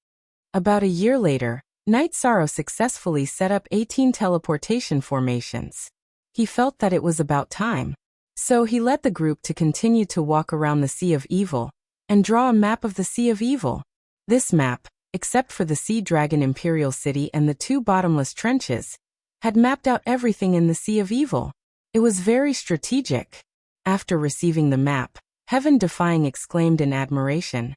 About a year later, Night Sorrow successfully set up 18 teleportation formations. He felt that it was about time. So he led the group to continue to walk around the Sea of Evil and draw a map of the Sea of Evil. This map, except for the Sea Dragon Imperial City and the 2 bottomless trenches, had mapped out everything in the Sea of Evil. It was very strategic. After receiving the map, Heaven Defying exclaimed in admiration,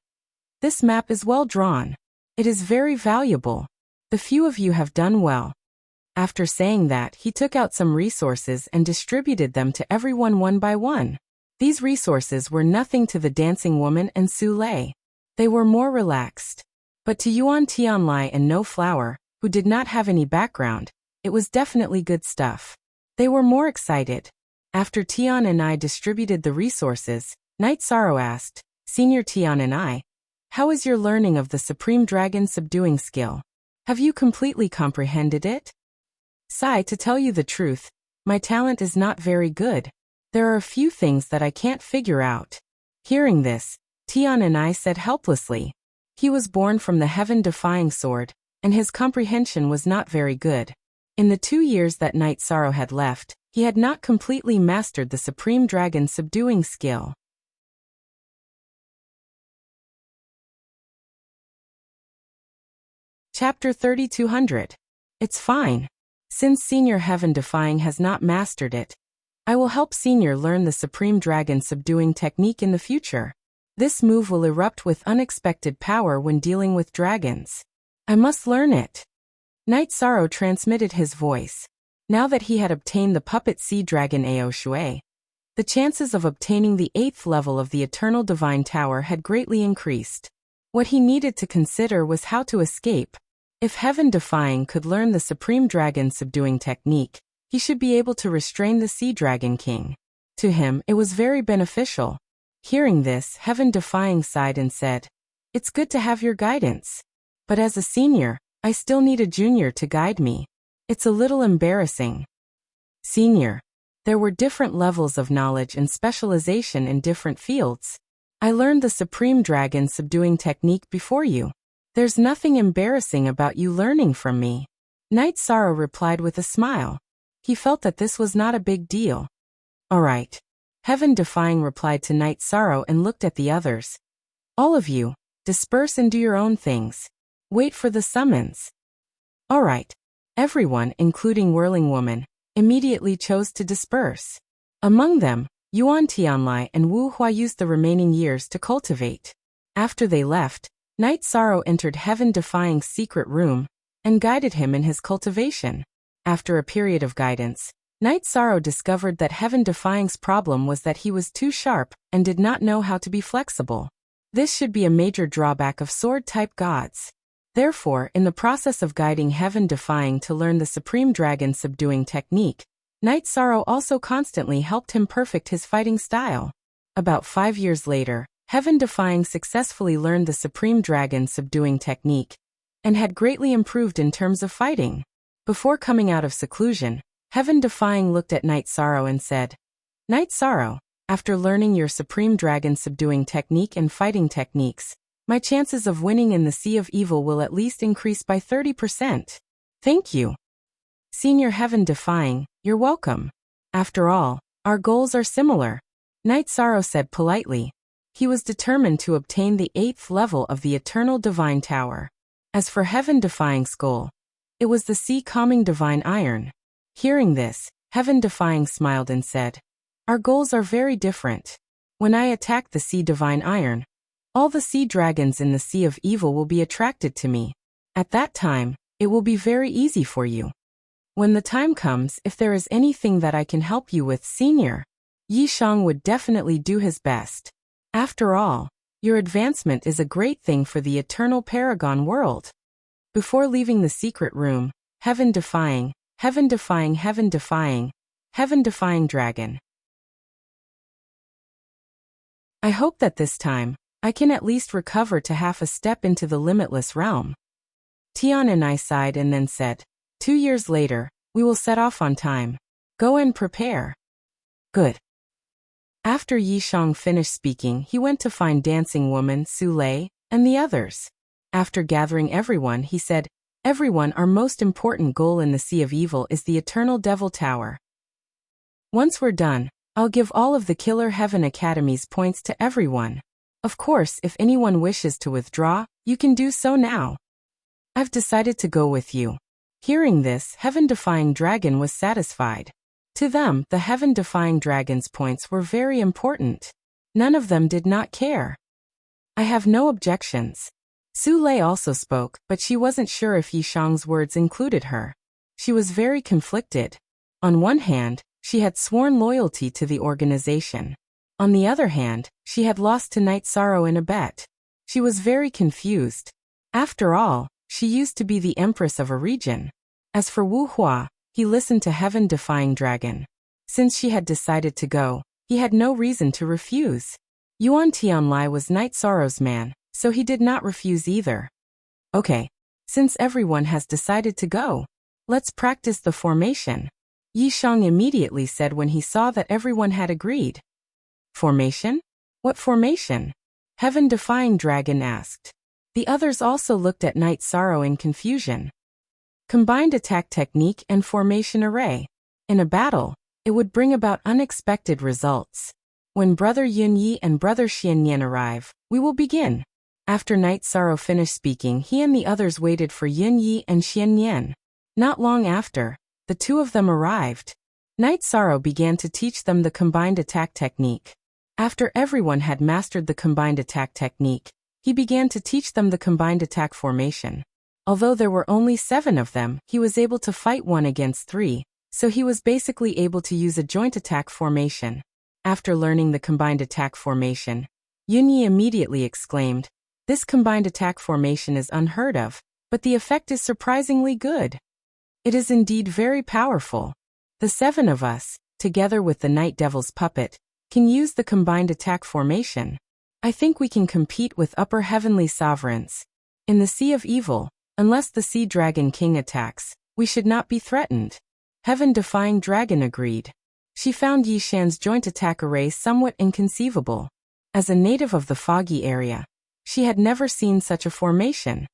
"This map is well drawn. It is very valuable. The few of you have done well." After saying that, he took out some resources and distributed them to everyone one by one. These resources were nothing to the dancing woman and Su Lei. They were more relaxed. But to Yuan Tianlai and No Flower, who did not have any background, it was definitely good stuff. They were more excited. After Tian and I distributed the resources, Night Sorrow asked, "Senior Tian and I, how is your learning of the Supreme Dragon subduing skill? Have you completely comprehended it?" "Sai, to tell you the truth, my talent is not very good. There are a few things that I can't figure out." Hearing this, Tian and I said helplessly. He was born from the heaven-defying sword, and his comprehension was not very good. In the 2 years that Night Sorrow had left, he had not completely mastered the Supreme Dragon subduing skill. Chapter 3200. It's fine. Since Senior Heaven Defying has not mastered it, I will help Senior learn the Supreme Dragon subduing technique in the future. This move will erupt with unexpected power when dealing with dragons. I must learn it. Night Sorrow transmitted his voice. Now that he had obtained the puppet sea dragon Ao Shui, the chances of obtaining the 8th level of the Eternal Divine Tower had greatly increased. What he needed to consider was how to escape. If Heaven Defying could learn the Supreme Dragon subduing technique, he should be able to restrain the Sea Dragon King. To him, it was very beneficial. Hearing this, Heaven Defying sighed and said, "It's good to have your guidance. But as a senior, I still need a junior to guide me. It's a little embarrassing." "Senior, there were different levels of knowledge and specialization in different fields. I learned the Supreme Dragon subduing technique before you. There's nothing embarrassing about you learning from me." Night Sorrow replied with a smile. He felt that this was not a big deal. All right. Heaven-defying replied to Night Sorrow and looked at the others. All of you, disperse and do your own things. Wait for the summons. All right. Everyone, including Whirling Woman, immediately chose to disperse. Among them, Yuan Tianlai and Wu Hua used the remaining years to cultivate. After they left, Night Sorrow entered Heaven-defying's secret room and guided him in his cultivation. After a period of guidance, Night Sorrow discovered that Heaven-defying's problem was that he was too sharp and did not know how to be flexible. This should be a major drawback of sword-type gods. Therefore, in the process of guiding Heaven-defying to learn the Supreme Dragon subduing technique, Night Sorrow also constantly helped him perfect his fighting style. About 5 years later, Heaven-defying successfully learned the Supreme Dragon subduing technique and had greatly improved in terms of fighting. Before coming out of seclusion, Heaven-defying looked at Night Sorrow and said, Night Sorrow, after learning your Supreme Dragon subduing technique and fighting techniques, my chances of winning in the Sea of Evil will at least increase by 30%. Thank you. Senior Heaven-defying, you're welcome. After all, our goals are similar. Night Sorrow said politely. He was determined to obtain the 8th level of the Eternal Divine Tower. As for Heaven-defying's goal, it was the Sea-calming Divine Iron. Hearing this, Heaven-defying smiled and said, Our goals are very different. When I attack the Sea Divine Iron, all the sea dragons in the Sea of Evil will be attracted to me. At that time, it will be very easy for you. When the time comes, if there is anything that I can help you with, Senior, Yi Shang would definitely do his best. After all, your advancement is a great thing for the Eternal Paragon world. Before leaving the secret room, Heaven-defying, Heaven-defying, Heaven-defying, Heaven-defying Dragon. I hope that this time, I can at least recover to half a step into the limitless realm. Tian and I sighed and then said, 2 years later, we will set off on time. Go and prepare. Good. After Yi Shang finished speaking, he went to find Dancing Woman, Su Lei, and the others. After gathering everyone, he said, Everyone, our most important goal in the Sea of Evil is the Eternal Devil Tower. Once we're done, I'll give all of the Killer Heaven Academy's points to everyone. Of course, if anyone wishes to withdraw, you can do so now. I've decided to go with you. Hearing this, Heaven-defying Dragon was satisfied. To them, the Heaven-defying Dragon's points were very important. None of them did not care. I have no objections. Su Lei also spoke, but she wasn't sure if Yi Shang's words included her. She was very conflicted. On one hand, she had sworn loyalty to the organization. On the other hand, she had lost to Night Sorrow in a bet. She was very confused. After all, she used to be the empress of a region. As for Wu Hua, he listened to Heaven-defying Dragon. Since she had decided to go, he had no reason to refuse. Yuan Tianlai was Night Sorrow's man, so he did not refuse either. Okay. Since everyone has decided to go, let's practice the formation. Yi Shang immediately said when he saw that everyone had agreed. Formation? What formation? Heaven-defying Dragon asked. The others also looked at Night Sorrow in confusion. Combined attack technique and formation array. In a battle, it would bring about unexpected results. When Brother Yun Yi and Brother Xian Yan arrive, we will begin. After Night Sorrow finished speaking, he and the others waited for Yun Yi and Xian Yan. Not long after, the two of them arrived. Night Sorrow began to teach them the combined attack technique. After everyone had mastered the combined attack technique, he began to teach them the combined attack formation. Although there were only 7 of them, he was able to fight 1 against 3, so he was basically able to use a joint attack formation. After learning the combined attack formation, Yun Yi immediately exclaimed, "This combined attack formation is unheard of, but the effect is surprisingly good. It is indeed very powerful. The 7 of us, together with the Night Devil's puppet, can use the combined attack formation. I think we can compete with upper heavenly sovereigns. In the Sea of Evil, unless the Sea Dragon King attacks, we should not be threatened." Heaven-defying Dragon agreed. She found Yi Shan's joint attack array somewhat inconceivable. As a native of the foggy area, she had never seen such a formation.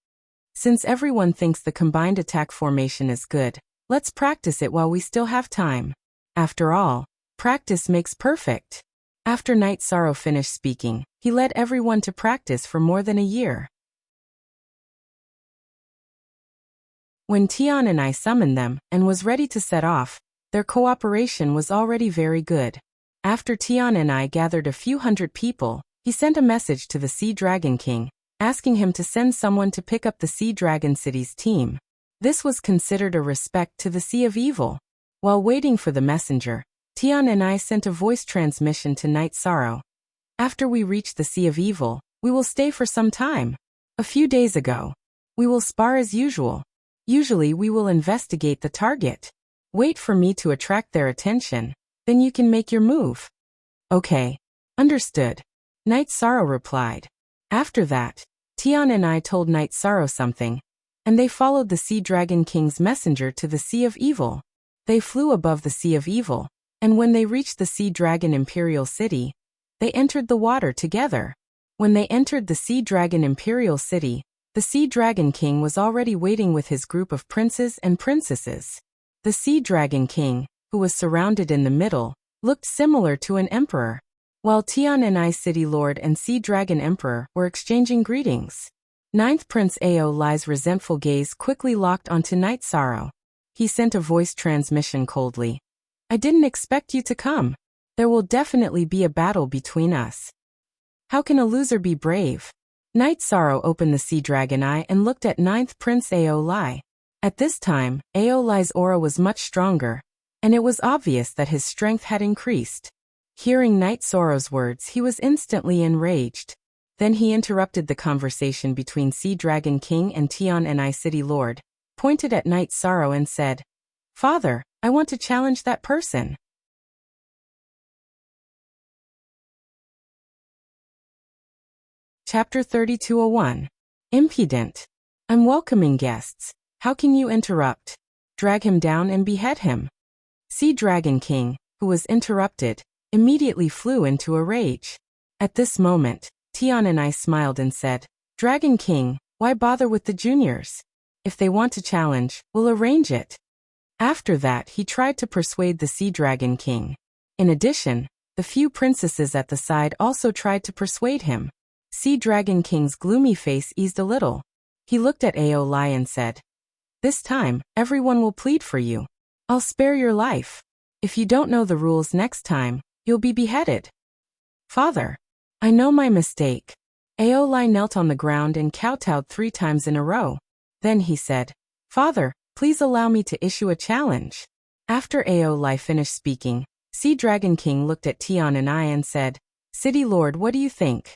Since everyone thinks the combined attack formation is good, Let's practice it while we still have time. After all, practice makes perfect. After Night Sorrow finished speaking, he led everyone to practice for more than a year. When Tian and I summoned them and was ready to set off, their cooperation was already very good. After Tian and I gathered a few hundred people, he sent a message to the Sea Dragon King, asking him to send someone to pick up the Sea Dragon City's team. This was considered a respect to the Sea of Evil. While waiting for the messenger, Tian and I sent a voice transmission to Night Sorrow. After we reach the Sea of Evil, we will stay for some time. A few days ago, we will spar as usual. Usually we will investigate the target. Wait for me to attract their attention, then you can make your move. Okay. Understood. Night Sorrow replied. After that, Tian and I told Night Sorrow something, and they followed the Sea Dragon King's messenger to the Sea of Evil. They flew above the Sea of Evil, and when they reached the Sea Dragon Imperial City, they entered the water together. When they entered the Sea Dragon Imperial City, the Sea Dragon King was already waiting with his group of princes and princesses. The Sea Dragon King, who was surrounded in the middle, looked similar to an emperor, while Tian and I City Lord and Sea Dragon Emperor were exchanging greetings. Ninth Prince Ao Lai's resentful gaze quickly locked onto Night Sorrow. He sent a voice transmission coldly. I didn't expect you to come. There will definitely be a battle between us. How can a loser be brave? Night Sorrow opened the Sea Dragon Eye and looked at Ninth Prince Ao Lai. At this time, Ao Lai's aura was much stronger, and it was obvious that his strength had increased. Hearing Night Sorrow's words, he was instantly enraged. Then he interrupted the conversation between Sea Dragon King and Tian and I City Lord, pointed at Night Sorrow and said, Father, I want to challenge that person. Chapter 3201. Impudent. I'm welcoming guests. How can you interrupt? Drag him down and behead him. Sea Dragon King, who was interrupted, immediately flew into a rage. At this moment, Tian and I smiled and said, Dragon King, why bother with the juniors? If they want to challenge, we'll arrange it. After that, he tried to persuade the Sea Dragon King. In addition, the few princesses at the side also tried to persuade him. Sea Dragon King's gloomy face eased a little. He looked at Ao Lai and said, This time, everyone will plead for you. I'll spare your life. If you don't know the rules next time, you'll be beheaded. Father, I know my mistake. Ao Lai knelt on the ground and kowtowed 3 times in a row. Then he said, Father, please allow me to issue a challenge. After Ao Lai finished speaking, Sea Dragon King looked at Tian and I and said, City Lord, what do you think?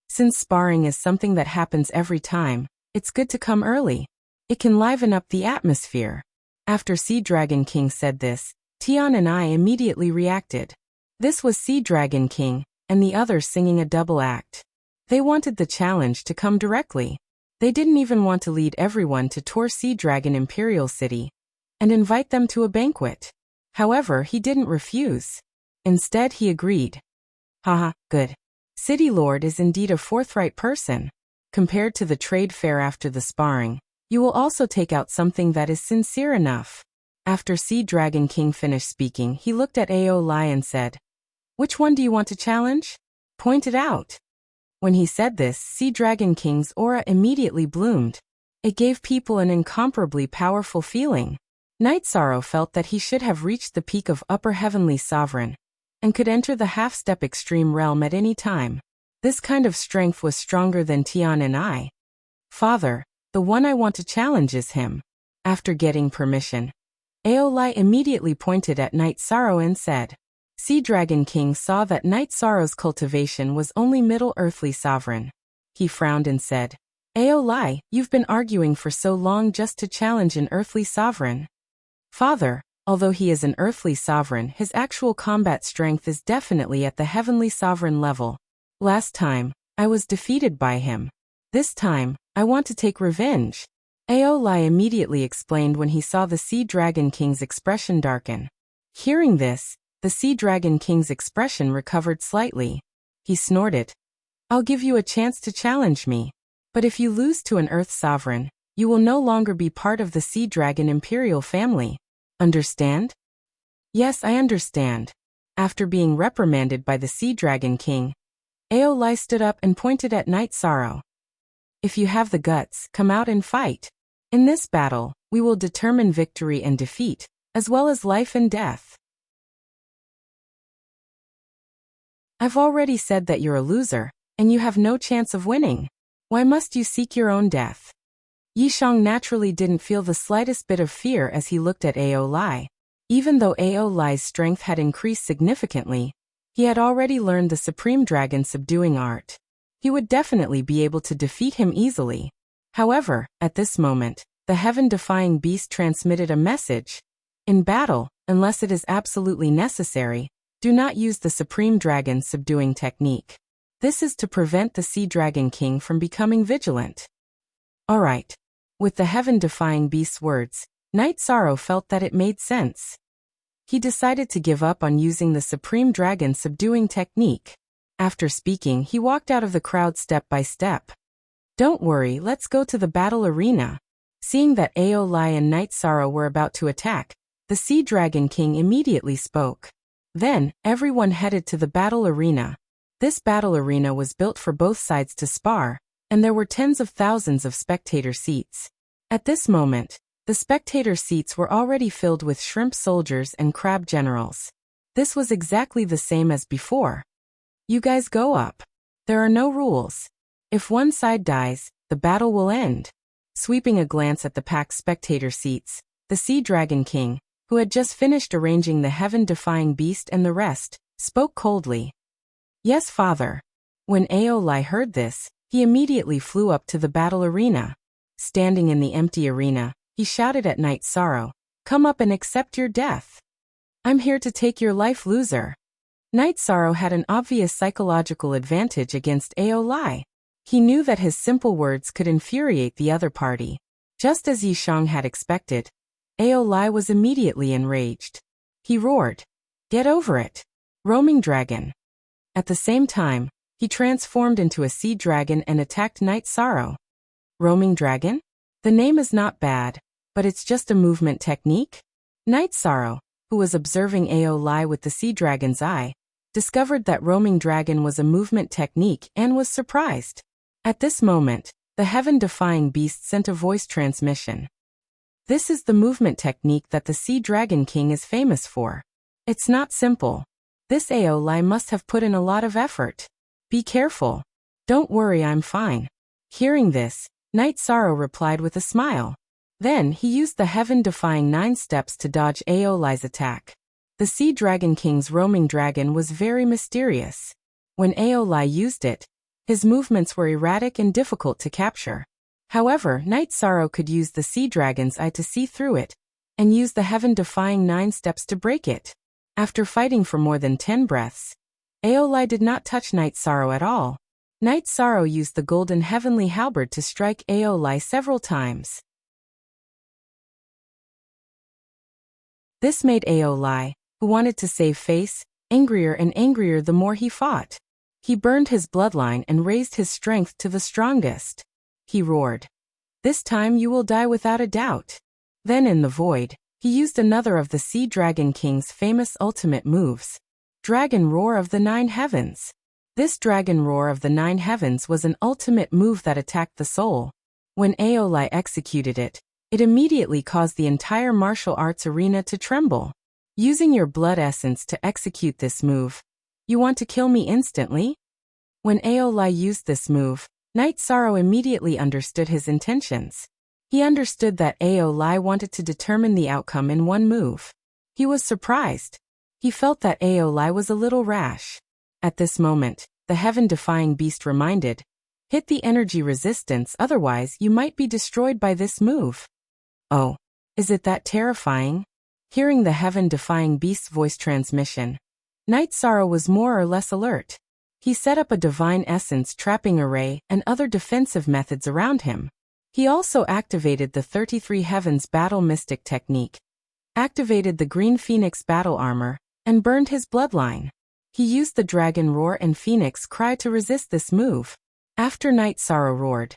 Since sparring is something that happens every time, it's good to come early. It can liven up the atmosphere. After Sea Dragon King said this, Tian and I immediately reacted. This was Sea Dragon King, and the others singing a double act. They wanted the challenge to come directly. They didn't even want to lead everyone to tour Sea Dragon Imperial City and invite them to a banquet. However, he didn't refuse. Instead, he agreed. Haha, good. City Lord is indeed a forthright person. Compared to the trade fair after the sparring, you will also take out something that is sincere enough. After Sea Dragon King finished speaking, he looked at Ao Lai and said, Which one do you want to challenge? Point it out. When he said this, Sea Dragon King's aura immediately bloomed. It gave people an incomparably powerful feeling. Night Sorrow felt that he should have reached the peak of Upper Heavenly Sovereign and could enter the half-step extreme realm at any time. This kind of strength was stronger than Tian and I. Father, the one I want to challenge is him. After getting permission, Ao Lai immediately pointed at Night Sorrow and said, Sea Dragon King saw that Night Sorrow's cultivation was only Middle Earthly Sovereign. He frowned and said, Ao Lai, you've been arguing for so long just to challenge an Earthly Sovereign. Father, although he is an Earthly Sovereign, his actual combat strength is definitely at the Heavenly Sovereign level. Last time, I was defeated by him. This time, I want to take revenge. Ao Lai immediately explained when he saw the Sea Dragon King's expression darken. Hearing this, the Sea Dragon King's expression recovered slightly. He snorted. I'll give you a chance to challenge me. But if you lose to an Earth Sovereign, you will no longer be part of the Sea Dragon Imperial family. Understand? Yes, I understand. After being reprimanded by the Sea Dragon King, Aolai stood up and pointed at Night Sorrow. If you have the guts, come out and fight. In this battle, we will determine victory and defeat, as well as life and death. I've already said that you're a loser, and you have no chance of winning. Why must you seek your own death? Yishang naturally didn't feel the slightest bit of fear as he looked at Aolai. Even though Aolai's strength had increased significantly, he had already learned the Supreme Dragon subduing art. He would definitely be able to defeat him easily. However, at this moment, the heaven-defying beast transmitted a message. In battle, unless it is absolutely necessary, do not use the Supreme Dragon's subduing technique. This is to prevent the Sea Dragon King from becoming vigilant. Alright. With the heaven-defying beast's words, Night Sorrow felt that it made sense. He decided to give up on using the Supreme Dragon's subduing technique. After speaking, he walked out of the crowd step by step. Don't worry, let's go to the battle arena. Seeing that Aolai and Night Sorrow were about to attack, the Sea Dragon King immediately spoke. Then, everyone headed to the battle arena. This battle arena was built for both sides to spar, and there were tens of thousands of spectator seats. At this moment, the spectator seats were already filled with shrimp soldiers and crab generals. This was exactly the same as before. You guys go up. There are no rules. If one side dies, the battle will end. Sweeping a glance at the packed spectator seats, the Sea Dragon King, who had just finished arranging the heaven-defying beast and the rest, spoke coldly. Yes, father. When Aolai heard this, he immediately flew up to the battle arena. Standing in the empty arena, he shouted at Night Sorrow, "Come up and accept your death. I'm here to take your life, loser." Night Sorrow had an obvious psychological advantage against Aolai. He knew that his simple words could infuriate the other party. Just as Yishang had expected, Aolai was immediately enraged. He roared, "Get over it, roaming dragon." At the same time, he transformed into a sea dragon and attacked Night Sorrow. Roaming dragon? The name is not bad, but it's just a movement technique? Night Sorrow, who was observing Aolai with the sea dragon's eye, discovered that roaming dragon was a movement technique and was surprised. At this moment, the heaven-defying beast sent a voice transmission. This is the movement technique that the Sea Dragon King is famous for. It's not simple. This Aolai must have put in a lot of effort. Be careful. Don't worry, I'm fine. Hearing this, Night Sorrow replied with a smile. Then he used the heaven-defying 9 steps to dodge Aolai's attack. The Sea Dragon King's roaming dragon was very mysterious. When Aolai used it, his movements were erratic and difficult to capture. However, Night Sorrow could use the Sea Dragon's eye to see through it, and use the heaven-defying 9 steps to break it. After fighting for more than 10 breaths, Aolai did not touch Night Sorrow at all. Night Sorrow used the golden heavenly halberd to strike Aolai several times. This made Aolai, who wanted to save face, angrier and angrier the more he fought. He burned his bloodline and raised his strength to the strongest. He roared, "This time you will die without a doubt." Then in the void, he used another of the Sea Dragon King's famous ultimate moves, Dragon Roar of the 9 Heavens. This Dragon Roar of the 9 Heavens was an ultimate move that attacked the soul. When Aolai executed it, it immediately caused the entire martial arts arena to tremble. Using your blood essence to execute this move, you want to kill me instantly? When Aolai used this move, Night Sorrow immediately understood his intentions. He understood that Aolai wanted to determine the outcome in one move. He was surprised. He felt that Aolai was a little rash. At this moment, the heaven-defying beast reminded, "Hit the energy resistance, otherwise you might be destroyed by this move." Oh, is it that terrifying? Hearing the heaven-defying beast's voice transmission, Night Sorrow was more or less alert. He set up a divine essence trapping array and other defensive methods around him. He also activated the 33 Heavens Battle Mystic technique, activated the Green Phoenix battle armor, and burned his bloodline. He used the Dragon Roar and Phoenix Cry to resist this move. After Night Sorrow roared,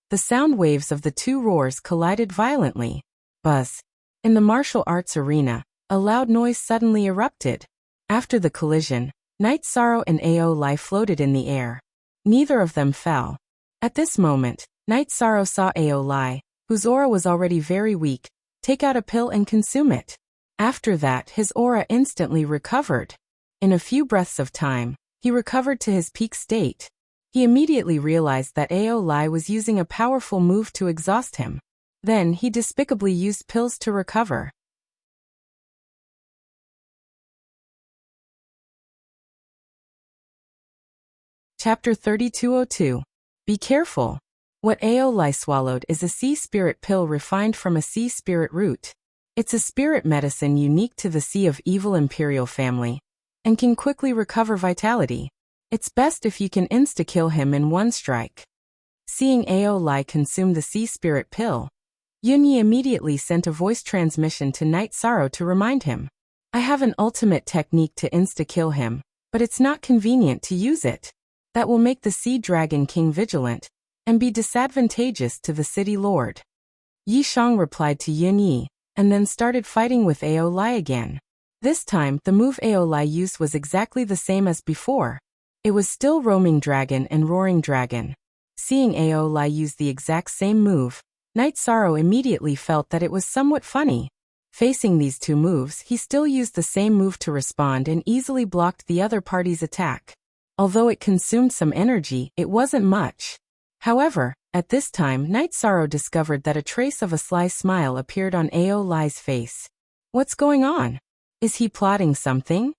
the sound waves of the 2 roars collided violently. Buzz. In the martial arts arena, a loud noise suddenly erupted. After the collision, Night Sorrow and Ao Lai floated in the air. Neither of them fell. At this moment, Night Sorrow saw Ao Lai, whose aura was already very weak, take out a pill and consume it. After that, his aura instantly recovered. In a few breaths of time, he recovered to his peak state. He immediately realized that Ao Lai was using a powerful move to exhaust him. Then he despicably used pills to recover. Chapter 3202. Be careful. What Ao Lai swallowed is a sea spirit pill refined from a sea spirit root. It's a spirit medicine unique to the Sea of Evil Imperial family, and can quickly recover vitality. It's best if you can insta-kill him in one strike. Seeing Ao Lai consume the sea spirit pill, Yunyi immediately sent a voice transmission to Night Sorrow to remind him. I have an ultimate technique to insta-kill him, but it's not convenient to use it. That will make the Sea Dragon King vigilant, and be disadvantageous to the city lord. Yi Shang replied to Yunyi, and then started fighting with Ao Lai again. This time, the move Ao Lai used was exactly the same as before. It was still Roaming Dragon and Roaring Dragon. Seeing Ao Lai use the exact same move, Night Sorrow immediately felt that it was somewhat funny. Facing these two moves, he still used the same move to respond and easily blocked the other party's attack. Although it consumed some energy, it wasn't much. However, at this time Night Sorrow discovered that a trace of a sly smile appeared on Ao Lai's face. What's going on? Is he plotting something?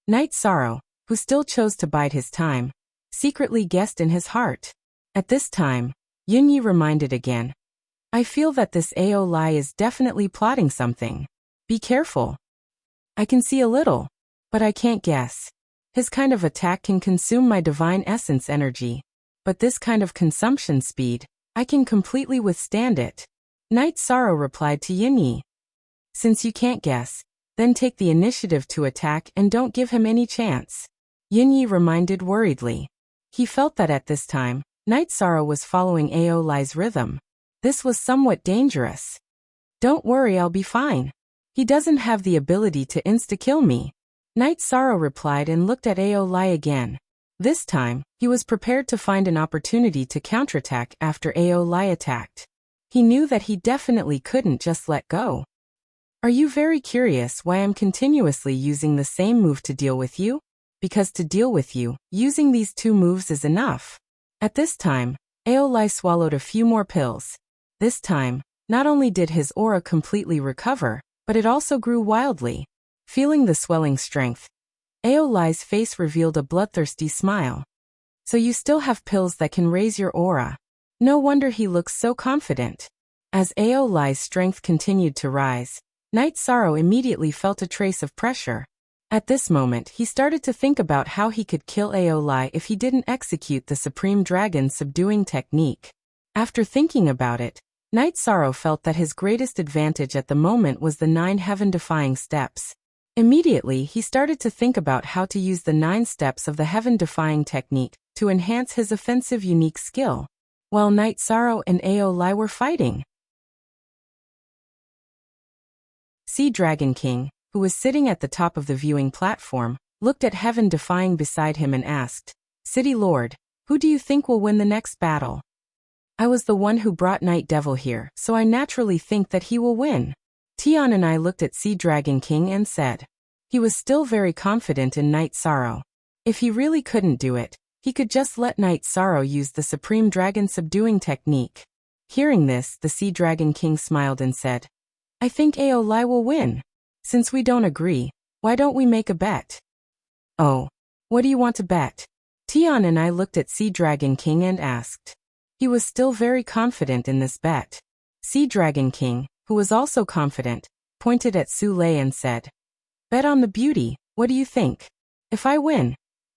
Night Sorrow, who still chose to bide his time, secretly guessed in his heart. At this time, Yunyi reminded again. I feel that this Ao Lai is definitely plotting something. Be careful. I can see a little, but I can't guess. His kind of attack can consume my divine essence energy, but this kind of consumption speed, I can completely withstand it. Night Sorrow replied to Yunyi. Since you can't guess, then take the initiative to attack and don't give him any chance. Yunyi reminded worriedly. He felt that at this time, Night Sorrow was following Ao Lai's rhythm. This was somewhat dangerous. Don't worry, I'll be fine. He doesn't have the ability to insta-kill me. Night Sorrow replied and looked at Ao Lai again. This time, he was prepared to find an opportunity to counterattack after Ao Lai attacked. He knew that he definitely couldn't just let go. Are you very curious why I'm continuously using the same move to deal with you? Because to deal with you, using these two moves is enough. At this time, Ao Lai swallowed a few more pills. This time, not only did his aura completely recover, but it also grew wildly. Feeling the swelling strength, Ao Lai's face revealed a bloodthirsty smile. So you still have pills that can raise your aura. No wonder he looks so confident. As Ao Lai's strength continued to rise, Night Sorrow immediately felt a trace of pressure. At this moment, he started to think about how he could kill Ao Lai if he didn't execute the Supreme Dragon subduing technique. After thinking about it, Night Sorrow felt that his greatest advantage at the moment was the 9 heaven-defying steps. Immediately, he started to think about how to use the 9 steps of the heaven-defying technique to enhance his offensive unique skill, while Night Sorrow and Ao Lai were fighting. Sea Dragon King, who was sitting at the top of the viewing platform, looked at Heaven Defying beside him and asked, City Lord, who do you think will win the next battle? I was the one who brought Night Devil here, so I naturally think that he will win. Tian and I looked at Sea Dragon King and said. He was still very confident in Night Sorrow. If he really couldn't do it, he could just let Night Sorrow use the Supreme Dragon subduing technique. Hearing this, the Sea Dragon King smiled and said, I think Ao Lai will win. Since we don't agree, why don't we make a bet? Oh, what do you want to bet? Tian and I looked at Sea Dragon King and asked. He was still very confident in this bet. Sea Dragon King, who was also confident, pointed at Su Lei and said, Bet on the beauty, what do you think? If I win,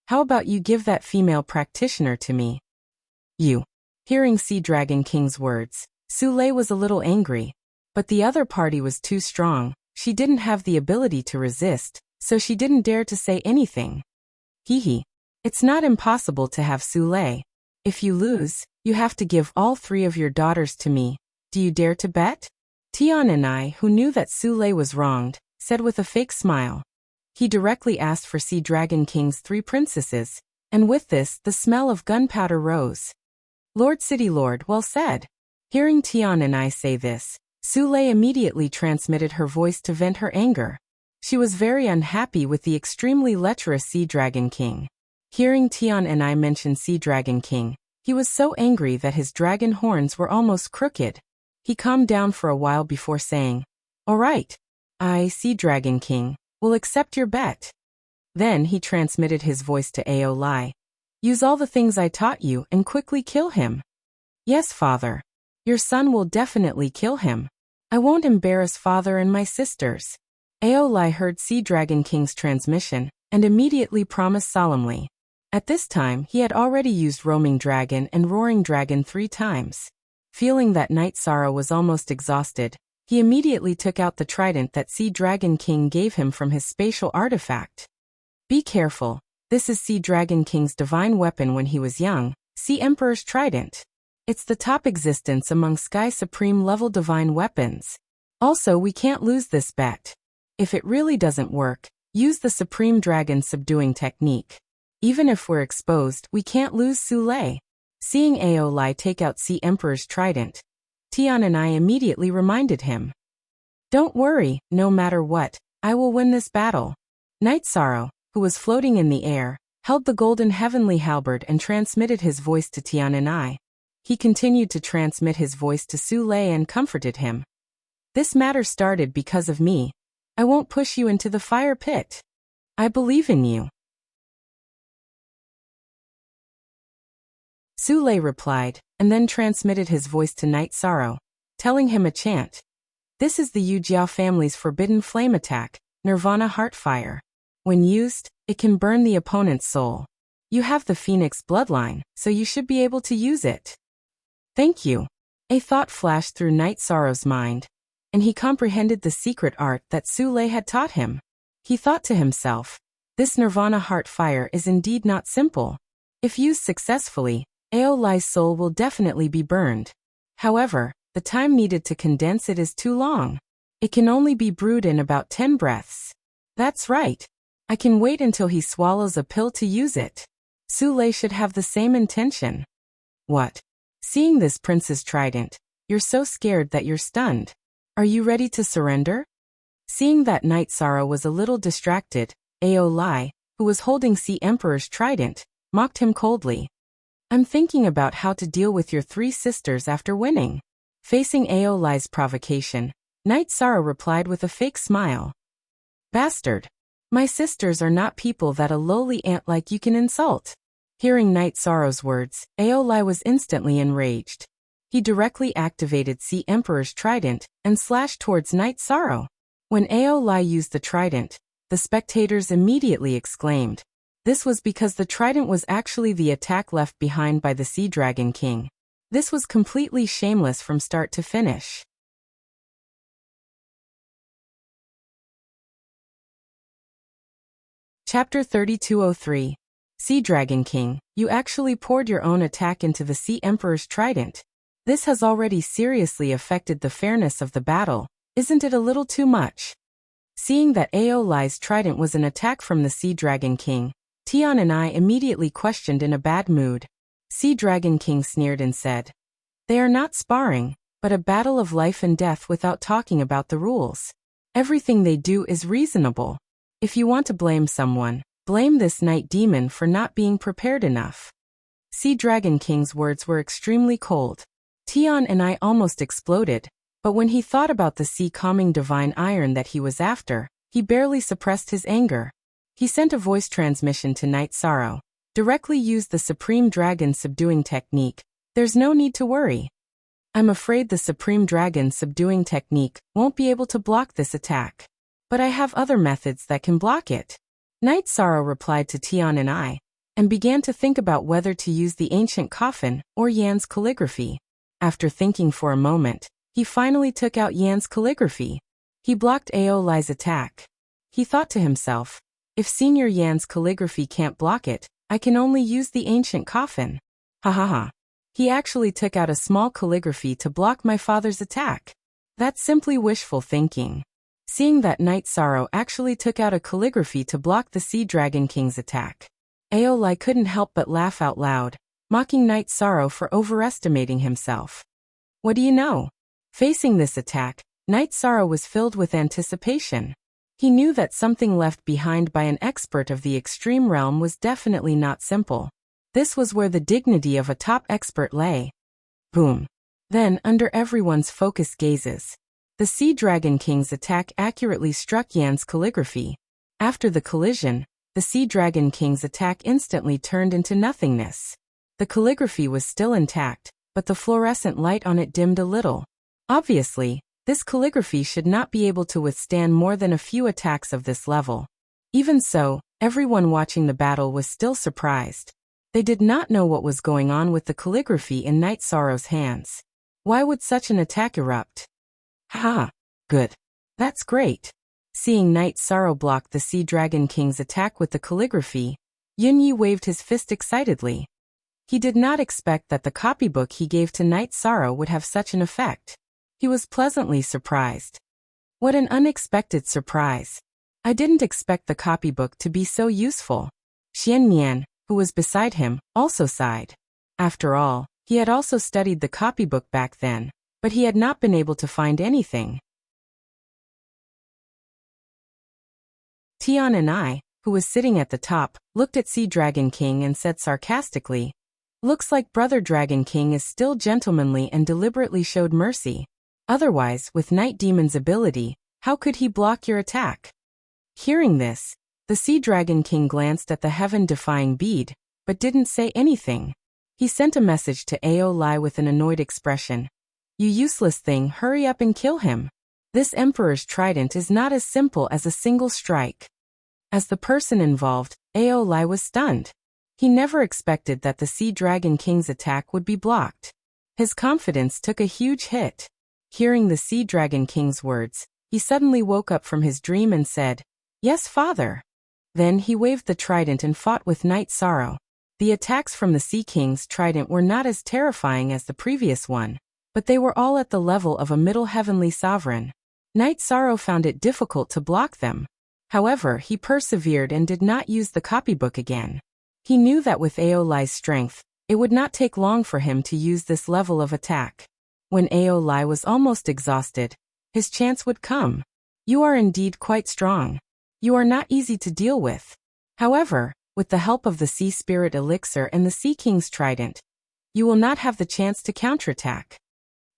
how about you give that female practitioner to me? You. Hearing Sea Dragon King's words, Su Lei was a little angry, but the other party was too strong. She didn't have the ability to resist, so she didn't dare to say anything. Hee. It's not impossible to have Su Lei. If you lose, you have to give all 3 of your daughters to me. Do you dare to bet? Tian and I, who knew that Sule was wronged, said with a fake smile. He directly asked for Sea Dragon King's 3 princesses, and with this, the smell of gunpowder rose. Lord City Lord, well said. Hearing Tian and I say this, Sule immediately transmitted her voice to vent her anger. She was very unhappy with the extremely lecherous Sea Dragon King. Hearing Tian and I mention Sea Dragon King, he was so angry that his dragon horns were almost crooked. He calmed down for a while before saying, "All right. I, Sea Dragon King, will accept your bet." Then he transmitted his voice to Aolai. "Use all the things I taught you and quickly kill him." "Yes, father. Your son will definitely kill him. I won't embarrass father and my sisters." Aolai heard Sea Dragon King's transmission and immediately promised solemnly. At this time, he had already used Roaming Dragon and Roaring Dragon 3 times. Feeling that Night Sorrow was almost exhausted, he immediately took out the trident that Sea Dragon King gave him from his spatial artifact. Be careful, this is Sea Dragon King's divine weapon when he was young, Sea Emperor's trident. It's the top existence among Sky Supreme level divine weapons. Also, we can't lose this bet. If it really doesn't work, use the Supreme Dragon subduing technique. Even if we're exposed, we can't lose Sule. Seeing Aolai take out Sea Emperor's trident, Tian and I immediately reminded him. "Don't worry, no matter what, I will win this battle." Night Sorrow, who was floating in the air, held the golden heavenly halberd and transmitted his voice to Tian and I. He continued to transmit his voice to Sule and comforted him. "This matter started because of me. I won't push you into the fire pit. I believe in you." Sule replied, and then transmitted his voice to Night Sorrow, telling him a chant. "This is the Yujiao family's forbidden flame attack, Nirvana Heartfire. When used, it can burn the opponent's soul. You have the Phoenix bloodline, so you should be able to use it." "Thank you." A thought flashed through Night Sorrow's mind, and he comprehended the secret art that Sule had taught him. He thought to himself, this Nirvana Heartfire is indeed not simple. If used successfully, Aolai's soul will definitely be burned. However, the time needed to condense it is too long. It can only be brewed in about 10 breaths. That's right. I can wait until he swallows a pill to use it. Sule should have the same intention. What? Seeing this prince's trident, you're so scared that you're stunned. Are you ready to surrender? Seeing that Night Sorrow was a little distracted, Aolai, who was holding Sea Emperor's trident, mocked him coldly. "I'm thinking about how to deal with your 3 sisters after winning." Facing Aolai's provocation, Night Sorrow replied with a fake smile. "Bastard. My sisters are not people that a lowly ant like you can insult." Hearing Night Sorrow's words, Aolai was instantly enraged. He directly activated Sea Emperor's trident and slashed towards Night Sorrow. When Aolai used the trident, the spectators immediately exclaimed. This was because the trident was actually the attack left behind by the Sea Dragon King. This was completely shameless from start to finish. Chapter 3203. Sea Dragon King, you actually poured your own attack into the Sea Emperor's trident. This has already seriously affected the fairness of the battle, isn't it a little too much? Seeing that Aolai's trident was an attack from the Sea Dragon King, Tian and I immediately questioned in a bad mood. Sea Dragon King sneered and said, "They are not sparring, but a battle of life and death without talking about the rules. Everything they do is reasonable. If you want to blame someone, blame this night demon for not being prepared enough." Sea Dragon King's words were extremely cold. Tian and I almost exploded, but when he thought about the sea calming divine iron that he was after, he barely suppressed his anger. He sent a voice transmission to Night Sorrow. Directly used the Supreme Dragon subduing technique. There's no need to worry. I'm afraid the Supreme Dragon subduing technique won't be able to block this attack. But I have other methods that can block it. Night Sorrow replied to Tian and I, and began to think about whether to use the ancient coffin or Yan's calligraphy. After thinking for a moment, he finally took out Yan's calligraphy. He blocked Aolai's attack. He thought to himself, if Senior Yan's calligraphy can't block it, I can only use the ancient coffin. Ha ha ha. He actually took out a small calligraphy to block my father's attack. That's simply wishful thinking. Seeing that Night Sorrow actually took out a calligraphy to block the Sea Dragon King's attack, Aolai couldn't help but laugh out loud, mocking Night Sorrow for overestimating himself. What do you know? Facing this attack, Night Sorrow was filled with anticipation. He knew that something left behind by an expert of the extreme realm was definitely not simple. This was where the dignity of a top expert lay. Boom. Then, under everyone's focused gazes, the Sea Dragon King's attack accurately struck Yan's calligraphy. After the collision, the Sea Dragon King's attack instantly turned into nothingness. The calligraphy was still intact, but the fluorescent light on it dimmed a little. Obviously, this calligraphy should not be able to withstand more than a few attacks of this level. Even so, everyone watching the battle was still surprised. They did not know what was going on with the calligraphy in Night Sorrow's hands. Why would such an attack erupt? Ha! Good. That's great. Seeing Night Sorrow block the Sea Dragon King's attack with the calligraphy, Yunyi waved his fist excitedly. He did not expect that the copybook he gave to Night Sorrow would have such an effect. He was pleasantly surprised. What an unexpected surprise. I didn't expect the copybook to be so useful. Xian Nian, who was beside him, also sighed. After all, he had also studied the copybook back then, but he had not been able to find anything. Tian and I, who was sitting at the top, looked at Sea Dragon King and said sarcastically, "Looks like Brother Dragon King is still gentlemanly and deliberately showed mercy. Otherwise, with Night Demon's ability, how could he block your attack?" Hearing this, the Sea Dragon King glanced at the heaven-defying bead, but didn't say anything. He sent a message to Aolai with an annoyed expression. "You useless thing, hurry up and kill him. This Emperor's trident is not as simple as a single strike." As the person involved, Aolai was stunned. He never expected that the Sea Dragon King's attack would be blocked. His confidence took a huge hit. Hearing the Sea Dragon King's words, he suddenly woke up from his dream and said, "Yes, father." Then he waved the trident and fought with Night Sorrow. The attacks from the Sea King's trident were not as terrifying as the previous one, but they were all at the level of a middle heavenly sovereign. Night Sorrow found it difficult to block them. However, he persevered and did not use the copybook again. He knew that with Aolai's strength, it would not take long for him to use this level of attack. When Aolai was almost exhausted, his chance would come. "You are indeed quite strong. You are not easy to deal with. However, with the help of the Sea Spirit Elixir and the Sea King's Trident, you will not have the chance to counterattack."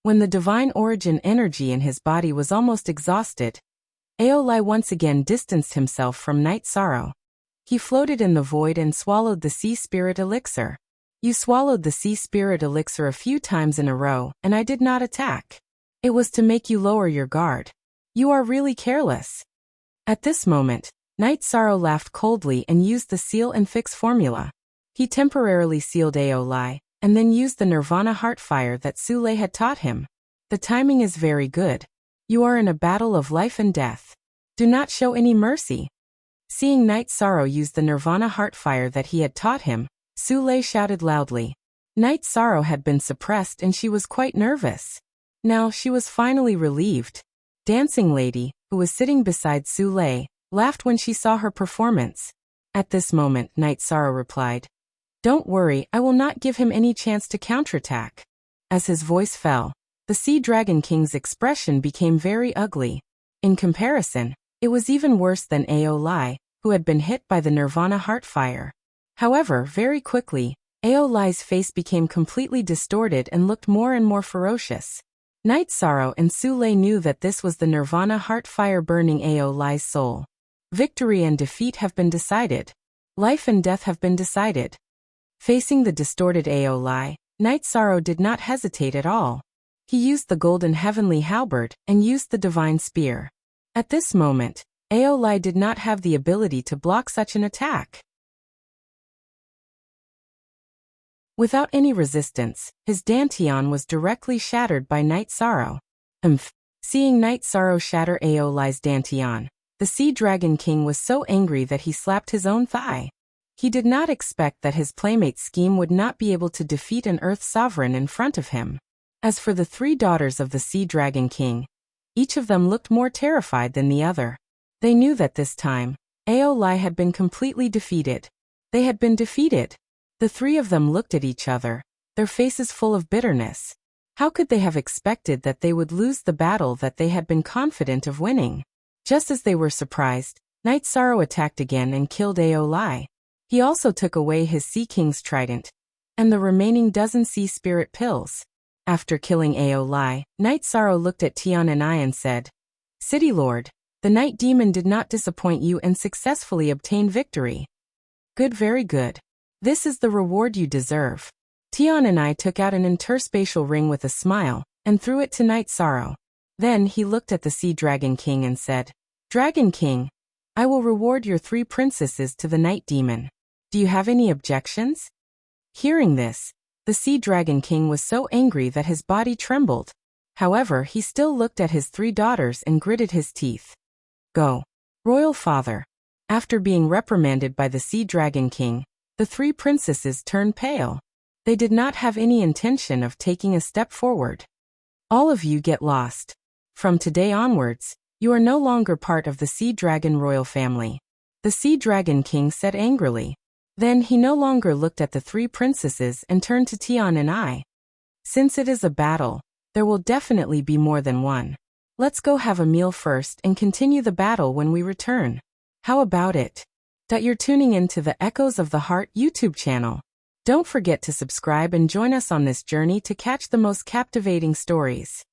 When the divine origin energy in his body was almost exhausted, Aolai once again distanced himself from Night Sorrow. He floated in the void and swallowed the Sea Spirit Elixir. "You swallowed the Sea Spirit Elixir a few times in a row, and I did not attack. It was to make you lower your guard. You are really careless." At this moment, Night Sorrow laughed coldly and used the seal and fix formula. He temporarily sealed Aolai, and then used the Nirvana Heartfire that Sule had taught him. "The timing is very good. You are in a battle of life and death. Do not show any mercy." Seeing Night Sorrow use the Nirvana Heartfire that he had taught him, Sule shouted loudly. Night Sorrow had been suppressed and she was quite nervous. Now she was finally relieved. Dancing Lady, who was sitting beside Sule, laughed when she saw her performance. At this moment, Night Sorrow replied, "Don't worry, I will not give him any chance to counterattack." As his voice fell, the Sea Dragon King's expression became very ugly. In comparison, it was even worse than Aolai, who had been hit by the Nirvana Heartfire. However, very quickly, Aolai's face became completely distorted and looked more and more ferocious. Night Sorrow and Sule knew that this was the Nirvana Heartfire burning Aolai's soul. Victory and defeat have been decided. Life and death have been decided. Facing the distorted Aolai, Night Sorrow did not hesitate at all. He used the golden heavenly halberd and used the divine spear. At this moment, Aolai did not have the ability to block such an attack. Without any resistance, his dantian was directly shattered by Night Sorrow. Seeing Night Sorrow shatter Aolai's dantian, the Sea Dragon King was so angry that he slapped his own thigh. He did not expect that his playmate's scheme would not be able to defeat an Earth Sovereign in front of him. As for the three daughters of the Sea Dragon King, Each of them looked more terrified than the other. They knew that this time, Aolai had been completely defeated. They had been defeated. The three of them looked at each other, their faces full of bitterness. How could they have expected that they would lose the battle that they had been confident of winning? Just as they were surprised, Night Sorrow attacked again and killed Aolai. He also took away his Sea King's trident and the remaining dozen sea spirit pills. After killing Aolai, Night Sorrow looked at Tian and I and said, "City Lord, the Night Demon did not disappoint you and successfully obtained victory. Good, very good. This is the reward you deserve." Tian and I took out an interspatial ring with a smile and threw it to Night Sorrow. Then he looked at the Sea Dragon King and said, "Dragon King, I will reward your 3 princesses to the Night Demon. Do you have any objections?" Hearing this, the Sea Dragon King was so angry that his body trembled. However, he still looked at his 3 daughters and gritted his teeth. "Go, Royal Father." After being reprimanded by the Sea Dragon King, the 3 princesses turned pale. They did not have any intention of taking a step forward. "All of you get lost. From today onwards, you are no longer part of the Sea Dragon royal family," the Sea Dragon King said angrily. Then he no longer looked at the 3 princesses and turned to Tian and I. "Since it is a battle, there will definitely be more than one. Let's go have a meal first and continue the battle when we return. How about it?" You're tuning in to the Echoes of the Heart YouTube channel. Don't forget to subscribe and join us on this journey to catch the most captivating stories.